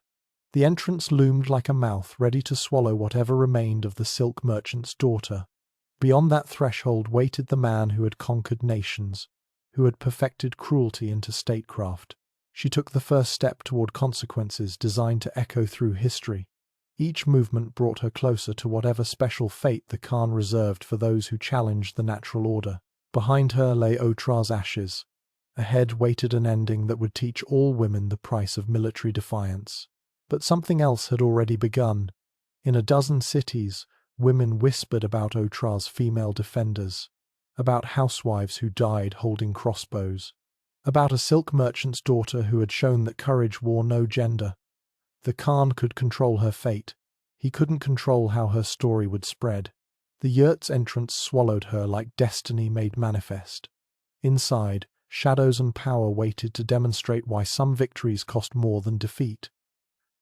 Speaker 1: The entrance loomed like a mouth ready to swallow whatever remained of the silk merchant's daughter. Beyond that threshold waited the man who had conquered nations, who had perfected cruelty into statecraft. She took the first step toward consequences designed to echo through history. Each movement brought her closer to whatever special fate the Khan reserved for those who challenged the natural order. Behind her lay Otra's ashes. Ahead waited an ending that would teach all women the price of military defiance. But something else had already begun. In a dozen cities, women whispered about Otra's female defenders, about housewives who died holding crossbows, about a silk merchant's daughter who had shown that courage wore no gender. The Khan could control her fate. He couldn't control how her story would spread. The yurt's entrance swallowed her like destiny made manifest. Inside, shadows and power waited to demonstrate why some victories cost more than defeat.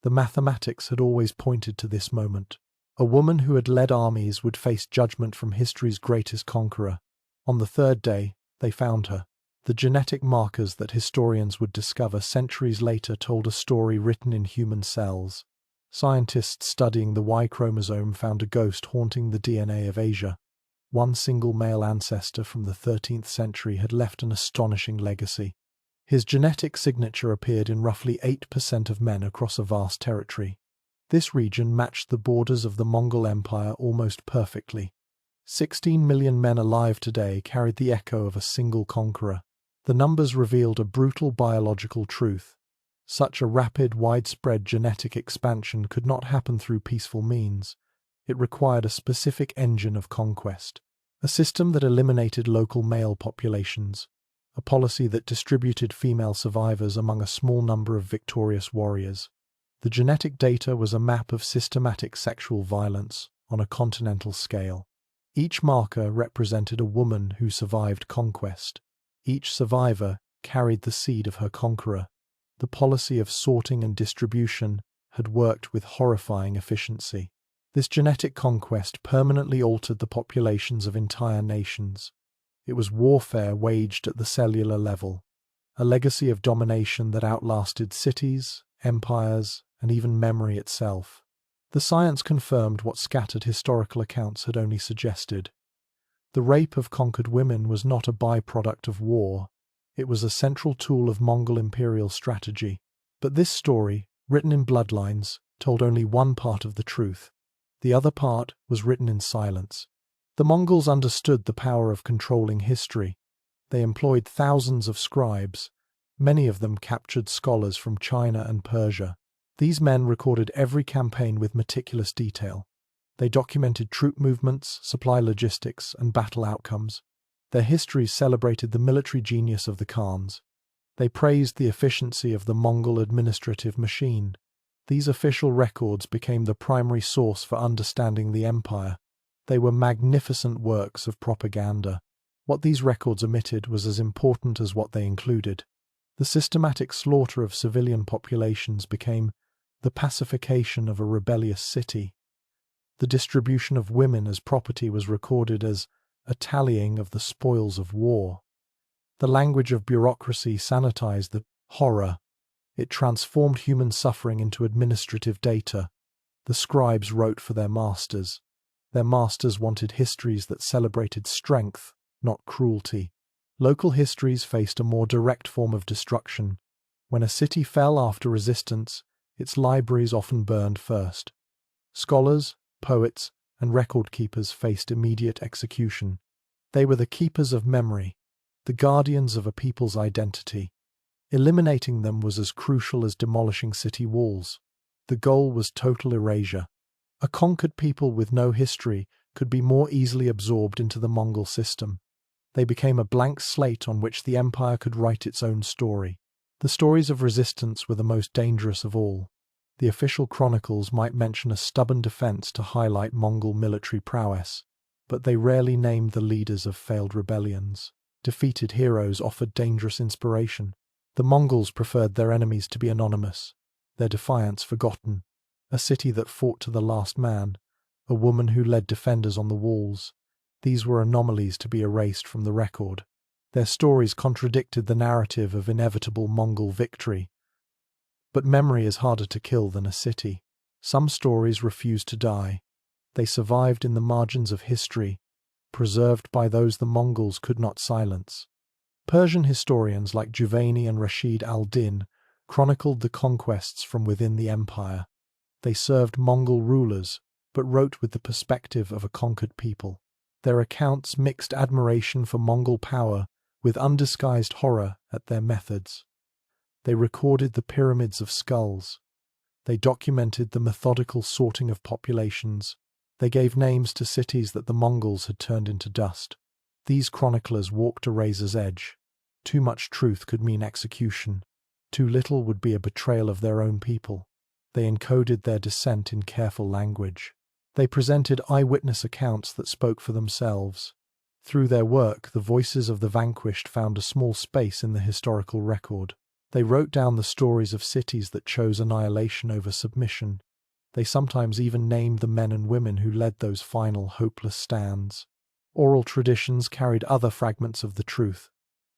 Speaker 1: The mathematics had always pointed to this moment. A woman who had led armies would face judgment from history's greatest conqueror. On the third day, they found her. The genetic markers that historians would discover centuries later told a story written in human cells. Scientists studying the Y chromosome found a ghost haunting the DNA of Asia. One single male ancestor from the 13th century had left an astonishing legacy. His genetic signature appeared in roughly 8% of men across a vast territory. This region matched the borders of the Mongol Empire almost perfectly. 16 million men alive today carried the echo of a single conqueror. The numbers revealed a brutal biological truth. Such a rapid, widespread genetic expansion could not happen through peaceful means. It required a specific engine of conquest, a system that eliminated local male populations, a policy that distributed female survivors among a small number of victorious warriors. The genetic data was a map of systematic sexual violence on a continental scale. Each marker represented a woman who survived conquest. Each survivor carried the seed of her conqueror. The policy of sorting and distribution had worked with horrifying efficiency. This genetic conquest permanently altered the populations of entire nations. It was warfare waged at the cellular level, a legacy of domination that outlasted cities, empires, and even memory itself. The science confirmed what scattered historical accounts had only suggested. The rape of conquered women was not a byproduct of war. It was a central tool of Mongol imperial strategy. But this story, written in bloodlines, told only one part of the truth. The other part was written in silence. The Mongols understood the power of controlling history. They employed thousands of scribes, many of them captured scholars from China and Persia. These men recorded every campaign with meticulous detail. They documented troop movements, supply logistics, and battle outcomes. Their histories celebrated the military genius of the Khans. They praised the efficiency of the Mongol administrative machine. These official records became the primary source for understanding the empire. They were magnificent works of propaganda. What these records omitted was as important as what they included. The systematic slaughter of civilian populations became the pacification of a rebellious city. The distribution of women as property was recorded as a tallying of the spoils of war. The language of bureaucracy sanitized the horror. It transformed human suffering into administrative data. The scribes wrote for their masters. Their masters wanted histories that celebrated strength, not cruelty. Local histories faced a more direct form of destruction. When a city fell after resistance, its libraries often burned first. Scholars, poets, and record keepers faced immediate execution. They were the keepers of memory, the guardians of a people's identity. Eliminating them was as crucial as demolishing city walls. The goal was total erasure. A conquered people with no history could be more easily absorbed into the Mongol system. They became a blank slate on which the empire could write its own story. The stories of resistance were the most dangerous of all. The official chronicles might mention a stubborn defense to highlight Mongol military prowess, but they rarely named the leaders of failed rebellions. Defeated heroes offered dangerous inspiration. The Mongols preferred their enemies to be anonymous, their defiance forgotten. A city that fought to the last man, a woman who led defenders on the walls. These were anomalies to be erased from the record. Their stories contradicted the narrative of inevitable Mongol victory. But memory is harder to kill than a city. Some stories refused to die. They survived in the margins of history, preserved by those the Mongols could not silence. Persian historians like Juvayni and Rashid al-Din chronicled the conquests from within the empire. They served Mongol rulers, but wrote with the perspective of a conquered people. Their accounts mixed admiration for Mongol power with undisguised horror at their methods. They recorded the pyramids of skulls. They documented the methodical sorting of populations. They gave names to cities that the Mongols had turned into dust. These chroniclers walked a razor's edge. Too much truth could mean execution. Too little would be a betrayal of their own people. They encoded their dissent in careful language. They presented eyewitness accounts that spoke for themselves. Through their work, the voices of the vanquished found a small space in the historical record. They wrote down the stories of cities that chose annihilation over submission. They sometimes even named the men and women who led those final, hopeless stands. Oral traditions carried other fragments of the truth.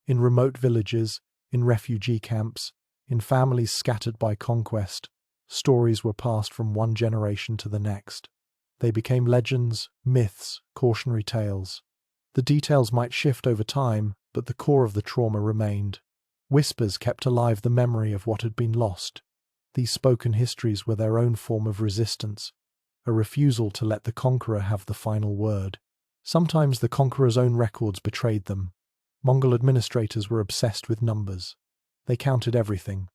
Speaker 1: In remote villages, in refugee camps, in families scattered by conquest, stories were passed from one generation to the next. They became legends, myths, cautionary tales. The details might shift over time, but the core of the trauma remained. Whispers kept alive the memory of what had been lost. These spoken histories were their own form of resistance, a refusal to let the conqueror have the final word. Sometimes the conqueror's own records betrayed them. Mongol administrators were obsessed with numbers. They counted everything: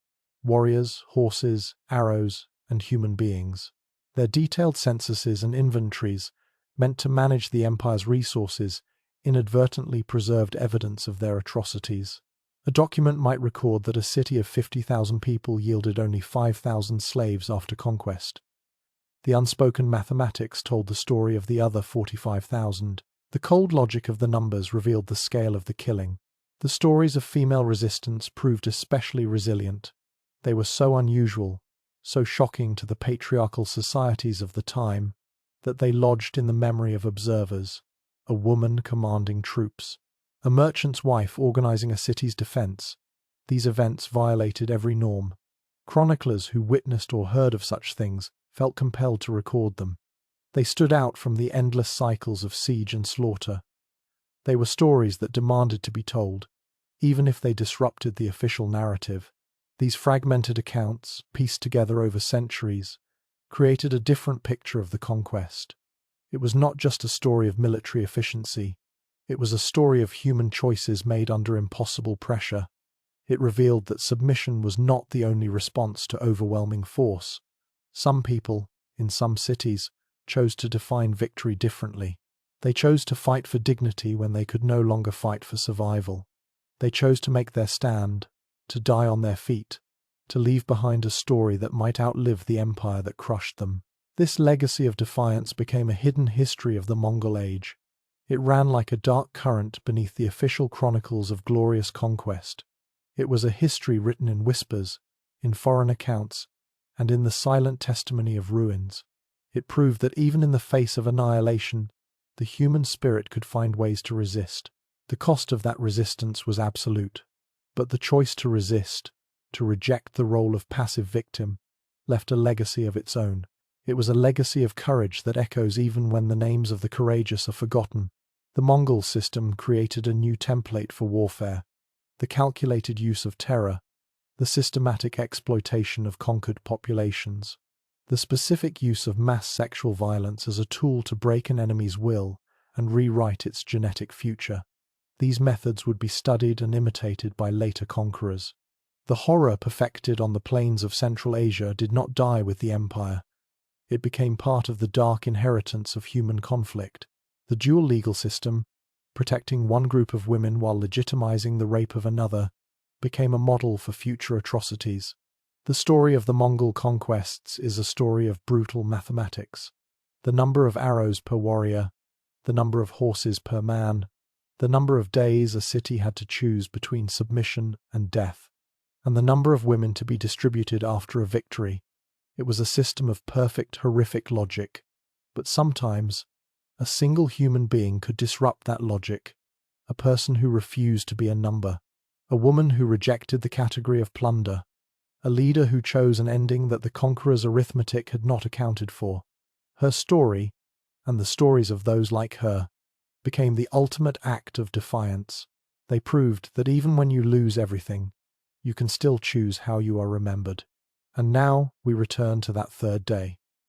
Speaker 1: warriors, horses, arrows, and human beings. Their detailed censuses and inventories, meant to manage the empire's resources, inadvertently preserved evidence of their atrocities. A document might record that a city of 50,000 people yielded only 5,000 slaves after conquest. The unspoken mathematics told the story of the other 45,000. The cold logic of the numbers revealed the scale of the killing. The stories of female resistance proved especially resilient. They were so unusual, so shocking to the patriarchal societies of the time, that they lodged in the memory of observers. A woman commanding troops, a merchant's wife organizing a city's defense. These events violated every norm. Chroniclers who witnessed or heard of such things felt compelled to record them. They stood out from the endless cycles of siege and slaughter. They were stories that demanded to be told, even if they disrupted the official narrative. These fragmented accounts, pieced together over centuries, created a different picture of the conquest. It was not just a story of military efficiency. It was a story of human choices made under impossible pressure. It revealed that submission was not the only response to overwhelming force. Some people, in some cities, chose to define victory differently. They chose to fight for dignity when they could no longer fight for survival. They chose to make their stand, to die on their feet, to leave behind a story that might outlive the empire that crushed them. This legacy of defiance became a hidden history of the Mongol age. It ran like a dark current beneath the official chronicles of glorious conquest. It was a history written in whispers, in foreign accounts, and in the silent testimony of ruins. It proved that even in the face of annihilation, the human spirit could find ways to resist. The cost of that resistance was absolute. But the choice to resist, to reject the role of passive victim, left a legacy of its own. It was a legacy of courage that echoes even when the names of the courageous are forgotten. The Mongol system created a new template for warfare: the calculated use of terror, the systematic exploitation of conquered populations, the specific use of mass sexual violence as a tool to break an enemy's will and rewrite its genetic future. These methods would be studied and imitated by later conquerors. The horror perfected on the plains of Central Asia did not die with the empire. It became part of the dark inheritance of human conflict. The dual legal system, protecting one group of women while legitimizing the rape of another, became a model for future atrocities. The story of the Mongol conquests is a story of brutal mathematics. The number of arrows per warrior, the number of horses per man, the number of days a city had to choose between submission and death, and the number of women to be distributed after a victory. It was a system of perfect, horrific logic. But sometimes, a single human being could disrupt that logic. A person who refused to be a number. A woman who rejected the category of plunder. A leader who chose an ending that the conqueror's arithmetic had not accounted for. Her story, and the stories of those like her, became the ultimate act of defiance. They proved that even when you lose everything, you can still choose how you are remembered. And now we return to that third day.